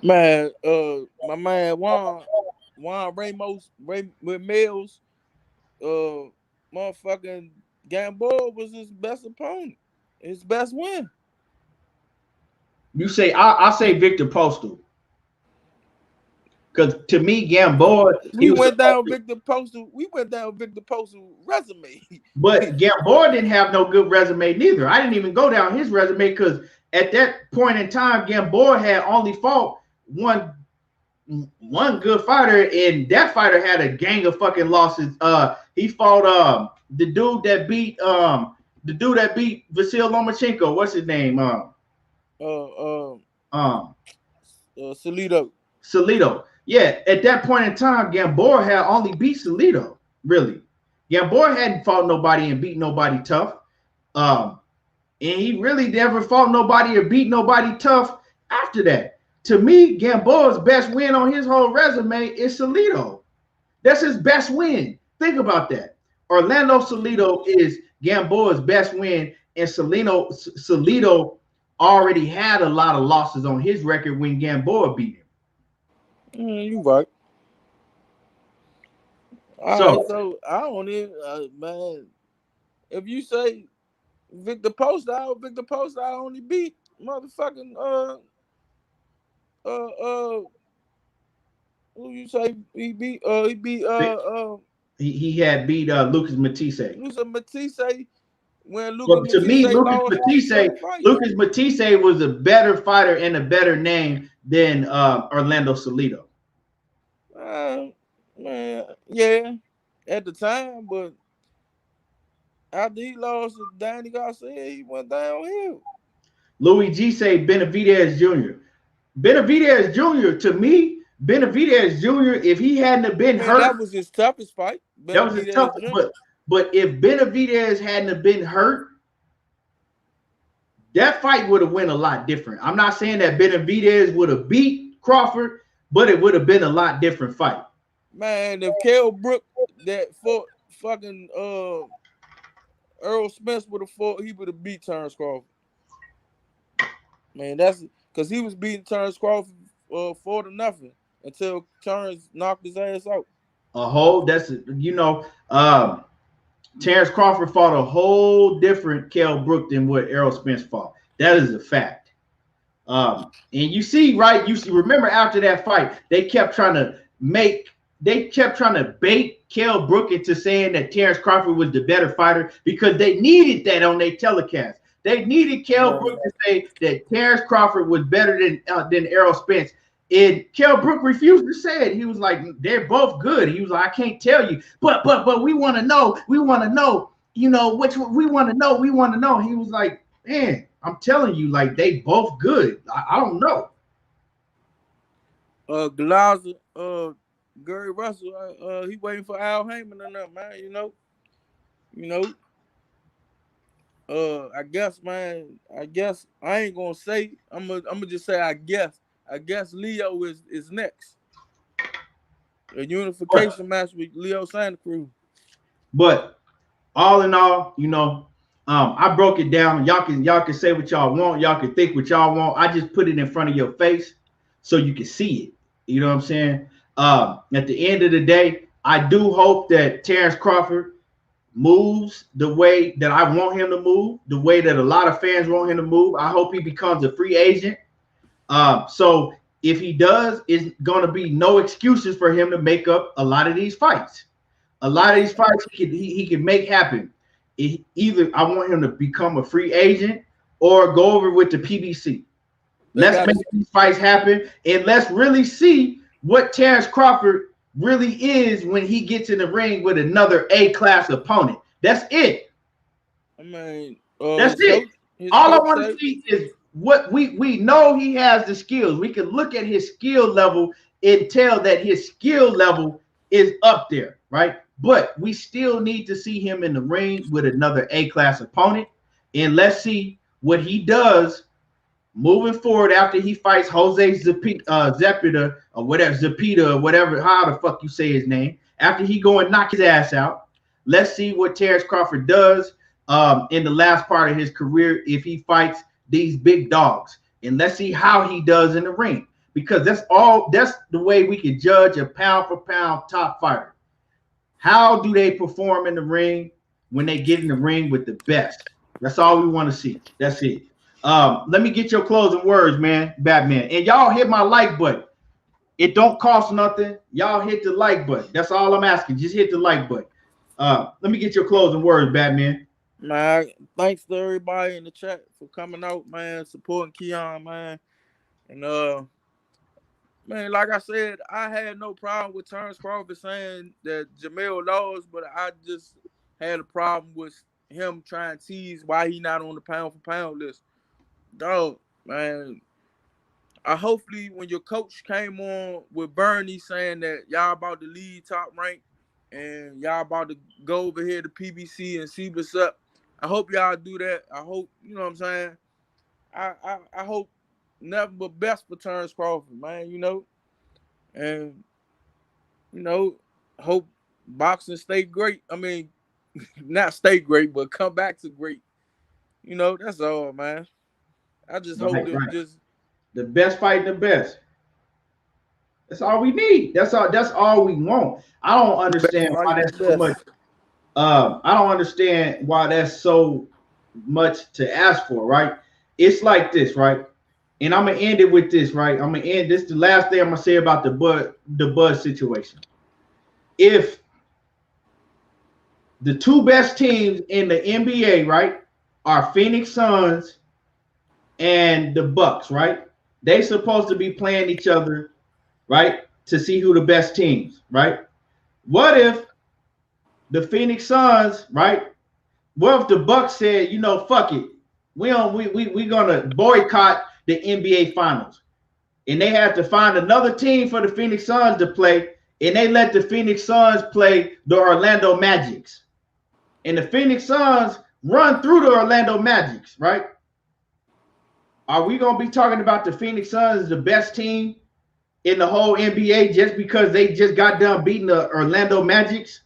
Man, my man Juan Mills, motherfucking Gamboa was his best opponent, his best win. You say I say Victor Postal, because to me Gamboa we went down Victor Postal resume, but Gamboa didn't have no good resume neither. I didn't even go down his resume because at that point in time Gamboa had only fought one good fighter, and that fighter had a gang of fucking losses. He fought the dude that beat Vasil Lomachenko. What's his name? Salido. Yeah, at that point in time, Gamboa had only beat Salido. Really, Gamboa hadn't fought nobody and beat nobody tough. And he really never fought nobody or beat nobody tough after that. To me, Gamboa's best win on his whole resume is Salido. That's his best win. Think about that. Orlando Salido is Gamboa's best win, and Salido already had a lot of losses on his record when Gamboa beat him. You right. All right, So so I don't even, man. If you say Victor Post only beat motherfucking uh who you say he beat he had beat Lucas Matisse. Lucas Matisse when Lucas But to me, Matisse lost all straight fights. Lucas Matisse was a better fighter and a better name than Orlando Salido. Man, yeah, at the time, but after he lost to Danny Garcia, he went downhill. Louis G. say Benavidez Jr. Benavidez Jr. to me, Benavidez Jr. If he hadn't have been hurt, that was his toughest fight. That was his toughest. But if Benavidez hadn't have been hurt, that fight would have went a lot different. I'm not saying that Benavidez would have beat Crawford, but it would have been a lot different fight. Man, if Kell Brook that fought fucking Earl Spence would have fought, he would have beat Terence Crawford. Man, that's because he was beating Terence Crawford 4-0 until Terence knocked his ass out. Terence Crawford fought a whole different Kell Brook than what Errol Spence fought. That is a fact. And you see, right? Remember after that fight, they kept trying to bait Kell Brook into saying that Terence Crawford was the better fighter because they needed that on their telecast. They needed Kell Brook to say that Terence Crawford was better than Errol Spence. And Kell Brook refused to say it. He was like, they're both good. He was like, I can't tell you. But we want to know. We want to know, which we want to know. We want to know. He was like, man, I'm telling you, like, they both good. I don't know. Glazer, Gary Russell, he waiting for Al Heyman or nothing, man, I guess, man. I guess I ain't gonna say. I'm gonna just say I guess. I guess Leo is next. A unification match with Leo Santa Cruz. But all in all, I broke it down. Y'all can say what y'all want. Y'all can think what y'all want. I just put it in front of your face so you can see it. You know what I'm saying? At the end of the day, I do hope that Terence Crawford moves the way that I want him to move, the way that a lot of fans want him to move. I hope he becomes a free agent. So if he does, it's going to be no excuses for him to make up a lot of these fights. A lot of these fights he can make happen. Either I want him to become a free agent or go over with the PBC. Let's make these fights happen, and let's really see what Terence Crawford really is when he gets in the ring with another A-class opponent. That's it. I mean, that's it. All I want to see is what we know he has the skills. We can look at his skill level and tell that his skill level is up there, right? But we still need to see him in the ring with another A-class opponent, and let's see what he does moving forward after he fights Jose Zepeda or whatever, Zepeda or whatever, how the fuck you say his name, after he go and knock his ass out. Let's see what Terence Crawford does in the last part of his career if he fights these big dogs. And let's see how he does in the ring. Because that's the way we can judge a pound for pound top fighter. How do they perform in the ring when they get in the ring with the best? That's all we want to see. That's it. Let me get your closing words, man, Batman. And y'all hit my like button. It don't cost nothing. Y'all hit the like button. That's all I'm asking. Just hit the like button. Let me get your closing words, Batman. Man, thanks to everybody in the chat for coming out, man, supporting Keon, man. And man, like I said, I had no problem with Terence Crawford saying that Jermell lost, but I just had a problem with him trying to tease why he not on the pound for pound list. Dog, man, hopefully when your coach came on with Bernie saying that y'all about to lead top rank and y'all about to go over here to PBC and see what's up, I hope y'all do that. I hope, you know what I'm saying? I hope nothing but best for Terence Crawford, man, you know? And, you know, hope boxing stay great. I mean, not stay great, but come back to great. You know, that's all, man. I just hope them Right. just The best fighting the best. That's all we need. That's all we want. I don't understand why that's so much. I don't understand why that's so much to ask for, right? It's like this, right? And I'm gonna end it with this, right? I'm gonna end this. The last thing I'm gonna say about the Bud situation. If the two best teams in the NBA, right, are Phoenix Suns and the Bucks, right? They supposed to be playing each other, right, to see who the best teams, right? What if the Phoenix Suns, right? What if the Bucks said, you know, fuck it, we gonna boycott the NBA Finals, and they had to find another team for the Phoenix Suns to play, and they let the Phoenix Suns play the Orlando Magics, and the Phoenix Suns run through the Orlando Magics, right? Are we gonna be talking about the Phoenix Suns as the best team in the whole NBA just because they just got done beating the Orlando Magics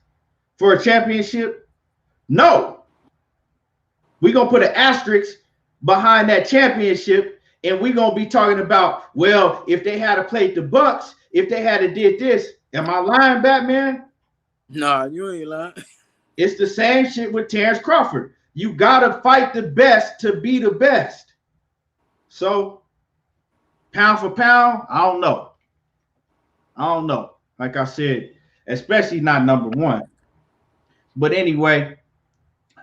for a championship? No. We're going to put an asterisk behind that championship, and we're going to be talking about, well, if they had to play the Bucks, if they had to did this. Am I lying, Batman? Nah, you ain't lying. It's the same shit with Terence Crawford. You got to fight the best to be the best. So, pound for pound, I don't know. Like I said, especially not number one. But anyway,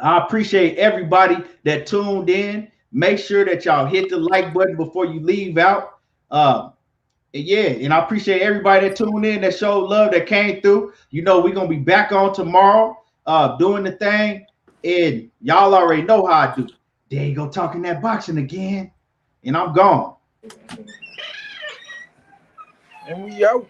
I appreciate everybody that tuned in. Make sure that y'all hit the like button before you leave out. And I appreciate everybody that tuned in, that showed love, that came through. You know, we're gonna be back on tomorrow, doing the thing. And y'all already know how I do. There you go, talking that boxing again. And I'm gone. And we out.